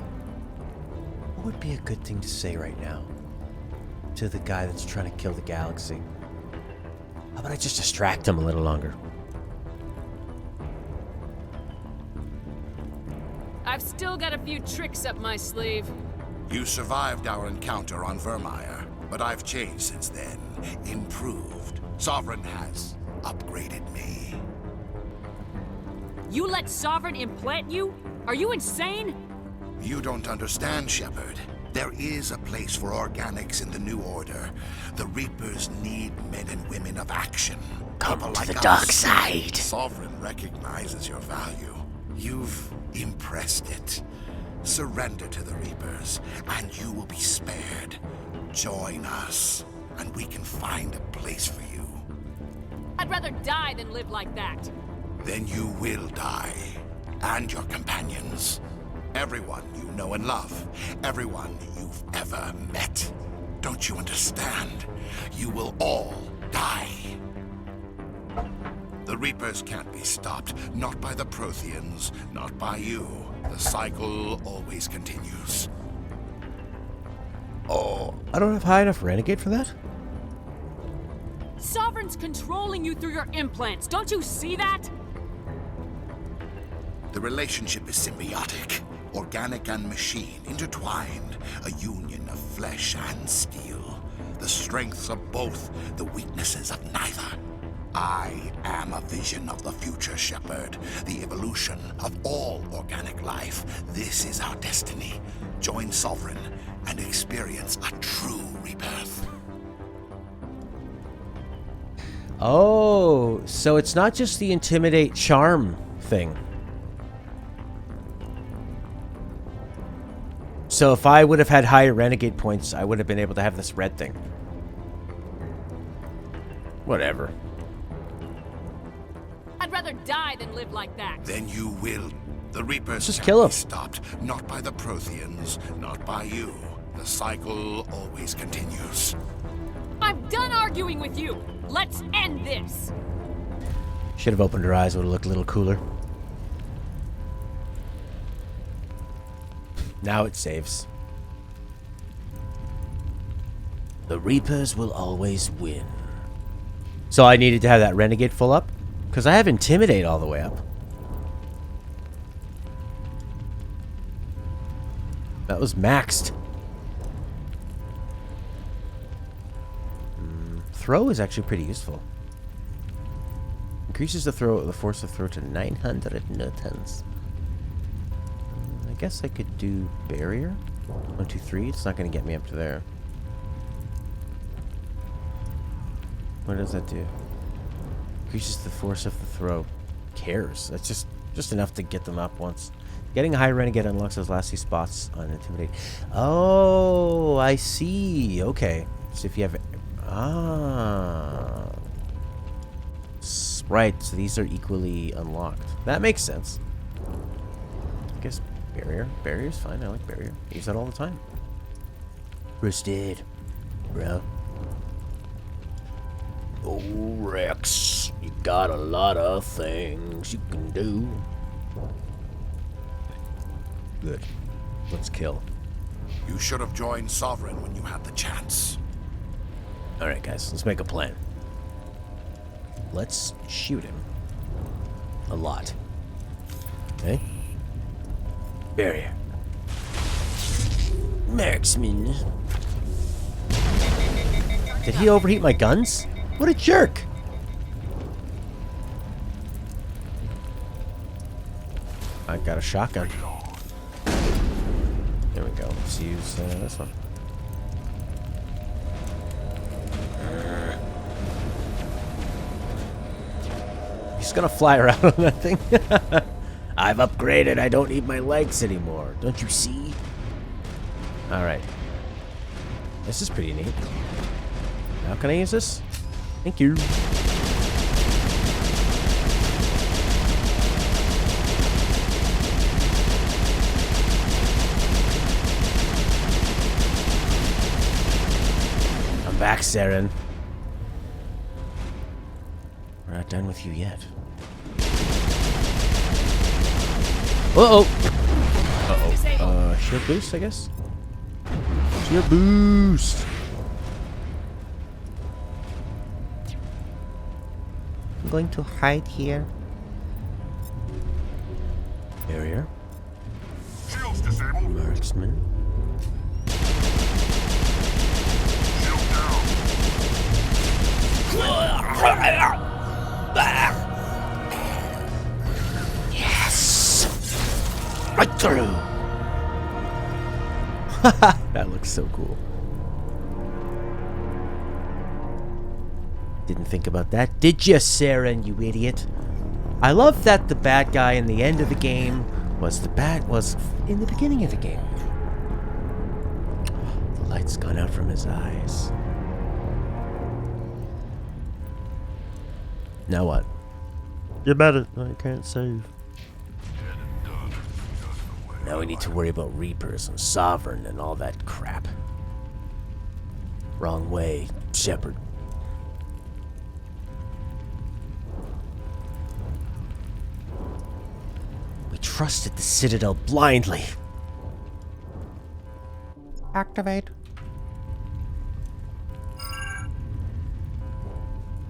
What would be a good thing to say right now? To the guy that's trying to kill the galaxy? How about I just distract him a little longer? I've still got a few tricks up my sleeve. You survived our encounter on Vermeer, but I've changed since then. Improved. Sovereign has upgraded me. You let Sovereign implant you? Are you insane? You don't understand, Shepard. There is a place for organics in the New Order. The Reapers need men and women of action. Come People to like the us. dark side. Sovereign recognizes your value. You've impressed it. Surrender to the Reapers, and you will be spared. Join us, and we can find a place for you. I'd rather die than live like that. Then you will die, and your companions. Everyone you know and love. Everyone you've ever met. Don't you understand? You will all die. The Reapers can't be stopped. Not by the Protheans, not by you. The cycle always continues. Oh, I don't have high enough Renegade for that? Sovereign's controlling you through your implants. Don't you see that? The relationship is symbiotic. Organic and machine, intertwined. A union of flesh and steel. The strengths of both, the weaknesses of neither. I am a vision of the future, Shepard. The evolution of all organic life. This is our destiny. Join Sovereign and experience a true rebirth. Oh, so it's not just the intimidate charm thing. So if I would have had higher Renegade points, I would have been able to have this red thing. Whatever. I'd rather die than live like that. Then you will. The Reapers Just can kill him. be stopped, not by the Protheans, not by you. The cycle always continues. I'm done arguing with you. Let's end this. Should have opened her eyes, would have looked a little cooler. Now it saves. The Reapers will always win. So I needed to have that Renegade full up? Because I have Intimidate all the way up. That was maxed. Throw is actually pretty useful. Increases the force of throw to 900 newtons. I guess I could do barrier. 1, 2, 3. It's not going to get me up to there. What does that do? Increases the force of the throw. Cares. That's just enough to get them up once. Getting a high Renegade unlocks those last few spots on Intimidate. Oh, I see. Okay. So if you have... Right, so these are equally unlocked. That makes sense. I guess barrier. Barrier's fine. I like barrier. I use that all the time. Roasted, bro. Oh, Rex. You got a lot of things you can do. Good. Let's kill. You should have joined Sovereign when you had the chance. Alright, guys. Let's make a plan. Let's shoot him. A lot. Okay? Barrier. Marksman. Did he overheat my guns? What a jerk! I got a shotgun. There we go. Let's use this one. He's gonna fly around on that thing. I've upgraded. I don't need my legs anymore. Don't you see? Alright. This is pretty neat. How can I use this? Thank you. I'm back, Saren. We're not done with you yet. Uh-oh. Uh-oh. Shield boost, I guess? Shield boost. I'm going to hide here. Barrier. Shields disabled. Marksman. Shield down. Yes! Right through! That looks so cool. Didn't think about that, did you, Saren, you idiot? I love that the bad guy in the end of the game was in the beginning of the game. The light's gone out from his eyes. Now what? You better. I can't save. Now we need to worry about Reapers and Sovereign and all that crap. Wrong way, Shepard. We trusted the Citadel blindly. Activate.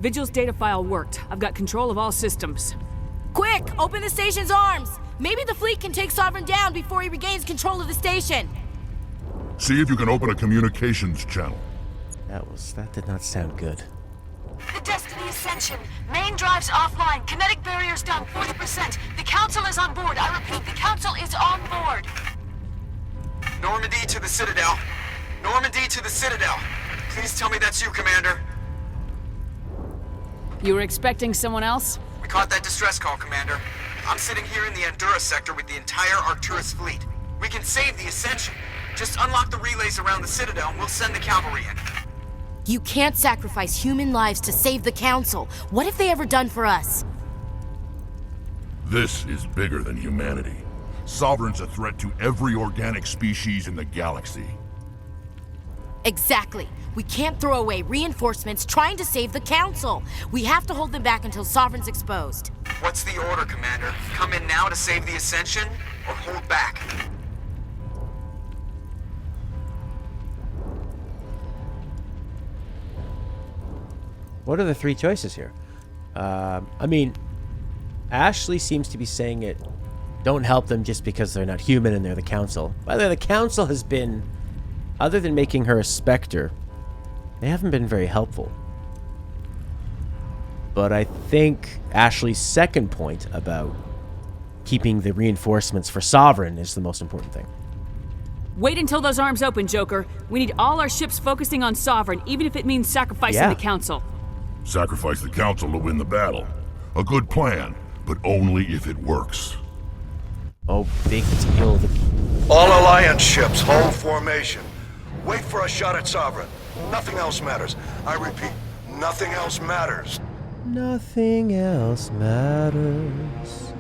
Vigil's data file worked. I've got control of all systems. Quick! Open the station's arms! Maybe the fleet can take Sovereign down before he regains control of the station. See if you can open a communications channel. That did not sound good. The Destiny Ascension. Main drives offline. Kinetic barriers down 40%. The Council is on board. I repeat, the Council is on board. Normandy to the Citadel. Normandy to the Citadel. Please tell me that's you, Commander. You were expecting someone else? We caught that distress call, Commander. I'm sitting here in the Andurra sector with the entire Arcturus fleet. We can save the Ascension. Just unlock the relays around the Citadel and we'll send the cavalry in. You can't sacrifice human lives to save the Council. What have they ever done for us? This is bigger than humanity. Sovereign's a threat to every organic species in the galaxy. Exactly. We can't throw away reinforcements trying to save the Council. We have to hold them back until Sovereign's exposed. What's the order, Commander? Come in now to save the Ascension, or hold back? What are the three choices here? I mean, Ashley seems to be saying it. Don't help them just because they're not human and they're the Council. By the way, the Council has been, other than making her a Spectre, they haven't been very helpful. But I think Ashley's second point about keeping the reinforcements for Sovereign is the most important thing. Wait until those arms open, Joker. We need all our ships focusing on Sovereign, even if it means sacrificing the Council. Sacrifice the Council to win the battle. A good plan, but only if it works. Oh, big deal. All Alliance ships, hold formation. Wait for a shot at Sovereign. Nothing else matters. I repeat, nothing else matters. Nothing else matters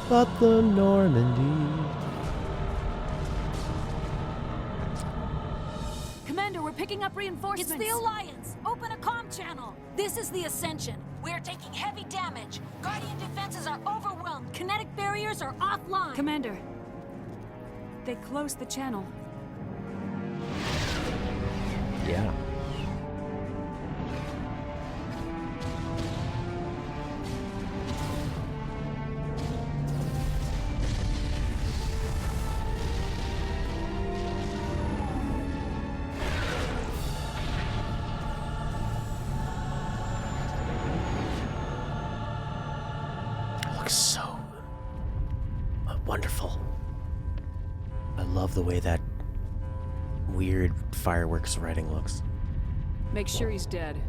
but the Normandy. Commander, we're picking up reinforcements. It's the Alliance. Open a comm channel. This is the Ascension. We are taking heavy damage. Guardian defenses are overwhelmed. Kinetic barriers are offline. Commander, they closed the channel. Yeah. Looks so wonderful. I love the way that weird fireworks writing looks. Make sure he's dead.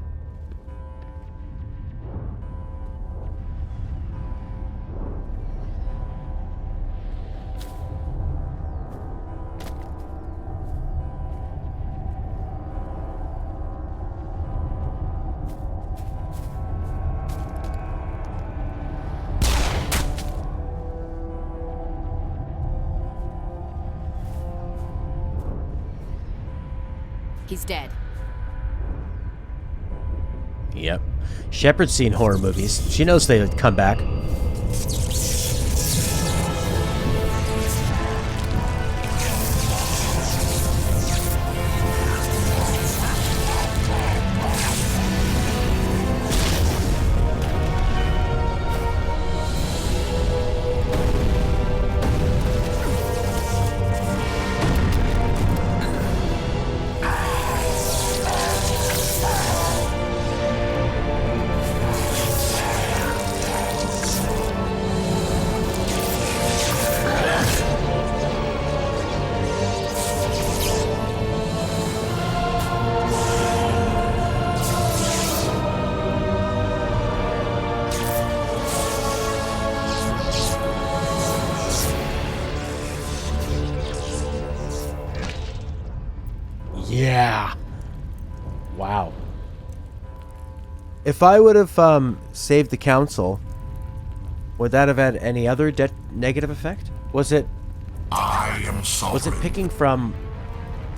He's dead. Yep. Shepard's seen horror movies. She knows they would come back. Yeah. Wow. If I would have saved the Council, would that have had any other negative effect? Was it... I am Sovereign. Was it picking from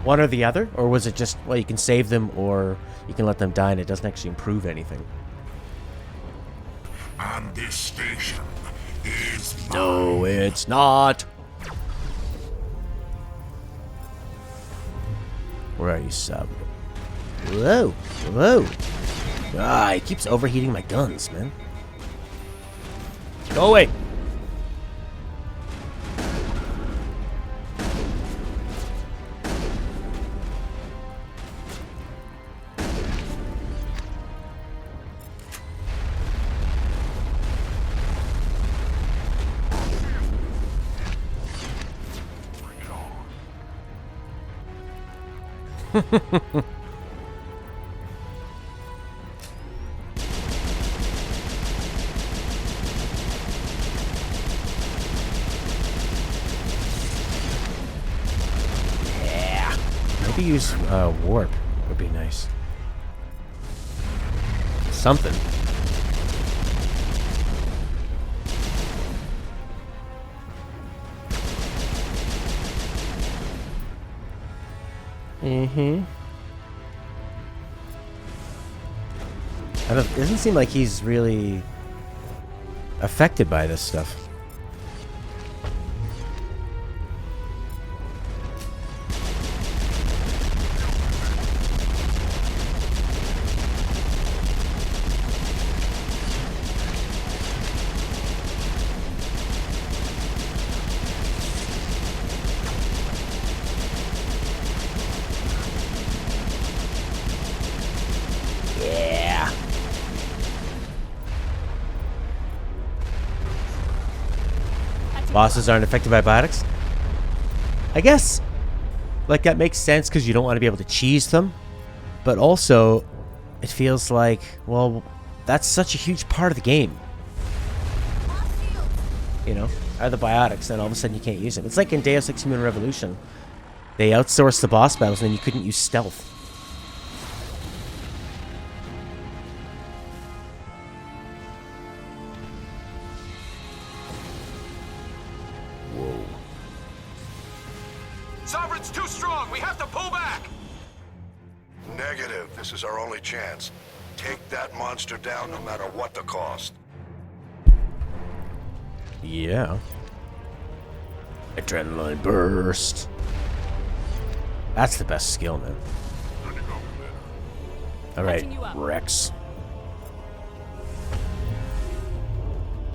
one or the other? Or was it just, well, you can save them or you can let them die and it doesn't actually improve anything? And this station is mine. No, it's not. Where are you, sub? Whoa. Whoa. Ah, he keeps overheating my guns, man. Go away. Yeah. Maybe use warp would be nice. Something. Mm-hmm. It doesn't seem like he's really affected by this stuff. Bosses aren't affected by biotics? I guess, like, that makes sense because you don't want to be able to cheese them. But also, it feels like, well, that's such a huge part of the game. You know, are the biotics, and all of a sudden you can't use them. It's like in Deus Ex Human Revolution. They outsourced the boss battles and then you couldn't use stealth. Sovereign's too strong. We have to pull back. Negative. This is our only chance. Take that monster down no matter what the cost. Yeah. Adrenaline burst. That's the best skill, man. Alright, Rex.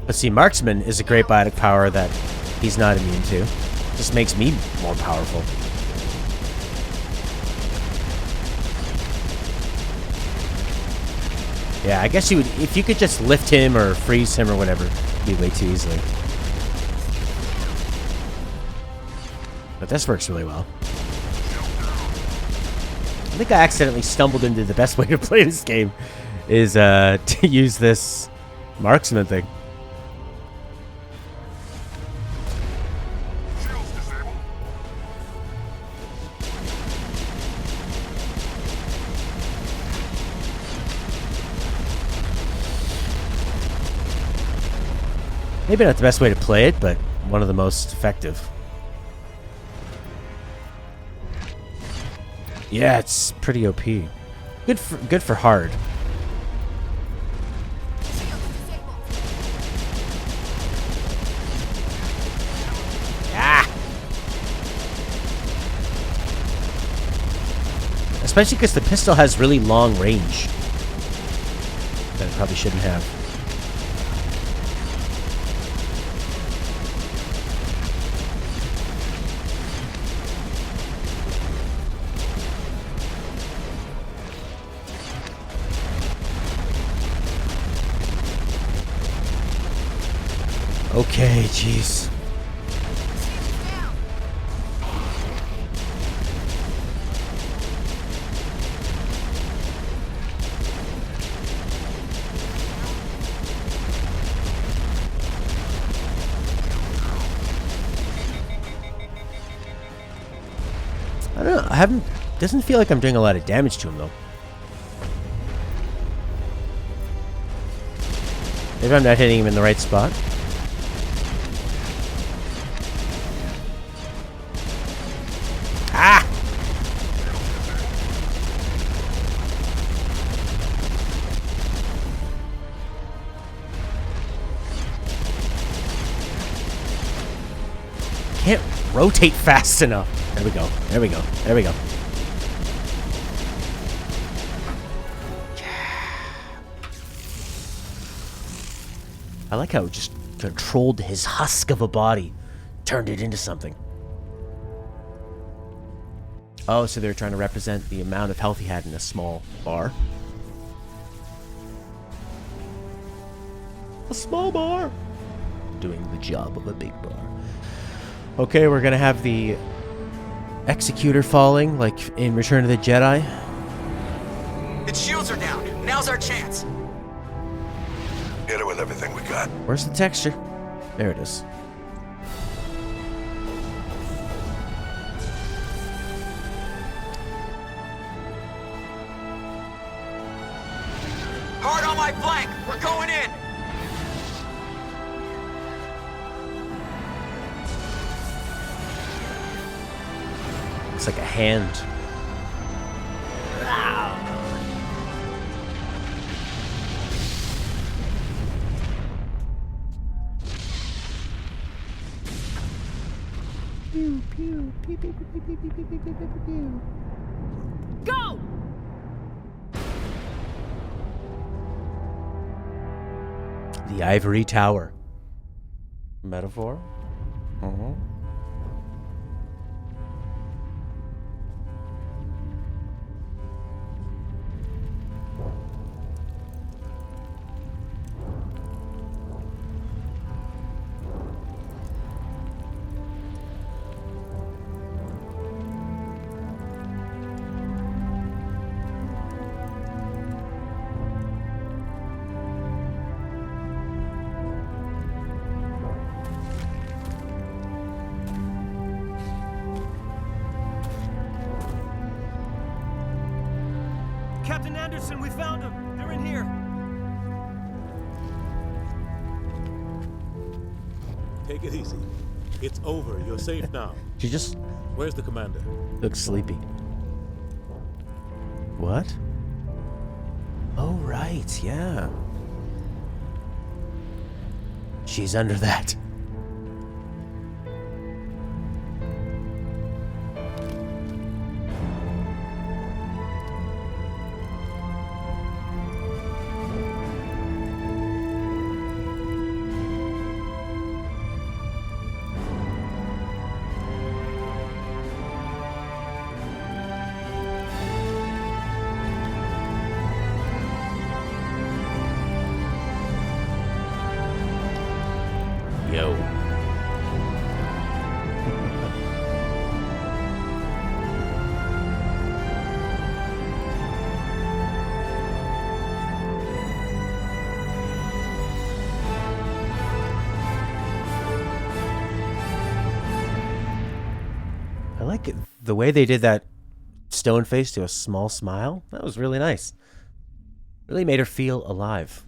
Let's see, Marksman is a great biotic power that he's not immune to. Just makes me more powerful. Yeah, I guess you would, if you could just lift him or freeze him or whatever, it'd be way too easily. But this works really well. I think I accidentally stumbled into the best way to play this game is to use this marksman thing. Maybe not the best way to play it, but one of the most effective. Yeah, it's pretty OP. Good for hard. Ah! Especially because the pistol has really long range. That it probably shouldn't have. Okay, jeez. I don't know, I haven't... Doesn't feel like I'm doing a lot of damage to him, though. Maybe I'm not hitting him in the right spot. Ah! Can't rotate fast enough. There we go. There we go. There we go. I like how it just controlled his husk of a body, turned it into something. Oh, so they're trying to represent the amount of health he had in a small bar. A small bar. Doing the job of a big bar. Okay, we're gonna have the Executor falling, like in Return of the Jedi. Its shields are down. Now's our chance. Hit it with everything we got. Where's the texture? There it is. Hard on my flank. We're going in. It's like a hand. Pew, pew, pew, pew, pew, pew, pew, pew, pew, pew, pew, pew. Go! The Ivory Tower. Metaphor? Uh-huh. Captain Anderson, we found them. They're in here. Take it easy. It's over. You're safe now. She just... Where's the commander? looks sleepy. What? Oh, right, yeah. She's under that. Yo. I like it. The way they did that stone face to a small smile. That was really nice. Really made her feel alive.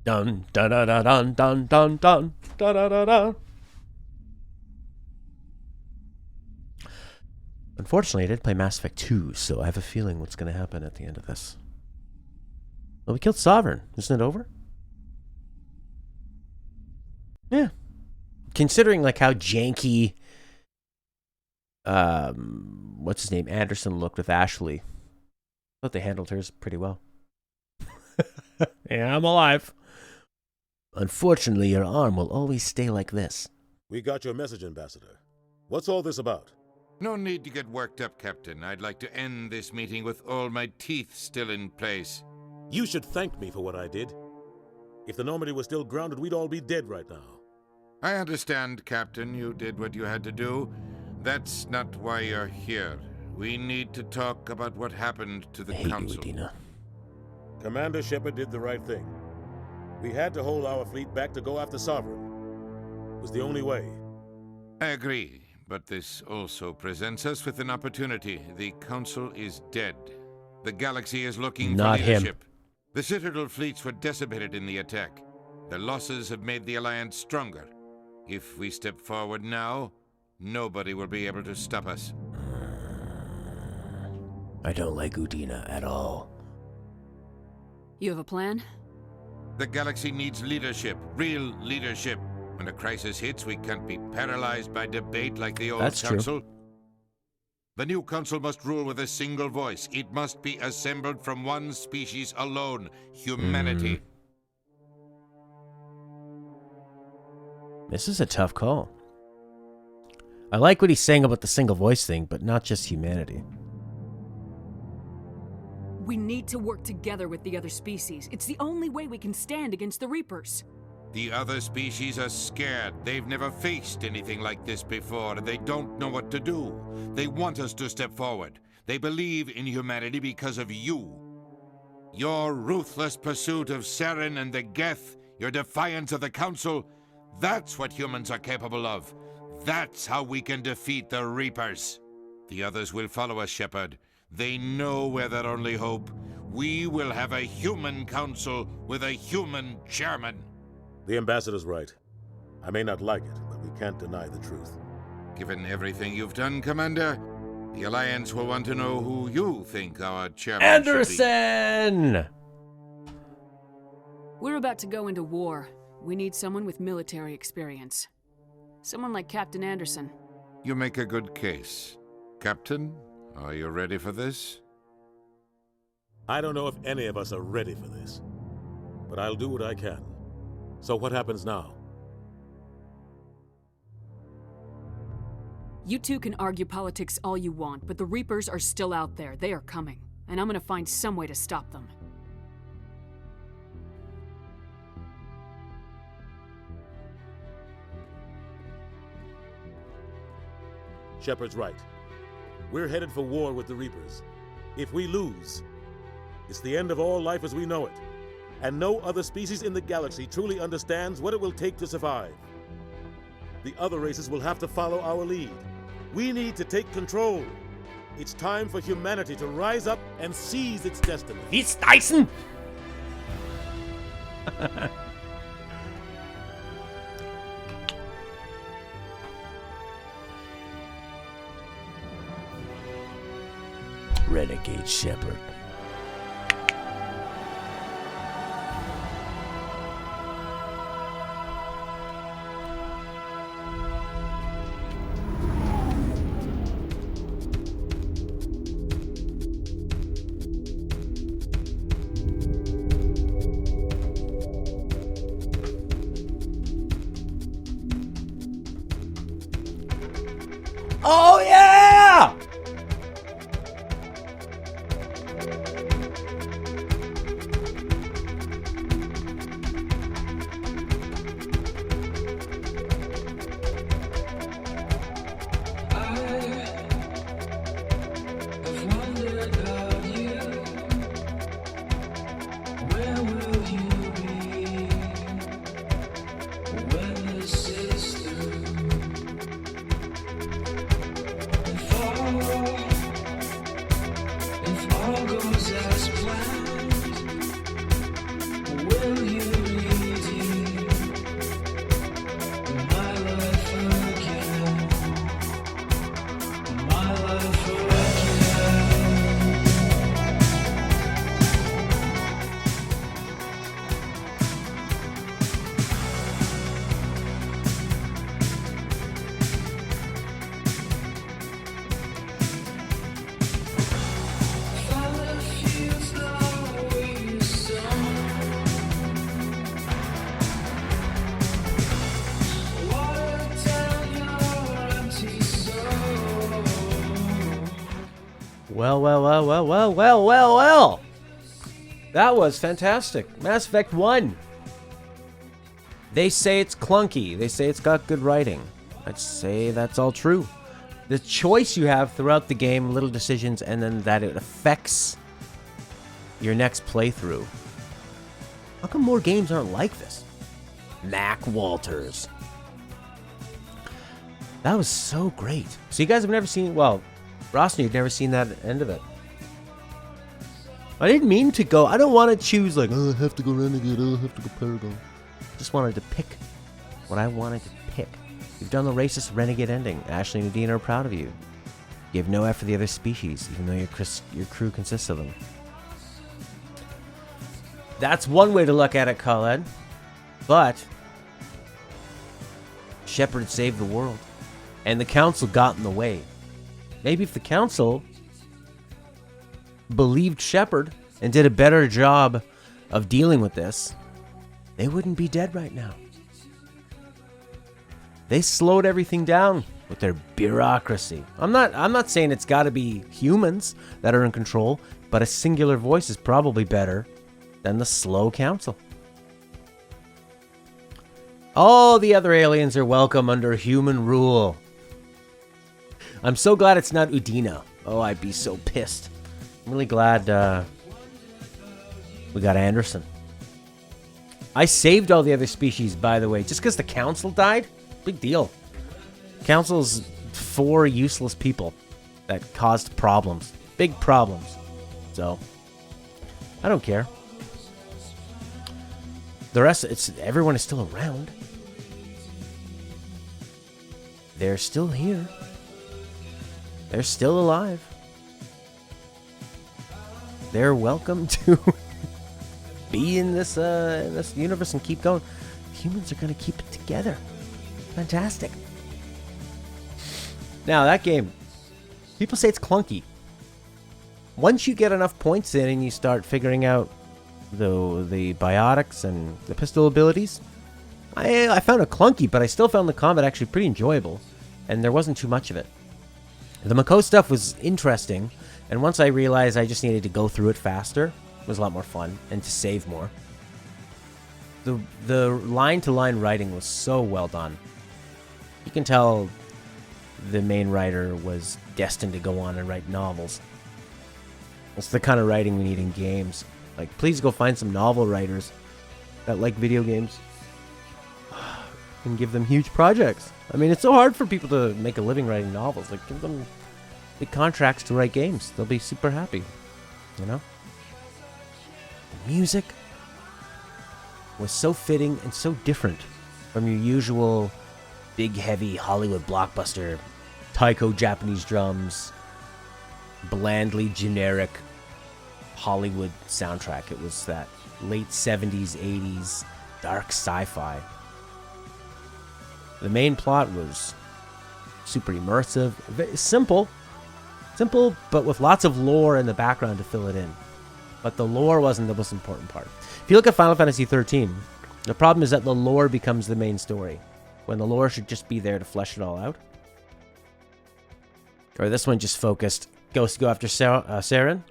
Dun dun dun dun dun dun dun dun dun dun dun. Unfortunately, I did play Mass Effect 2, so I have a feeling what's going to happen at the end of this. Well, we killed Sovereign. Isn't it over? Yeah. Considering like how janky what's his name? Anderson looked with Ashley. I thought they handled hers pretty well. Yeah, I'm alive. Unfortunately, your arm will always stay like this. We got your message, Ambassador. What's all this about? No need to get worked up, Captain. I'd like to end this meeting with all my teeth still in place. You should thank me for what I did. If the Normandy was still grounded, we'd all be dead right now. I understand, Captain. You did what you had to do. That's not why you're here. We need to talk about what happened to the Council. Commander Shepard did the right thing. We had to hold our fleet back to go after Sovereign. It was the only way. I agree, but this also presents us with an opportunity. The Council is dead. The galaxy is looking for leadership. The Citadel fleets were decimated in the attack. Their losses have made the Alliance stronger. If we step forward now, nobody will be able to stop us. I don't like Udina at all. You have a plan? The galaxy needs leadership, real leadership. When a crisis hits, we can't be paralyzed by debate like the old Council. The new Council must rule with a single voice. It must be assembled from one species alone, humanity. This is a tough call. I like what he's saying about the single voice thing, but not just humanity. We need to work together with the other species. It's the only way we can stand against the Reapers. The other species are scared. They've never faced anything like this before, and they don't know what to do. They want us to step forward. They believe in humanity because of you. Your ruthless pursuit of Saren and the Geth, your defiance of the Council, that's what humans are capable of. That's how we can defeat the Reapers. The others will follow us, Shepard. They know we're their only hope. We will have a human council with a human chairman. The ambassador's right. I may not like it, but we can't deny the truth. Given everything you've done, Commander, the Alliance will want to know who you think our chairman should be. Anderson! We're about to go into war. We need someone with military experience. Someone like Captain Anderson. You make a good case. Captain, are you ready for this? I don't know if any of us are ready for this, but I'll do what I can. So what happens now? You two can argue politics all you want, but the Reapers are still out there. They are coming, and I'm gonna find some way to stop them. Shepard's right. We're headed for war with the Reapers. If we lose, it's the end of all life as we know it. And no other species in the galaxy truly understands what it will take to survive. The other races will have to follow our lead. We need to take control. It's time for humanity to rise up and seize its destiny. It's Dyson! Renegade Shepard. Oh yeah! Well. That was fantastic. Mass Effect 1. They say it's clunky. They say it's got good writing. I'd say that's all true. The choice you have throughout the game, little decisions, and then that it affects your next playthrough. How come more games aren't like this? Mac Walters. That was so great. So you guys have never seen, well, Ross, you've never seen that end of it. I didn't mean to go, I don't want to choose like, oh, I have to go Renegade, oh, I have to go Paragon. Just wanted to pick what I wanted to pick. You've done the racist Renegade ending. Ashley and Nadine are proud of you. You have no F for the other species, even though your crew consists of them. That's one way to look at it, Khaled. But Shepard saved the world. And the Council got in the way. Maybe if the Council believed Shepard and did a better job of dealing with this, they wouldn't be dead right now. They slowed everything down with their bureaucracy. I'm not saying it's got to be humans that are in control, but a singular voice is probably better than the slow council. All the other aliens are welcome under human rule. I'm so glad it's not Udina. Oh, I'd be so pissed. I'm really glad we got Anderson. I saved all the other species, by the way, just because the council died. Big deal. Council's 4 useless people that caused problems. Big problems. So, I don't care. The rest, everyone is still around. They're still here. They're still alive. They're welcome to be in this universe and keep going. Humans are going to keep it together. Fantastic. Now, that game, people say it's clunky. Once you get enough points in and you start figuring out the biotics and the pistol abilities, I found it clunky, but I still found the combat actually pretty enjoyable, and there wasn't too much of it. The Mako stuff was interesting, and once I realized I just needed to go through it faster, it was a lot more fun, and to save more. The line-to-line writing was so well done. You can tell the main writer was destined to go on and write novels. It's the kind of writing we need in games. Like, please go find some novel writers that like video games and give them huge projects. I mean, it's so hard for people to make a living writing novels. Like, give them big contracts to write games. They'll be super happy, you know? The music was so fitting and so different from your usual big, heavy Hollywood blockbuster, taiko Japanese drums, blandly generic Hollywood soundtrack. It was that late 70s, 80s dark sci-fi. The main plot was super immersive, very simple, but with lots of lore in the background to fill it in. But the lore wasn't the most important part. If you look at Final Fantasy XIII, the problem is that the lore becomes the main story, when the lore should just be there to flesh it all out. Or this one just focused, goes to go after Saren.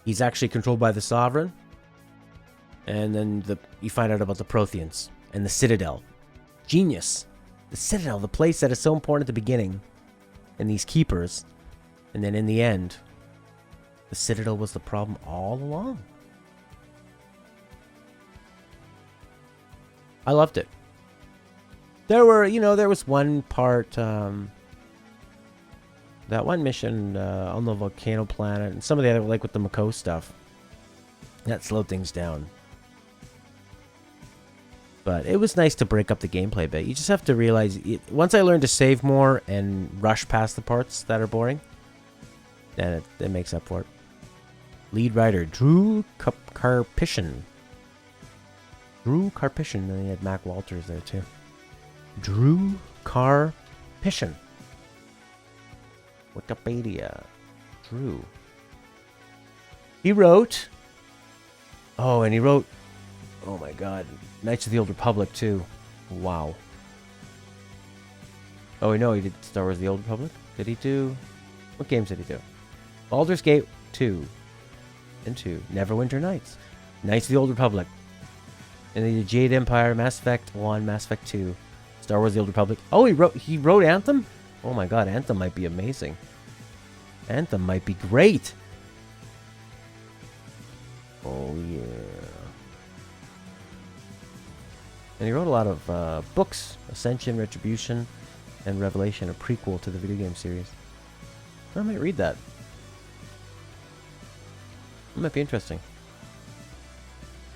He's actually controlled by the Sovereign. And then you find out about the Protheans and the Citadel. Genius. The Citadel, the place that is so important at the beginning. And these keepers. And then in the end, the Citadel was the problem all along. I loved it. There was one part, that one mission on the volcano planet, and some of the other, like with the Mako stuff, that slowed things down. But it was nice to break up the gameplay a bit. You just have to realize, once I learned to save more and rush past the parts that are boring, then it makes up for it. Lead writer, Drew Karpyshyn. And then he had Mac Walters there too. Drew Karpyshyn. Wikipedia. Drew. He wrote... Oh, my god. Knights of the Old Republic too. Wow. Oh, no, he did Star Wars The Old Republic? Did he do... What games did he do? Baldur's Gate 2. And 2. Neverwinter Nights. Knights of the Old Republic. And then he did Jade Empire, Mass Effect 1, Mass Effect 2. Star Wars The Old Republic. Oh, he wrote Anthem? Oh my god, Anthem might be amazing. Anthem might be great. Oh yeah. And he wrote a lot of books. Ascension, Retribution, and Revelation, a prequel to the video game series. I might read that. It might be interesting.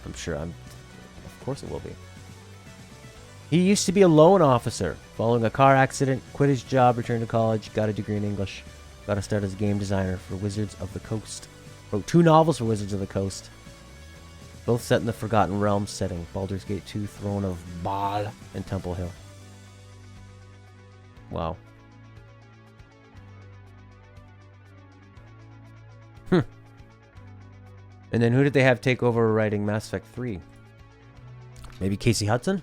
I'm sure of course it will be. He used to be a loan officer. Following a car accident, quit his job, returned to college, got a degree in English. Got to start as a game designer for Wizards of the Coast. Wrote 2 novels for Wizards of the Coast. Both set in the Forgotten Realms setting. Baldur's Gate 2, Throne of Baal, and Temple Hill. Wow. And then who did they have take over writing Mass Effect 3? Maybe Casey Hudson?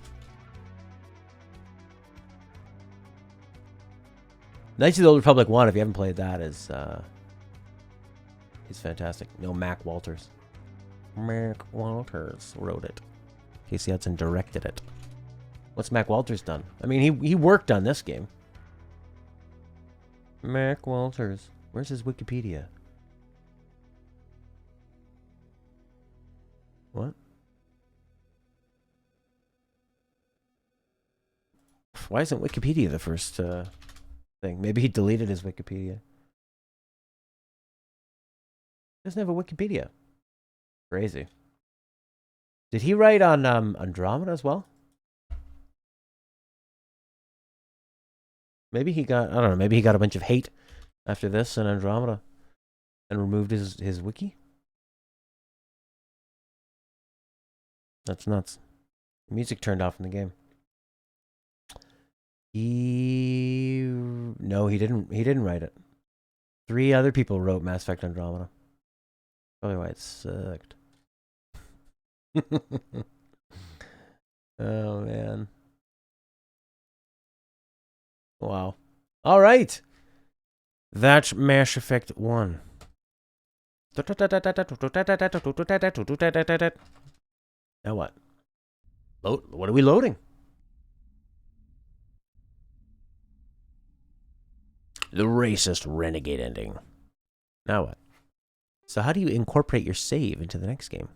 Knights of the Old Republic 1, if you haven't played that, is fantastic. No, Mac Walters. Mac Walters wrote it. Casey Hudson directed it. What's Mac Walters done? I mean, he worked on this game. Mac Walters. Where's his Wikipedia? What? Why isn't Wikipedia the first thing? Maybe he deleted his Wikipedia. He doesn't have a Wikipedia. Crazy. Did he write on Andromeda as well? Maybe he got, I don't know, maybe he got a bunch of hate after this in Andromeda and removed his wiki? That's nuts. Music turned off in the game. No, he didn't write it. 3 other people wrote Mass Effect Andromeda. Probably why it sucked. Oh man. Wow. All right. That's Mass Effect 1. Now what? What are we loading? The racist Renegade ending. Now what? So how do you incorporate your save into the next game?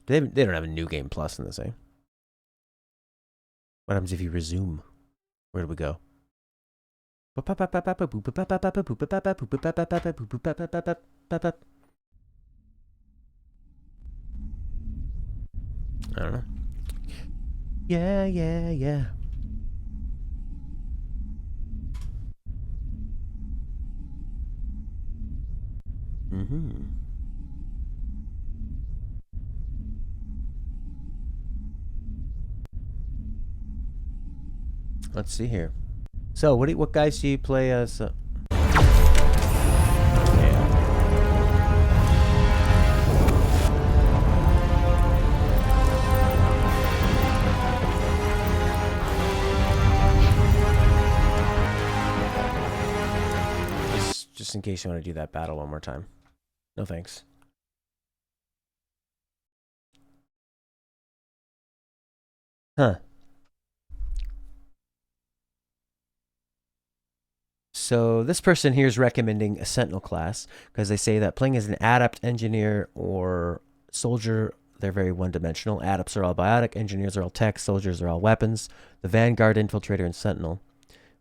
They don't have a new game plus in this, eh? What happens if you resume? Where do we go? I don't know. Yeah. Let's see here. So, what guys do you play as? Just in case you want to do that battle one more time. No thanks. Huh. So this person here is recommending a Sentinel class because they say that playing as an adept, engineer, or soldier, they're very one-dimensional. Adepts are all biotic, engineers are all tech, soldiers are all weapons. The Vanguard, Infiltrator, and Sentinel.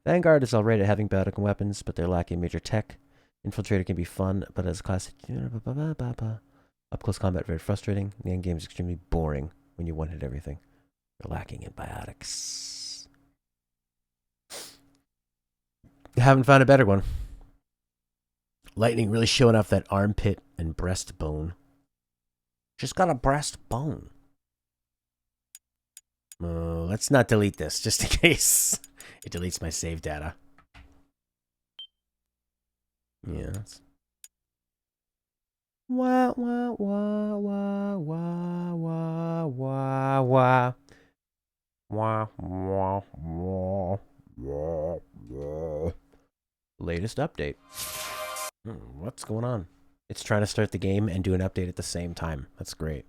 Vanguard is alright at having biotic and weapons, but they're lacking major tech. Infiltrator can be fun, but as a class, up close combat very frustrating. The end game is extremely boring when you one-hit everything. They're lacking in biotics. Haven't found a better one. Lightning really showing off that armpit and breastbone. Just got a breastbone. Let's not delete this, just in case it deletes my save data. Yeah. Wah wah wah wah wah wah wah wah. Wah wah wah wah wah. Latest update. What's going on? It's trying to start the game and do an update at the same time. That's great.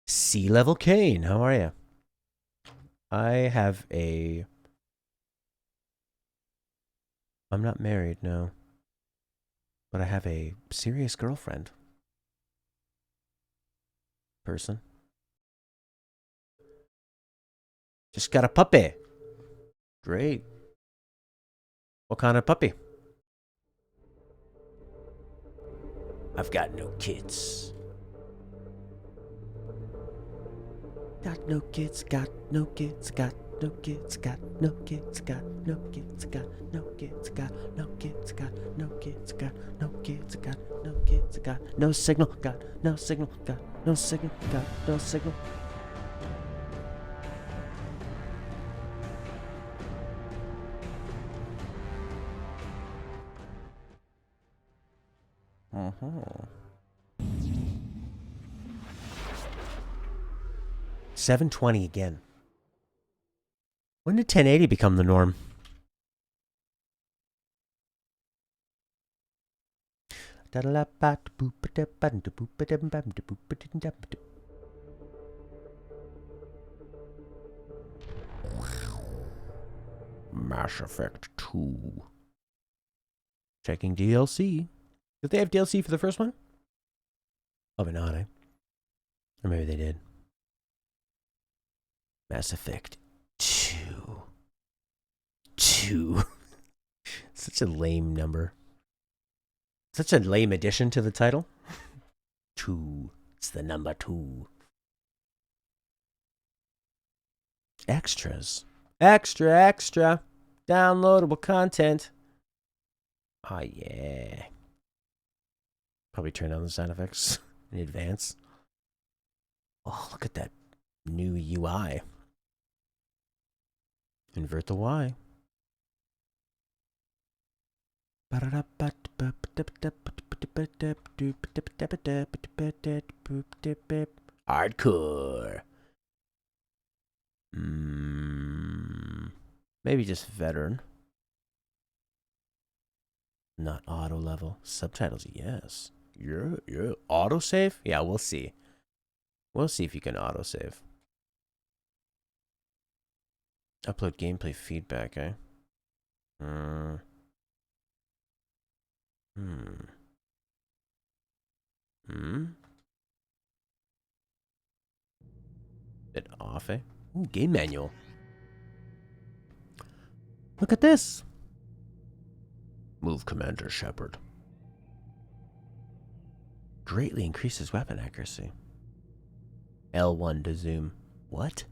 Sea Level Kane, how are you? I have a... I'm not married, no. But I have a serious girlfriend. Person. Just got a puppy. Great. What kind of puppy? I've got no kids. Got no kids, got no kids, got no kids, got no kids, got no kids, got no kids, got no kids, got no kids, got no kids, got no kids, got no signal, got no signal, got no signal, got no signal. 720 again. When did 1080 become the norm? Mass Effect 2. Checking DLC. Did they have DLC for the first one? Probably not, eh? Or maybe they did. Mass Effect 2. 2. Such a lame number. Such a lame addition to the title. 2. It's the number 2. Extras. Extra. Downloadable content. Oh, yeah. Probably turn on the sound effects in advance. Oh, look at that new UI. Invert the Y. Hardcore. Maybe just veteran. Not auto level. Subtitles, yes. Yeah. Autosave? Yeah, we'll see. We'll see if you can autosave. Upload gameplay feedback, eh? Bit off, eh? Ooh, game manual. Look at this. Move Commander Shepard. Greatly increases weapon accuracy. L1 to zoom. What?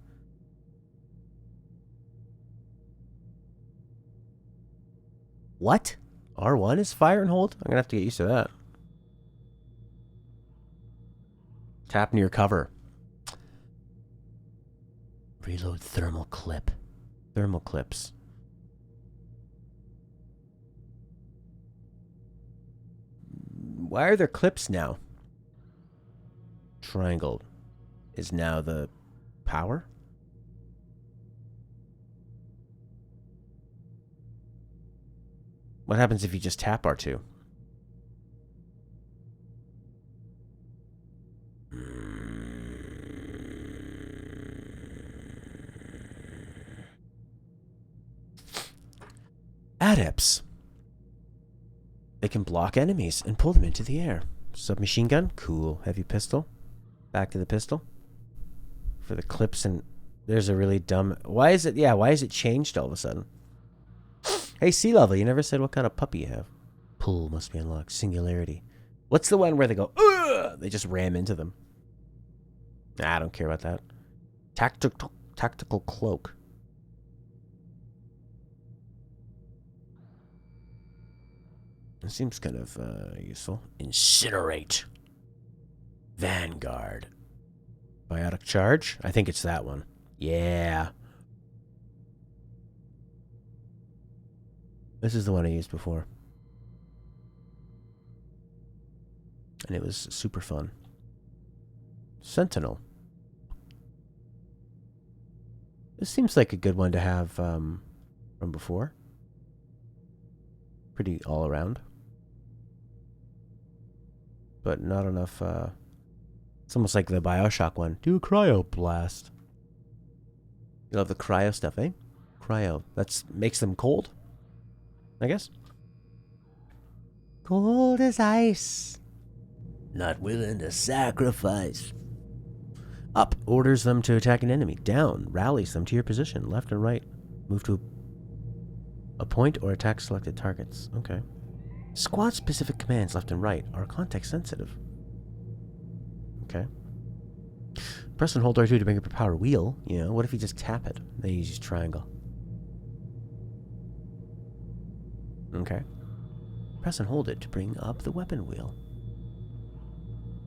What? R1 is fire and hold? I'm gonna have to get used to that. Tap near cover. Reload thermal clip. Thermal clips. Why are there clips now? Triangle is now the power? What happens if you just tap R2? Adepts. They can block enemies and pull them into the air. Submachine gun? Cool. Heavy pistol? Back to the pistol. For the clips and... There's a really dumb... Why is it changed all of a sudden? Hey, Sea Level, you never said what kind of puppy you have. Pull must be unlocked. Singularity. What's the one where they go... Ugh! They just ram into them. Nah, I don't care about that. Tactical cloak. It seems kind of useful. Incinerate. Vanguard. Biotic charge? I think it's that one. Yeah. This is the one I used before. And it was super fun. Sentinel. This seems like a good one to have from before. Pretty all around. But not enough, it's almost like the Bioshock one. Do a cryo blast. You love the cryo stuff, eh? Cryo. That makes them cold, I guess. Cold as ice. Not willing to sacrifice. Up. Orders them to attack an enemy. Down. Rallies them to your position. Left and right. Move to a point or attack selected targets. Okay. Squad-specific commands left and right are context-sensitive. Okay. Press and hold R2 to bring up your power wheel. You know, what if you just tap it? Then you use triangle. Okay. Press and hold it to bring up the weapon wheel.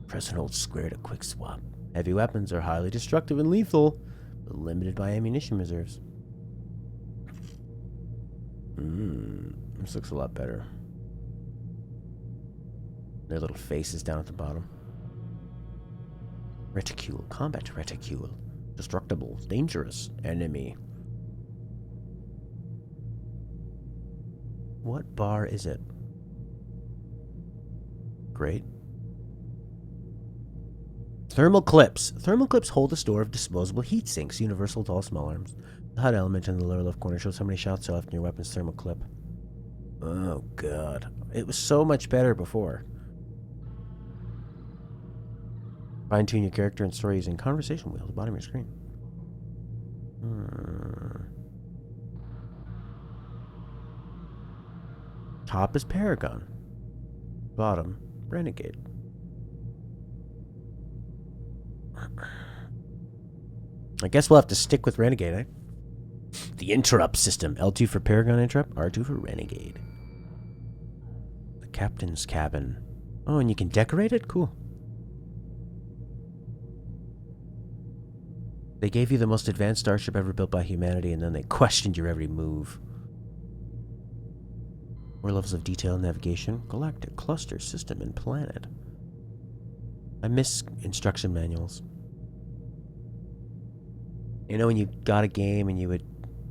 Press and hold square to quick swap. Heavy weapons are highly destructive and lethal, but limited by ammunition reserves. This looks a lot better. Their little faces down at the bottom. Reticule. Combat reticule. Destructible. Dangerous enemy. What bar is it? Great. Thermal clips. Thermal clips hold a store of disposable heat sinks, universal to all small arms. The HUD element in the lower left corner shows how many shots are left in your weapon's thermal clip. Oh, God. It was so much better before. Fine-tune your character and story using conversation wheel at the bottom of your screen. Top is Paragon. Bottom, Renegade. I guess we'll have to stick with Renegade, eh? The interrupt system. L2 for Paragon interrupt, R2 for Renegade. The captain's cabin. Oh, and you can decorate it? Cool. They gave you the most advanced starship ever built by humanity, and then they questioned your every move. More levels of detail, navigation, galactic, cluster, system, and planet. I miss instruction manuals. You know when you got a game and you would,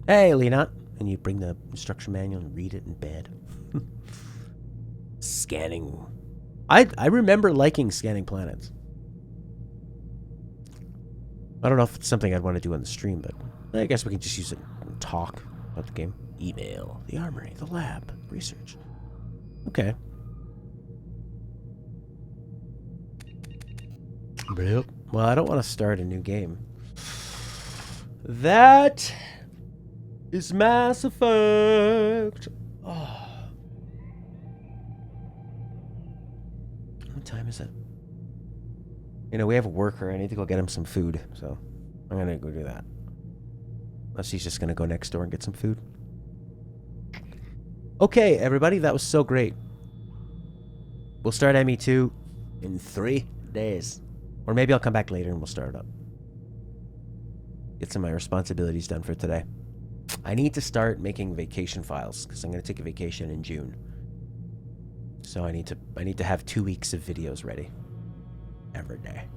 hey, Lena, and you bring the instruction manual and read it in bed. Scanning. I remember liking scanning planets. I don't know if it's something I'd want to do on the stream, but I guess we can just use it and talk about the game. Email, the armory, the lab, research. Okay. Well, I don't want to start a new game. That is Mass Effect. Oh. What time is it? You know, we have a worker. I need to go get him some food, so I'm going to go do that. Unless he's just going to go next door and get some food. Okay, everybody, that was so great. We'll start ME2 in 3 days. Or maybe I'll come back later and we'll start it up. Get some of my responsibilities done for today. I need to start making vacation files, because I'm going to take a vacation in June. So I need to have 2 weeks of videos ready. Every day.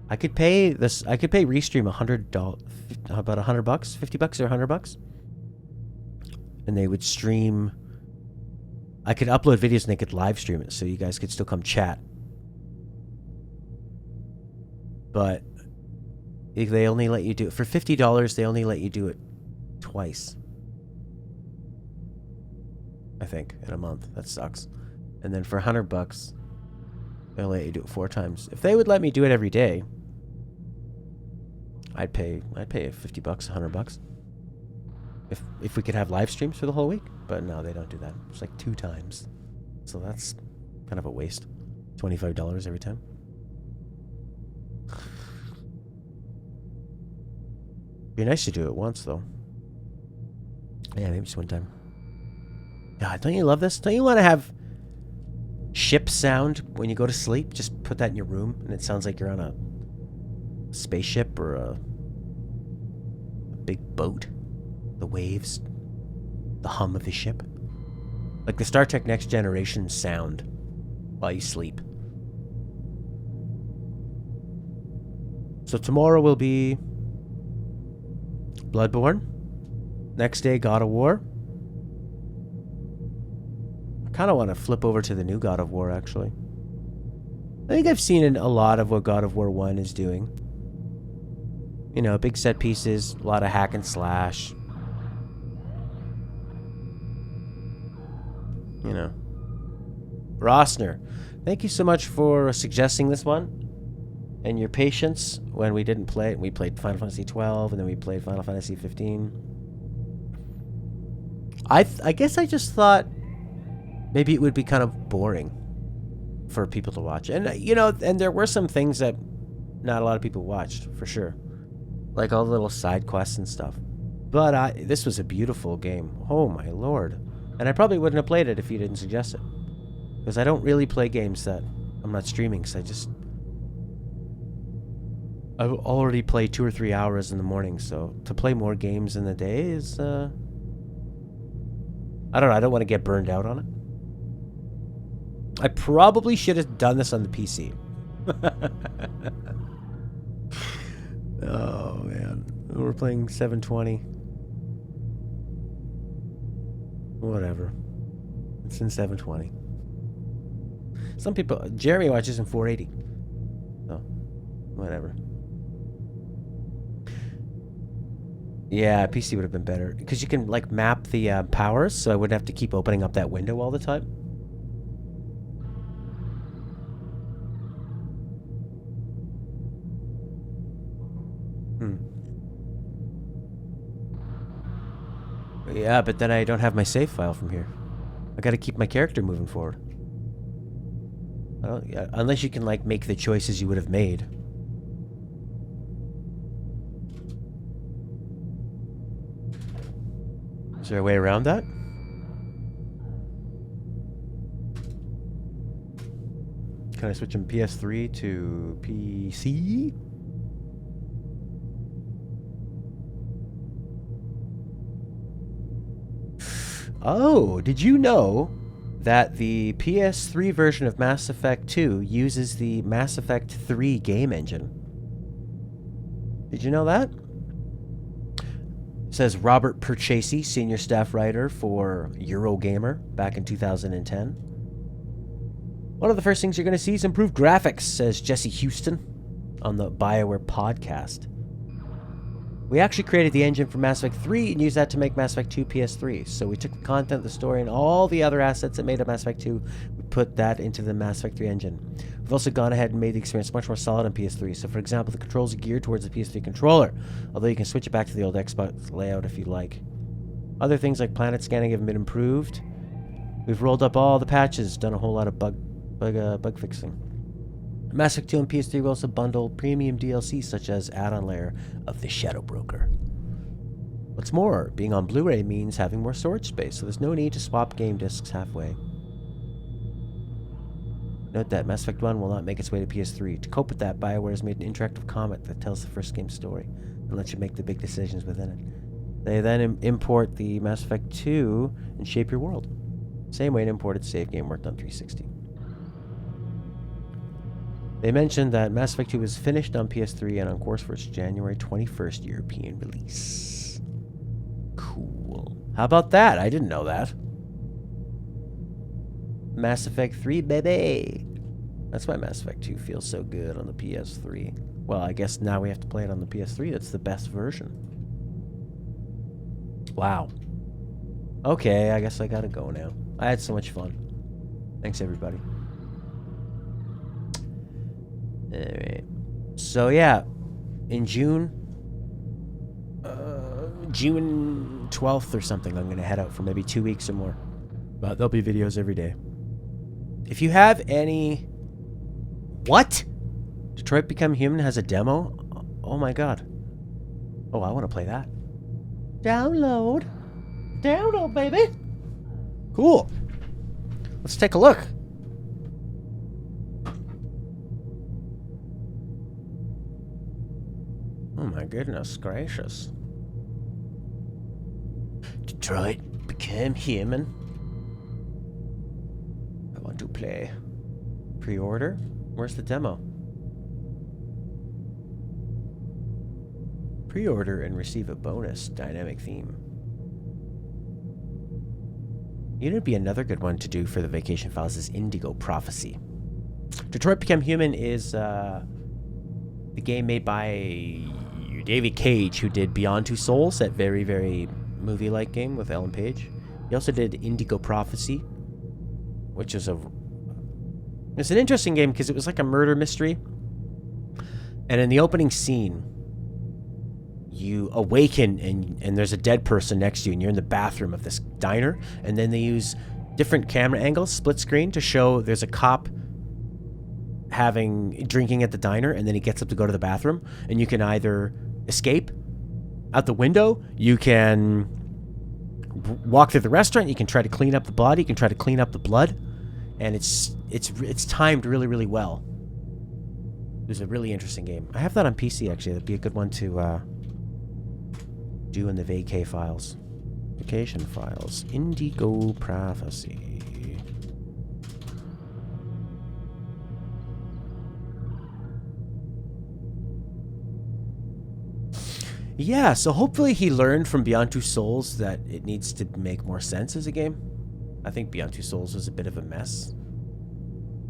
I could pay Restream $100, about $100, $50 or $100, and they would stream. I could upload videos and they could live stream it, so you guys could still come chat. But if they only let you do it for $50. They only let you do it twice. I think in a month. That sucks. And then for $100. They'll let you do it 4 times. If they would let me do it every day, I'd pay $50, $100. If we could have live streams for the whole week, but no, they don't do that. It's like 2 times, so that's kind of a waste. $25 every time. Be nice to do it once though. Yeah, maybe just 1 time. God, don't you love this? Don't you want to have ship sound when you go to sleep? Just put that in your room and it sounds like you're on a spaceship or a big boat. The waves, the hum of the ship, like the Star Trek Next Generation sound while you sleep. So tomorrow will be Bloodborne. Next day, God of War. I kind of want to flip over to the new God of War, actually. I think I've seen a lot of what God of War 1 is doing. You know, big set pieces, a lot of hack and slash. You know. Rossner, thank you so much for suggesting this one. And your patience when we didn't play it. We played Final Fantasy 12 and then we played Final Fantasy 15. I guess I just thought maybe it would be kind of boring for people to watch. And, you know, and there were some things that not a lot of people watched, for sure. Like all the little side quests and stuff. But this was a beautiful game. Oh, my lord. And I probably wouldn't have played it if you didn't suggest it. Because I don't really play games that I'm not streaming, because I've already played 2 or 3 hours in the morning, so to play more games in the day is, I don't know, I don't want to get burned out on it. I probably should have done this on the PC. Oh, man. we're playing 720. Whatever. It's in 720. Some people... Jeremy watches in 480. So, whatever. Yeah, PC would have been better. Because you can, like, map the powers, so I wouldn't have to keep opening up that window all the time. Yeah, but then I don't have my save file from here. I gotta keep my character moving forward. Unless you can, like, make the choices you would have made. Is there a way around that? Can I switch from PS3 to PC? Oh, did you know that the PS3 version of Mass Effect 2 uses the Mass Effect 3 game engine? Did you know that? Says Robert Perchasey, senior staff writer for Eurogamer back in 2010. One of the first things you're going to see is improved graphics, says Jesse Houston on the BioWare podcast. We actually created the engine for Mass Effect 3 and used that to make Mass Effect 2 PS3. So we took the content, the story, and all the other assets that made up Mass Effect 2, we put that into the Mass Effect 3 engine. We've also gone ahead and made the experience much more solid on PS3. So for example, the controls are geared towards the PS3 controller, although you can switch it back to the old Xbox layout if you like. Other things like planet scanning have been improved. We've rolled up all the patches, done a whole lot of bug fixing. Mass Effect 2 and PS3 will also bundle premium DLC such as add-on layer of the Shadow Broker. What's more, being on Blu-ray means having more storage space, so there's no need to swap game discs halfway. Note that Mass Effect 1 will not make its way to PS3. To cope with that, BioWare has made an interactive comic that tells the first game's story and lets you make the big decisions within it. They then import the Mass Effect 2 and shape your world. Same way an imported save game worked on 360. They mentioned that Mass Effect 2 was finished on PS3 and on course for its January 21st European release. Cool. How about that? I didn't know that. Mass Effect 3, baby! That's why Mass Effect 2 feels so good on the PS3. Well, I guess now we have to play it on the PS3. That's the best version. Wow. Okay, I guess I gotta go now. I had so much fun. Thanks, everybody. Alright. So, yeah. In June 12th or something, I'm going to head out for maybe 2 weeks or more. But there'll be videos every day. If you have any... What? Detroit Become Human has a demo? Oh my god. Oh, I want to play that. Download. Download, baby. Cool. Let's take a look. Oh my goodness gracious. Detroit Become Human. I want to play. Pre-order? Where's the demo? Pre-order and receive a bonus dynamic theme. You know, it'd be another good one to do for the Vacation Files is Indigo Prophecy. Detroit Become Human is the game made by David Cage, who did Beyond Two Souls, that very, very movie-like game with Ellen Page. He also did Indigo Prophecy, which is it's an interesting game because it was like a murder mystery. And in the opening scene, you awaken and there's a dead person next to you and you're in the bathroom of this diner, and then they use different camera angles, split screen, to show there's a cop drinking at the diner, and then he gets up to go to the bathroom, and you can either escape out the window, you can walk through the restaurant, you can try to clean up the body, you can try to clean up the blood, and it's timed really, really well. It was a really interesting game. I have that on PC, actually. That'd be a good one to do in the Vacation Files. Indigo Prophecy. Yeah, so hopefully he learned from Beyond Two Souls that it needs to make more sense as a game. I think Beyond Two Souls was a bit of a mess.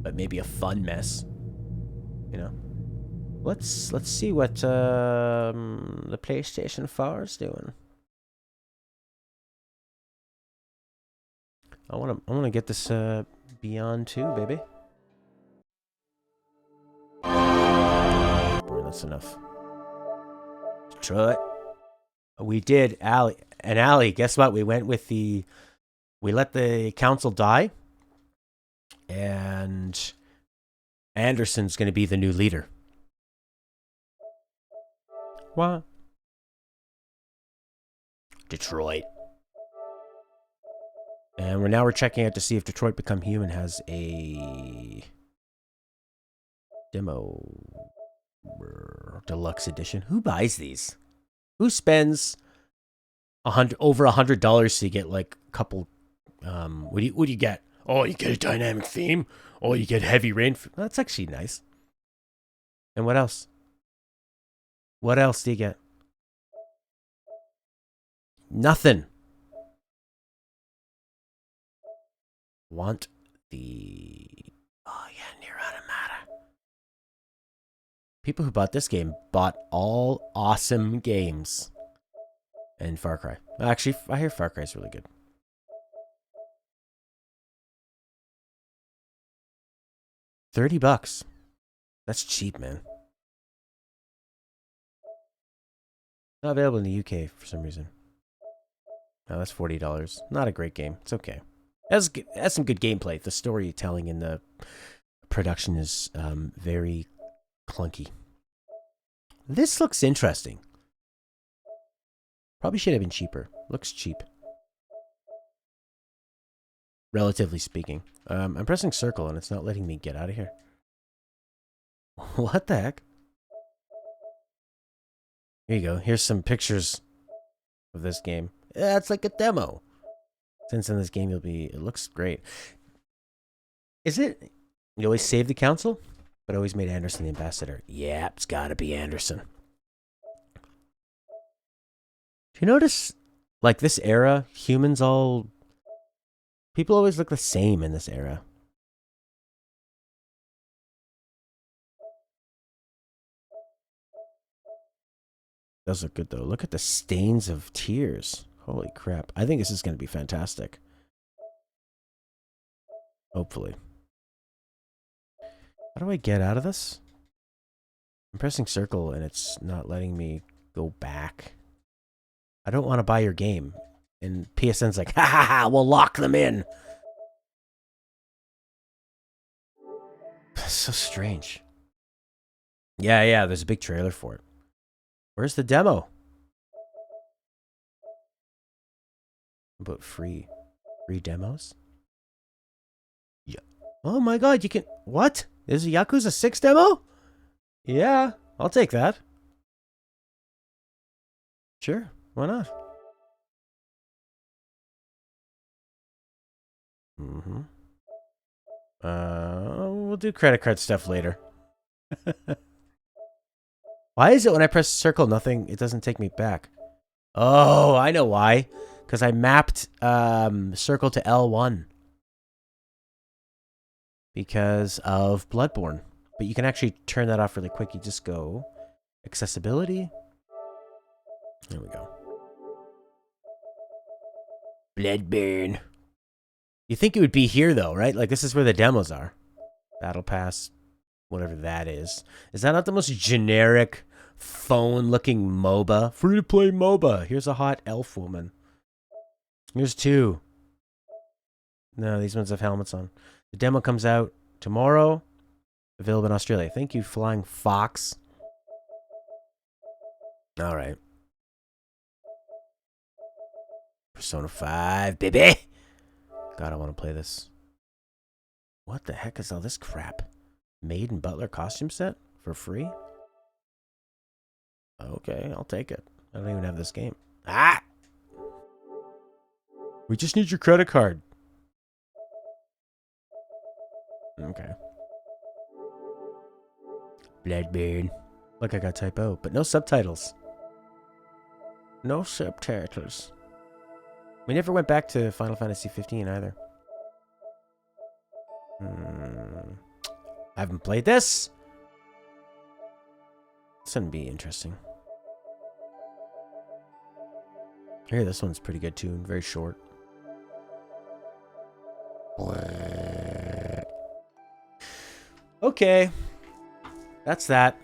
But maybe a fun mess. You know? Let's see what the PlayStation 4 is doing. I wanna get this Beyond 2, baby. Boy, that's enough. Detroit. We did, Allie. And Allie, guess what? We went with we let the council die. And Anderson's gonna be the new leader. What? Detroit. And we're checking out to see if Detroit Become Human has a demo deluxe edition. Who buys these? Who spends over $100 to get like a couple? What do you get? Oh, you get a dynamic theme. Oh, you get heavy rain. That's actually nice. And what else? What else do you get? Nothing. Want the... Oh, yeah, Nier Automata. People who bought this game bought all awesome games. And Far Cry. Actually, I hear Far Cry is really good. $30. That's cheap, man. Not available in the UK for some reason. No, that's $40. Not a great game. It's okay. It has some good gameplay. The storytelling in the production is very clunky. This looks interesting. Probably should have been cheaper. Looks cheap. Relatively speaking. I'm pressing circle and it's not letting me get out of here. What the heck? Here you go. Here's some pictures of this game. Yeah, it's like a demo. Since in this game it looks great. Is it? You always save the council, but always made Anderson the ambassador. Yeah, it's gotta be Anderson. Do you notice, like this era, people always look the same in this era. Does look good though. Look at the stains of tears. Holy crap. I think this is going to be fantastic. Hopefully. How do I get out of this? I'm pressing circle and it's not letting me go back. I don't want to buy your game. And PSN's like, ha ha ha, we'll lock them in. That's so strange. Yeah, there's a big trailer for it. Where's the demo? About free demos? Yeah. Oh my god, you can... What? There's a Yakuza 6 demo? Yeah, I'll take that. Sure, why not? Mm-hmm. We'll do credit card stuff later. Why is it when I press circle, it doesn't take me back? Oh, I know why. Because I mapped circle to L1. Because of Bloodborne. But you can actually turn that off really quick. You just go accessibility. There we go. Bloodborne. You think it would be here though, right? Like this is where the demos are. Battle Pass, whatever that is. Is that not the most generic phone-looking MOBA? Free-to-play MOBA. Here's a hot elf woman. Here's two. No, these ones have helmets on. The demo comes out tomorrow. Available in Australia. Thank you, Flying Fox. All right. Persona 5, baby. God, I want to play this. What the heck is all this crap? Maid and Butler costume set for free? Okay, I'll take it. I don't even have this game. Ah! We just need your credit card. Okay. Bloodborne. Look, I got typo, but no subtitles. No subtitles. We never went back to Final Fantasy 15 either. I haven't played this. This wouldn't be interesting. Here, this one's pretty good too. Very short. Okay. That's that.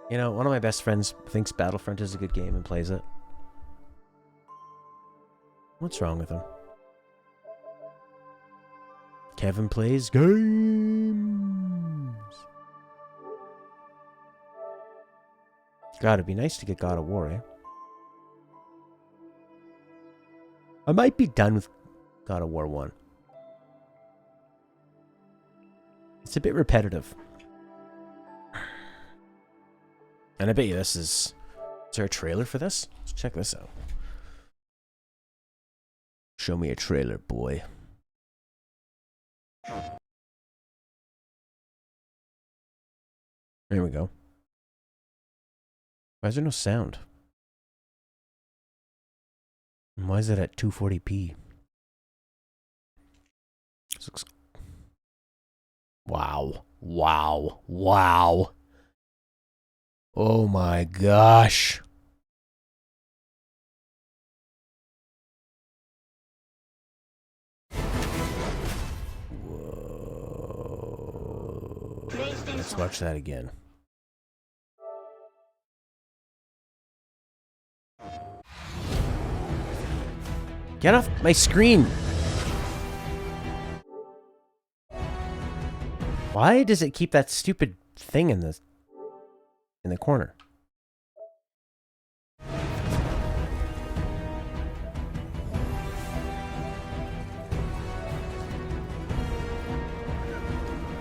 You know, one of my best friends thinks Battlefront is a good game and plays it. What's wrong with him? Kevin plays games. God, it'd be nice to get God of War, eh? I might be done with God of War 1. It's a bit repetitive. And I bet you this is... Is there a trailer for this? Let's check this out. Show me a trailer, boy. There we go. Why is there no sound? And why is it at 240p? This looks... Wow. Wow. Wow. Oh my gosh. Whoa. Let's watch that again. Get off my screen. Why does it keep that stupid thing in the corner?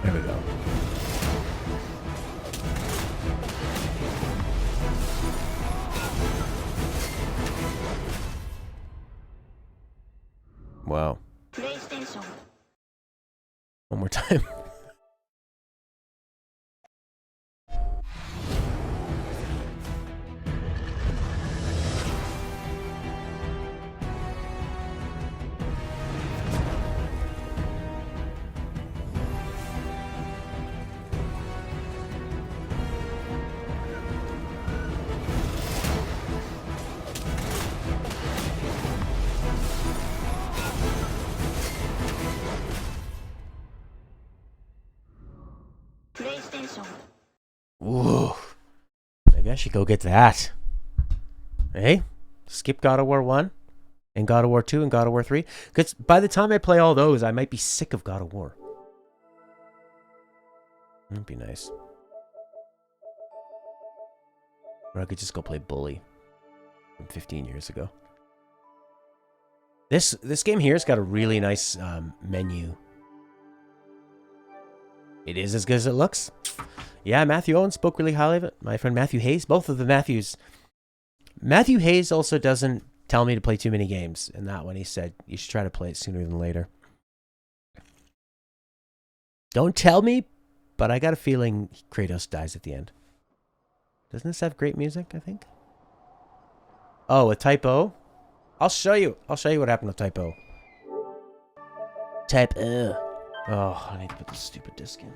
There we go. Wow. One more time. Ooh. Maybe I should go get that. Hey? Skip God of War 1 and God of War 2 and God of War 3. Because by the time I play all those, I might be sick of God of War. That'd be nice. Or I could just go play Bully from 15 years ago. This game here's got a really nice menu. It is as good as it looks. Yeah, Matthew Owen spoke really highly of it. My friend Matthew Hayes, both of the Matthews. Matthew Hayes also doesn't tell me to play too many games. In that one, he said, you should try to play it sooner than later. Don't tell me, but I got a feeling Kratos dies at the end. Doesn't this have great music, I think? Oh, a typo? I'll show you. I'll show you what happened with typo. Type O. Oh, I need to put this stupid disc in.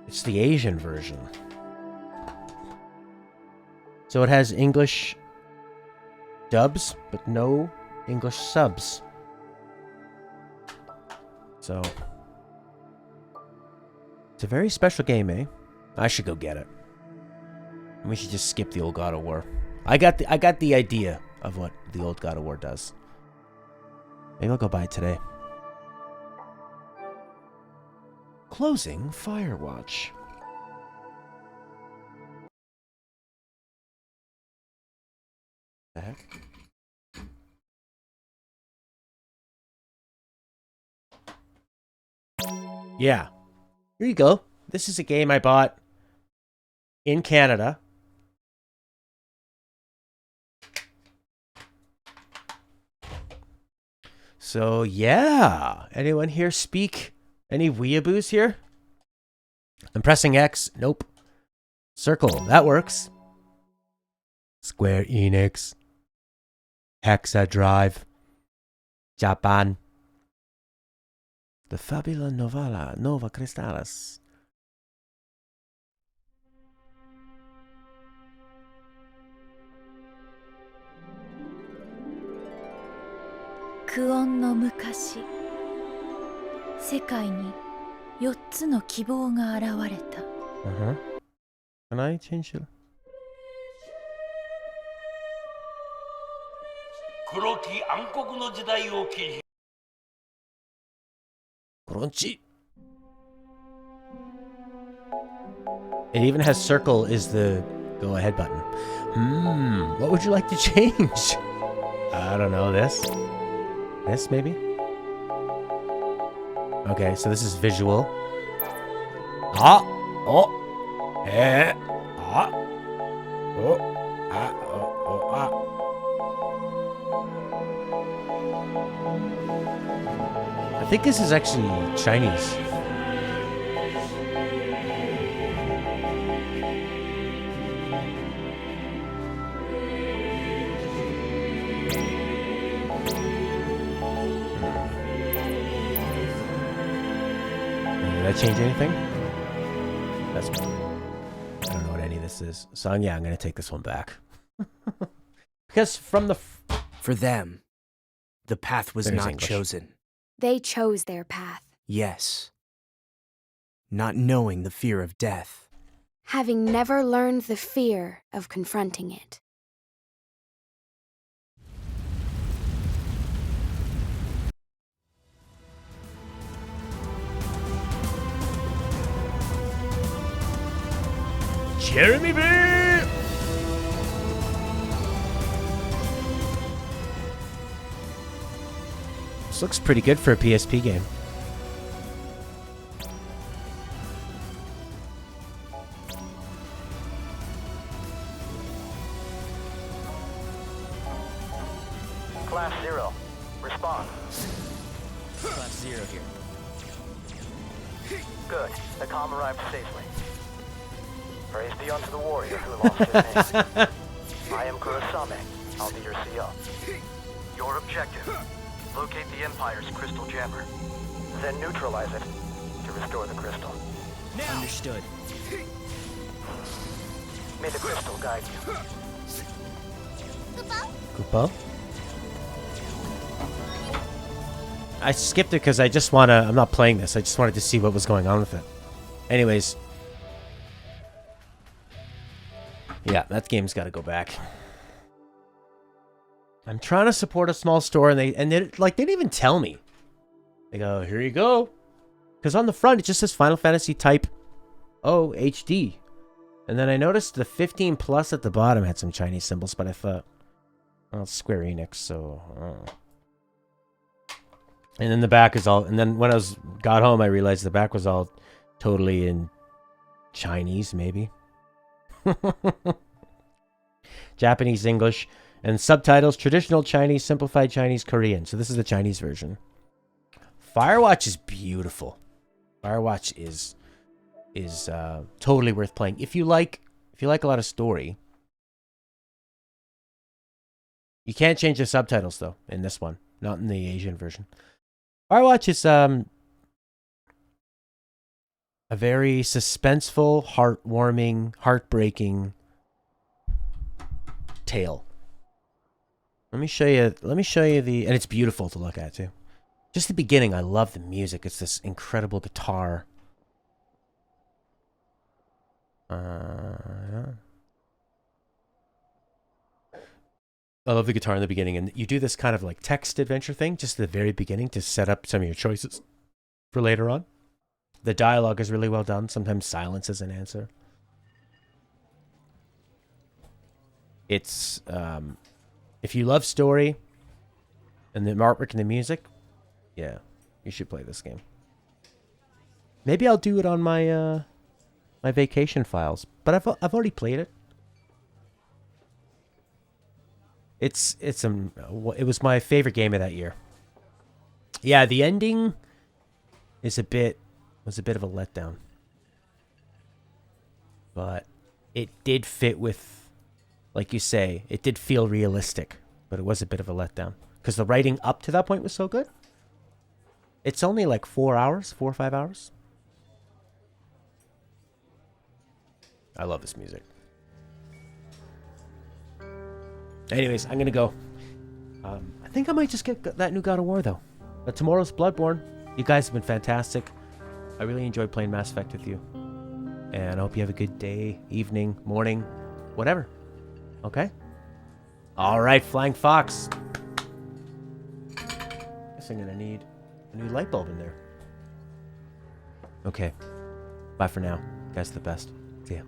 It's the Asian version. So it has English dubs, but no English subs. So it's a very special game, eh? I should go get it. We should just skip the old God of War. I got the idea of what the old God of War does. Maybe I'll go buy it today. Closing Firewatch. The heck? Yeah. Here you go. This is a game I bought in Canada. So, yeah. Anyone here speak any weeaboos here? I'm pressing X. Nope. Circle. That works. Square Enix. Hexa Drive. Japan. The Fabula Novella Nova Crystallis. Kuon no mukashi. 世界に4つの希望が現れた。Can I change it? 黒き暗黒の時代を切り Crunchy. It even has circle is the go ahead button. What would you like to change? I don't know, this? This, maybe? Okay, so this is visual. Ah! Oh! Eh! Ah! Oh! Ah! Oh! Oh! Ah! I think this is actually Chinese. Did I change anything? That's I don't know what any of this is. So yeah, I'm gonna take this one back. Because from the for them, the path was not chosen. They chose their path. Yes. Not knowing the fear of death. Having never learned the fear of confronting it. Jeremy B! This looks pretty good for a PSP game. Class 0, respond. Class 0 here. Good. The comm arrived safely. Praise be unto the warrior who lost his name. I am Kurasame. I'll be your CO. Your objective: locate the Empire's crystal jammer. Then neutralize it to restore the crystal. Now. Understood. May the crystal guide you. Kupo? I skipped it because I just want to... I'm not playing this. I just wanted to see what was going on with it. Anyways. Yeah, that game's got to go back. I'm trying to support a small store, and they didn't even tell me. They go, here you go. Because on the front, it just says Final Fantasy Type O HD. And then I noticed the 15 plus at the bottom had some Chinese symbols, but I thought, well, it's Square Enix, so... And then the back is all... And then when I got home, I realized the back was all totally in Chinese, maybe. Japanese, English, and subtitles, traditional Chinese, simplified Chinese, Korean. So this is the Chinese version. Firewatch is beautiful. Firewatch is totally worth playing. If you like a lot of story. You can't change the subtitles though in this one, not in the Asian version. Firewatch is a very suspenseful, heartwarming, heartbreaking tale. Let me show you the, and it's beautiful to look at too. Just the beginning, I love the music. It's this incredible guitar. Yeah. I love the guitar in the beginning, and you do this kind of like text adventure thing just at the very beginning to set up some of your choices for later on. The dialogue is really well done. Sometimes silence is an answer. It's if you love story and the artwork and the music, yeah, you should play this game. Maybe I'll do it on my my vacation files, but I've already played it. It was my favorite game of that year. Yeah, the ending was a bit of a letdown. But it did fit with, like you say, it did feel realistic, but it was a bit of a letdown. Because the writing up to that point was so good. It's only like 4 hours, 4 or 5 hours. I love this music. Anyways, I'm going to go. I think I might just get that new God of War, though. But tomorrow's Bloodborne. You guys have been fantastic. I really enjoyed playing Mass Effect with you. And I hope you have a good day, evening, morning, whatever. Okay? All right, Flying Fox. Guess I'm going to need a new light bulb in there. Okay. Bye for now. You guys are the best. See ya.